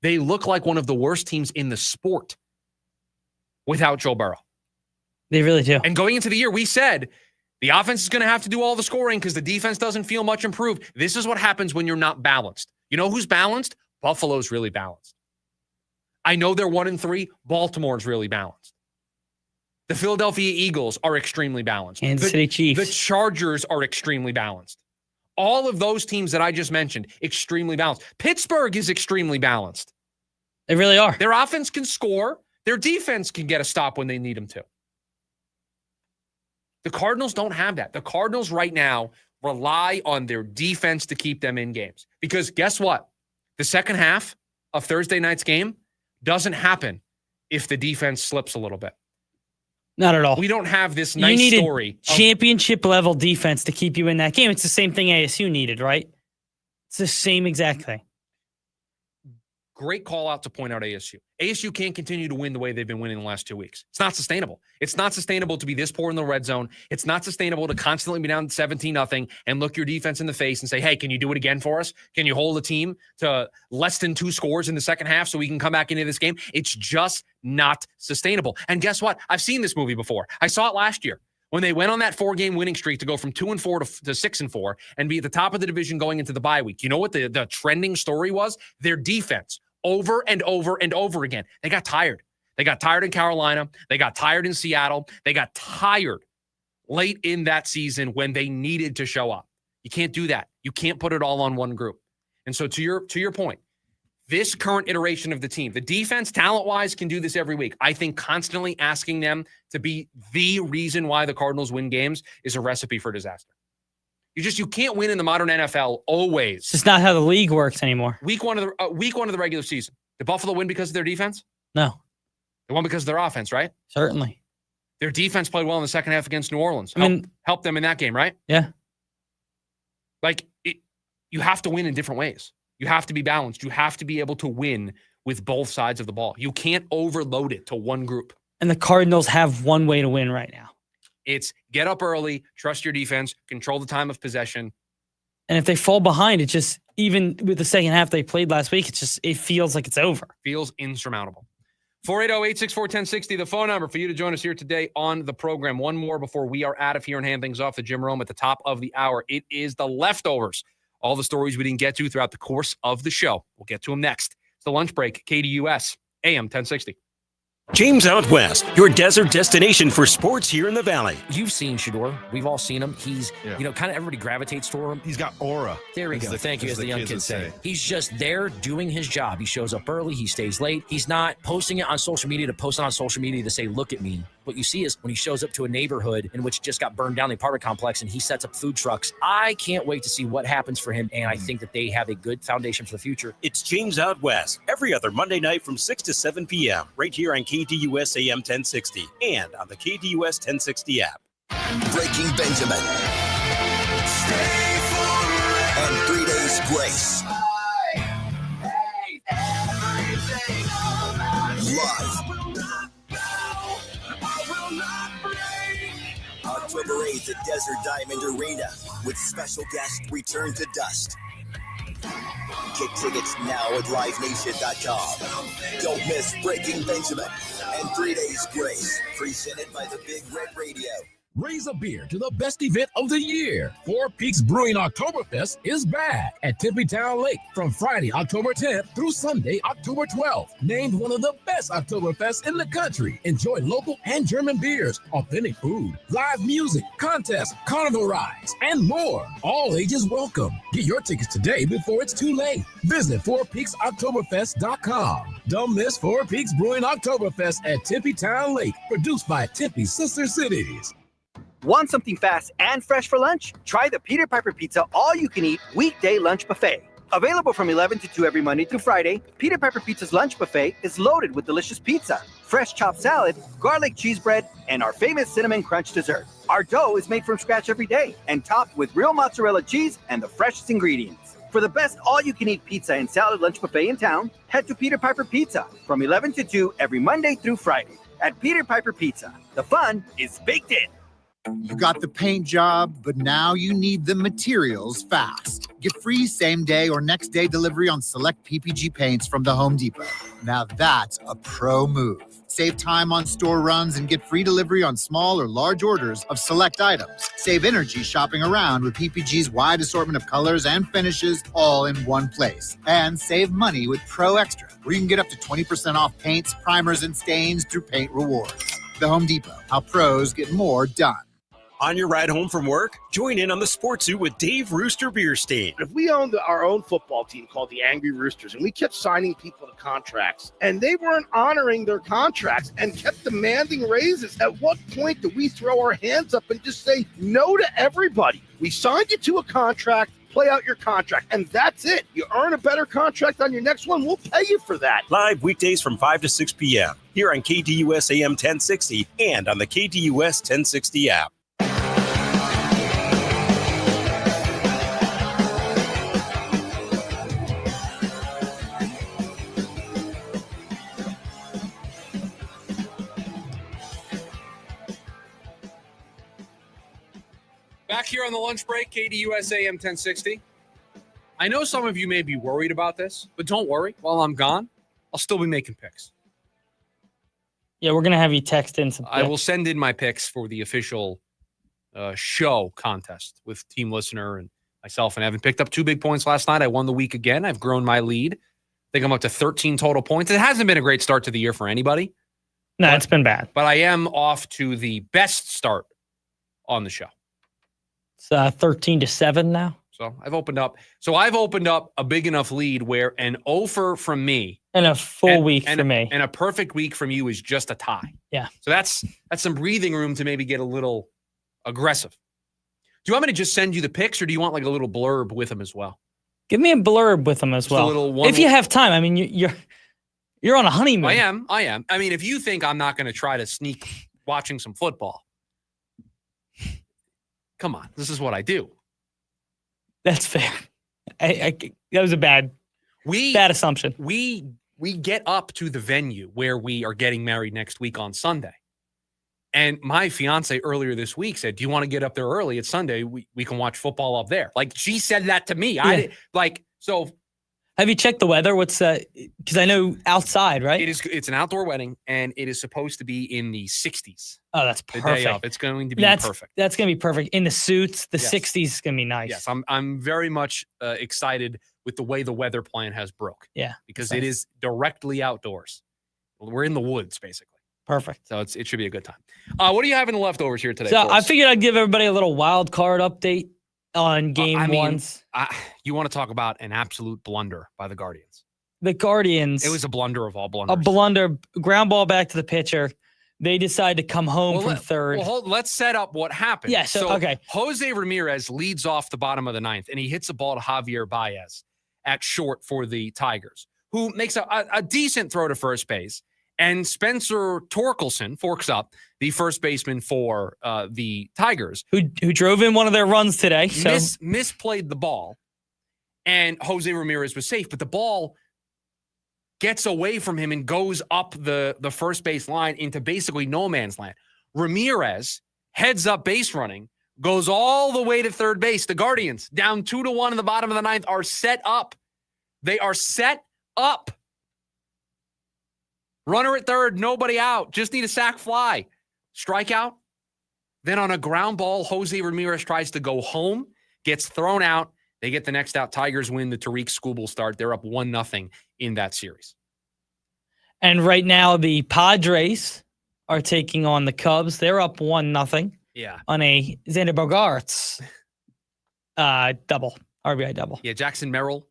They look like one of the worst teams in the sport without Joe Burrow. They really do. And going into the year, we said the offense is going to have to do all the scoring because the defense doesn't feel much improved. This is what happens when you're not balanced. You know who's balanced? Buffalo's really balanced. I know they're 1-3. Baltimore's really balanced. The Philadelphia Eagles are extremely balanced. Kansas City Chiefs. The Chargers are extremely balanced. All of those teams that I just mentioned, extremely balanced. Pittsburgh is extremely balanced. They really are. Their offense can score. Their defense can get a stop when they need them to. The Cardinals don't have that. The Cardinals right now rely on their defense to keep them in games. Because guess what? The second half of Thursday night's game doesn't happen if the defense slips a little bit. Not at all. We don't have this nice you needed story. Championship level defense to keep you in that game. It's the same thing ASU needed, right? It's the same exact thing. Great call out to point out ASU. ASU can't continue to win the way they've been winning the last 2 weeks. It's not sustainable. It's not sustainable to be this poor in the red zone. It's not sustainable to constantly be down 17-0 and look your defense in the face and say, hey, can you do it again for us? Can you hold the team to less than 2 scores in the second half so we can come back into this game? It's just not sustainable. And guess what? I've seen this movie before. I saw it last year when they went on that 4-game winning streak to go from 2-4 to 6-4 and be at the top of the division going into the bye week. You know what the trending story was? Their defense. Over and over and over again. They got tired. They got tired in Carolina. They got tired in Seattle. They got tired late in that season when they needed to show up. You can't do that. You can't put it all on one group. And so to your point, this current iteration of the team, the defense, talent-wise, can do this every week. I think constantly asking them to be the reason why the Cardinals win games is a recipe for disaster. You can't win in the modern NFL always. It's just not how the league works anymore. Week one of the regular season. Did Buffalo win because of their defense? No. They won because of their offense, right? Certainly. Their defense played well in the second half against New Orleans. Helped them in that game, right? Yeah. You have to win in different ways. You have to be balanced. You have to be able to win with both sides of the ball. You can't overload it to one group. And the Cardinals have one way to win right now. It's get up early, trust your defense, control the time of possession. And if they fall behind, it just, even with the second half they played last week, it feels like it's over. Feels insurmountable. 480-864-1060, the phone number for you to join us here today on the program. One more before we are out of here and hand things off to Jim Rome at the top of the hour. It is the leftovers. All the stories we didn't get to throughout the course of the show. We'll get to them next. It's the lunch break, KDUS, AM 1060. James Out West, your desert destination for sports here in the Valley. You've seen Shador. We've all seen him. He's, kind of everybody gravitates toward him. He's got aura. There we go. Thank you, as the young kids say. He's just there doing his job. He shows up early. He stays late. He's not posting it on social media to post it on social media to say, look at me. What you see is when he shows up to a neighborhood in which just got burned down, the apartment complex, and he sets up food trucks. I can't wait to see what happens for him, and I think that they have a good foundation for the future. It's James Out West, every other Monday night from 6 to 7 p.m., right here on KDUS AM 1060 and on the KDUS 1060 app. Breaking Benjamin. And 3 Days Grace. Live. October 8th at Desert Diamond Arena with special guest Return to Dust. Get tickets now at livenation.com. Don't miss Breaking Benjamin and 3 Days Grace, presented by the Big Red Radio. Raise a beer to the best event of the year. Four Peaks Brewing Oktoberfest is back at Tippytown Lake from Friday, October 10th through Sunday, October 12th. Named one of the best Oktoberfests in the country. Enjoy local and German beers, authentic food, live music, contests, carnival rides, and more. All ages welcome. Get your tickets today before it's too late. Visit fourpeaksoktoberfest.com. Don't miss Four Peaks Brewing Oktoberfest at Tippytown Lake, produced by Tippy Sister Cities. Want something fast and fresh for lunch? Try the Peter Piper Pizza all-you-can-eat weekday lunch buffet. Available from 11 to 2 every Monday through Friday, Peter Piper Pizza's lunch buffet is loaded with delicious pizza, fresh chopped salad, garlic cheese bread, and our famous cinnamon crunch dessert. Our dough is made from scratch every day and topped with real mozzarella cheese and the freshest ingredients. For the best all-you-can-eat pizza and salad lunch buffet in town, head to Peter Piper Pizza from 11 to 2 every Monday through Friday. At Peter Piper Pizza, the fun is baked in. You got the paint job, but now you need the materials fast. Get free same-day or next-day delivery on select PPG paints from the Home Depot. Now that's a pro move. Save time on store runs and get free delivery on small or large orders of select items. Save energy shopping around with PPG's wide assortment of colors and finishes all in one place. And save money with Pro Extra, where you can get up to 20% off paints, primers, and stains through Paint Rewards. The Home Depot, how pros get more done. On your ride home from work, join in on the Sports Zoo with Dave Rooster Bierstein. If we owned our own football team called the Angry Roosters and we kept signing people to contracts and they weren't honoring their contracts and kept demanding raises, at what point do we throw our hands up and just say no to everybody? We signed you to a contract. Play out your contract, and that's it. You earn a better contract on your next one, we'll pay you for that. Live weekdays from 5 to 6 p.m. here on KDUS AM 1060 and on the KDUS 1060 app. Back here on the lunch break, KDUS AM 1060. I know some of you may be worried about this, but don't worry. While I'm gone, I'll still be making picks. Yeah, we're going to have you text in some picks. I will send in my picks for the official show contest with Team Listener and myself and Evan. Picked up 2 big points last night. I won the week again. I've grown my lead. I think I'm up to 13 total points. It hasn't been a great start to the year for anybody. No, it's been bad. But I am off to the best start on the show. It's 13-7 now. So I've opened up a big enough lead where an offer from me and a full week from me and a perfect week from you is just a tie. Yeah. So that's some breathing room to maybe get a little aggressive. Do you want me to just send you the picks, or do you want like a little blurb with them as well? Give me a blurb with them as Just a well. little one- If you have time. I mean, you're on a honeymoon. I am. I mean, if you think I'm not going to try to sneak watching some football, come on, this is what I do. That's fair. That was a bad assumption. We get up to the venue where we are getting married next week on Sunday. And my fiance earlier this week said, do you want to get up there early? It's Sunday. We can watch football up there. Like, she said that to me. Yeah. So have you checked the weather? What's because I know outside, right? It's an outdoor wedding, and it is supposed to be in the 60s. Oh, that's The perfect. day of. It's going to be perfect. That's going to be perfect. In the suits, the Yes. 60s is going to be nice. Yes, I'm very much excited with the way the weather plan has broke. Yeah. Because Nice. it is directly outdoors. We're in the woods, basically. Perfect. So it should be a good time. What do you have in the leftovers here today? So for I us? figured I'd give everybody a little wild card update on game ones. You want to talk about an absolute blunder by the Guardians. The Guardians. It was a blunder of all blunders. A blunder, ground ball back to the pitcher. They decide to come home from third. Let's set up what happened. Yeah, so okay. Jose Ramirez leads off the bottom of the ninth, and he hits a ball to Javier Baez at short for the Tigers, who makes a decent throw to first base. And Spencer Torkelson forks up, the first baseman for the Tigers. Who drove in one of their runs today. So. Misplayed the ball, and Jose Ramirez was safe, but the ball gets away from him and goes up the first base line into basically no man's land. Ramirez heads up base running, goes all the way to third base. The Guardians, down 2-1 in the bottom of the ninth, are set up. They are set up. Runner at third, nobody out. Just need a sac fly. Strikeout. Then on a ground ball, Jose Ramirez tries to go home, gets thrown out. They get the next out. Tigers win the Tariq Skubal start. They're up 1-0 in that series. And right now, the Padres are taking on the Cubs. They're up 1-0. Yeah. On a Xander Bogaerts double, RBI double. Yeah, Jackson Merrill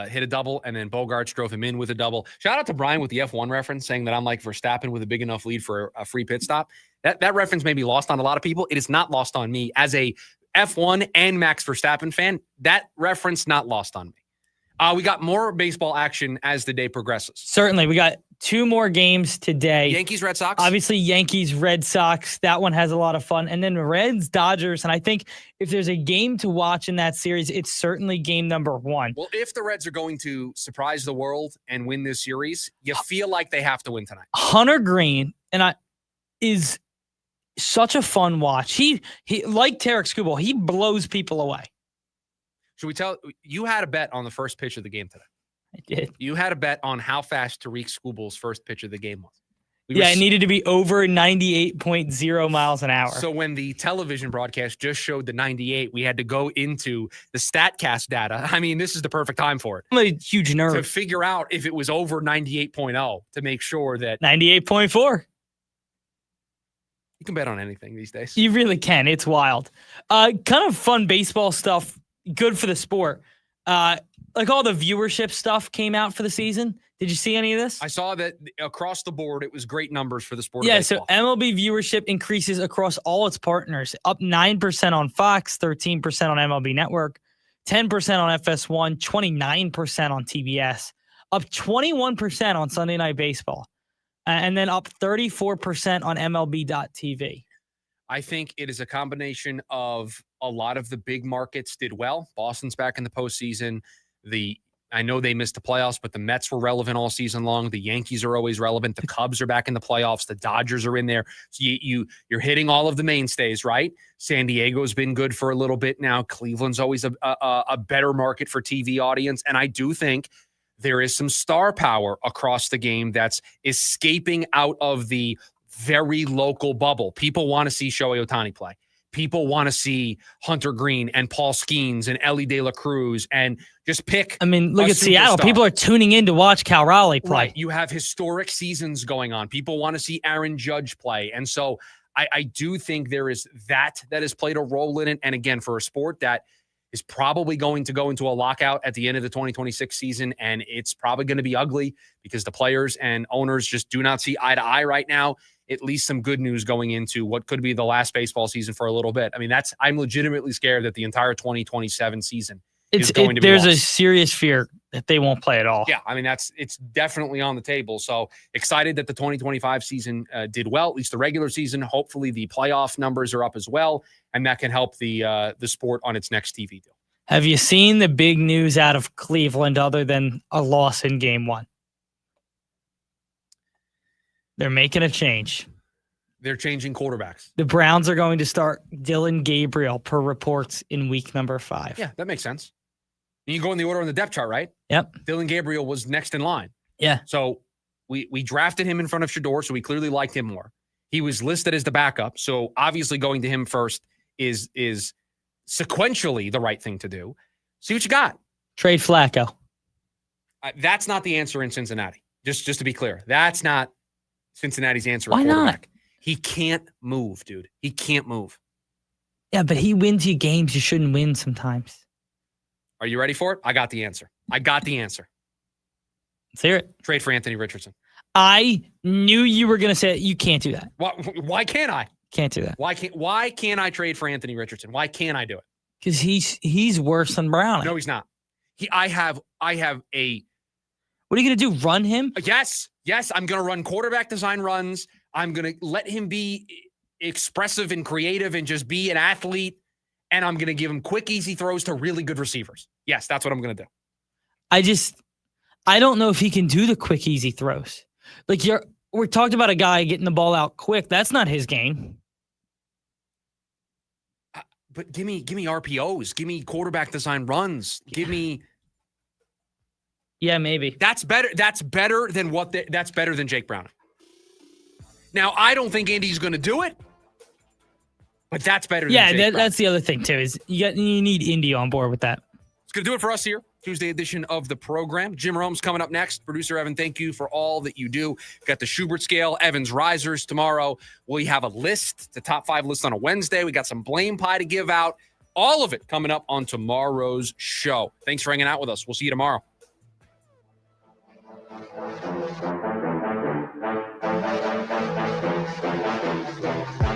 hit a double, and then Bogaerts drove him in with a double. Shout out to Brian with the F1 reference, saying that I'm like Verstappen with a big enough lead for a free pit stop. That reference may be lost on a lot of people. It is not lost on me. As a F1 and Max Verstappen fan, that reference not lost on me. We got more baseball action as the day progresses. Certainly. We got 2 more games today. Yankees, Red Sox. Obviously, Yankees, Red Sox. That one has a lot of fun. And then Reds, Dodgers. And I think if there's a game to watch in that series, it's certainly game number 1. Well, if the Reds are going to surprise the world and win this series, you feel like they have to win tonight. Hunter Green is such a fun watch. He like Tarek Skubal, he blows people away. Should we tell you had a bet on the first pitch of the game today? I did. You had a bet on how fast Tariq Skubal's first pitch of the game was. It needed to be over 98.0 miles an hour. So when the television broadcast just showed the 98, we had to go into the StatCast data. I mean, this is the perfect time for it. I'm a huge nerd. To figure out if it was over 98.0 to make sure that 98.4. You can bet on anything these days. You really can. It's wild. Kind of fun baseball stuff. Good for the sport. Like all the viewership stuff came out for the season. Did you see any of this? I saw that across the board, it was great numbers for the sport. Yeah, of baseball. so MLB viewership increases across all its partners, up 9% on Fox, 13% on MLB Network, 10% on FS1, 29% on TBS, up 21% on Sunday Night Baseball, and then up 34% on MLB.TV. I think it is a combination of a lot of the big markets did well. Boston's back in the postseason. I know they missed the playoffs, but the Mets were relevant all season long. The Yankees are always relevant. The Cubs are back in the playoffs. The Dodgers are in there. So you're hitting all of the mainstays, right? San Diego's been good for a little bit now. Cleveland's always a better market for TV audience. And I do think there is some star power across the game that's escaping out of the very local bubble. People want to see Shohei Ohtani play. People want to see Hunter Green and Paul Skeens and Ellie De La Cruz and just pick. I mean, look a at Seattle. superstar. People are tuning in to watch Cal Raleigh play. Right. You have historic seasons going on. People want to see Aaron Judge play. And so I do think there is that has played a role in it. And again, for a sport that is probably going to go into a lockout at the end of the 2026 season, and it's probably going to be ugly because the players and owners just do not see eye to eye right now. At least some good news going into what could be the last baseball season for a little bit. I mean, I'm legitimately scared that the entire 2027 season is going to be There's lost. a serious fear that they won't play at all. Yeah, I mean, it's definitely on the table. So excited that the 2025 season did well, at least the regular season. Hopefully the playoff numbers are up as well, and that can help the sport on its next TV deal. Have you seen the big news out of Cleveland other than a loss in game 1? They're making a change. They're changing quarterbacks. The Browns are going to start Dylan Gabriel per reports in week number 5. Yeah, that makes sense. You go in the order on the depth chart, right? Yep. Dylan Gabriel was next in line. Yeah. So we drafted him in front of Shador, so we clearly liked him more. He was listed as the backup, so obviously going to him first is sequentially the right thing to do. See what you got. Trade Flacco. That's not the answer in Cincinnati. Just to be clear, that's not Cincinnati's answer. Why not? He can't move, dude. He can't move. Yeah, but he wins you games you shouldn't win sometimes. Are you ready for it? I got the answer. Let's hear it. Trade for Anthony Richardson. I knew you were going to say it. You can't do that. Why can't I? Can't do that. Why can't I trade for Anthony Richardson? Why can't I do it? Because he's worse than Browning. No, he's not. I have a. What are you going to do? Run him? Yes. I'm going to run quarterback design runs. I'm going to let him be expressive and creative and just be an athlete. And I'm going to give him quick, easy throws to really good receivers. Yes, that's what I'm going to do. I don't know if he can do the quick, easy throws. Like we're talking about a guy getting the ball out quick. That's not his game. But give me RPOs. Give me quarterback design runs. Give me. Yeah, maybe. That's better. That's better than that's better than Jake Browning. Now, I don't think Indy's going to do it, but that's better than Jake Browning. That's the other thing, too, is you need Indy on board with that. It's going to do it for us here. Tuesday edition of the program. Jim Rome's coming up next. Producer Evan, thank you for all that you do. Got the Schubert scale, Evan's risers tomorrow. We have a list, the top 5 list on a Wednesday. We got some blame pie to give out. All of it coming up on tomorrow's show. Thanks for hanging out with us. We'll see you tomorrow. We'll be right back.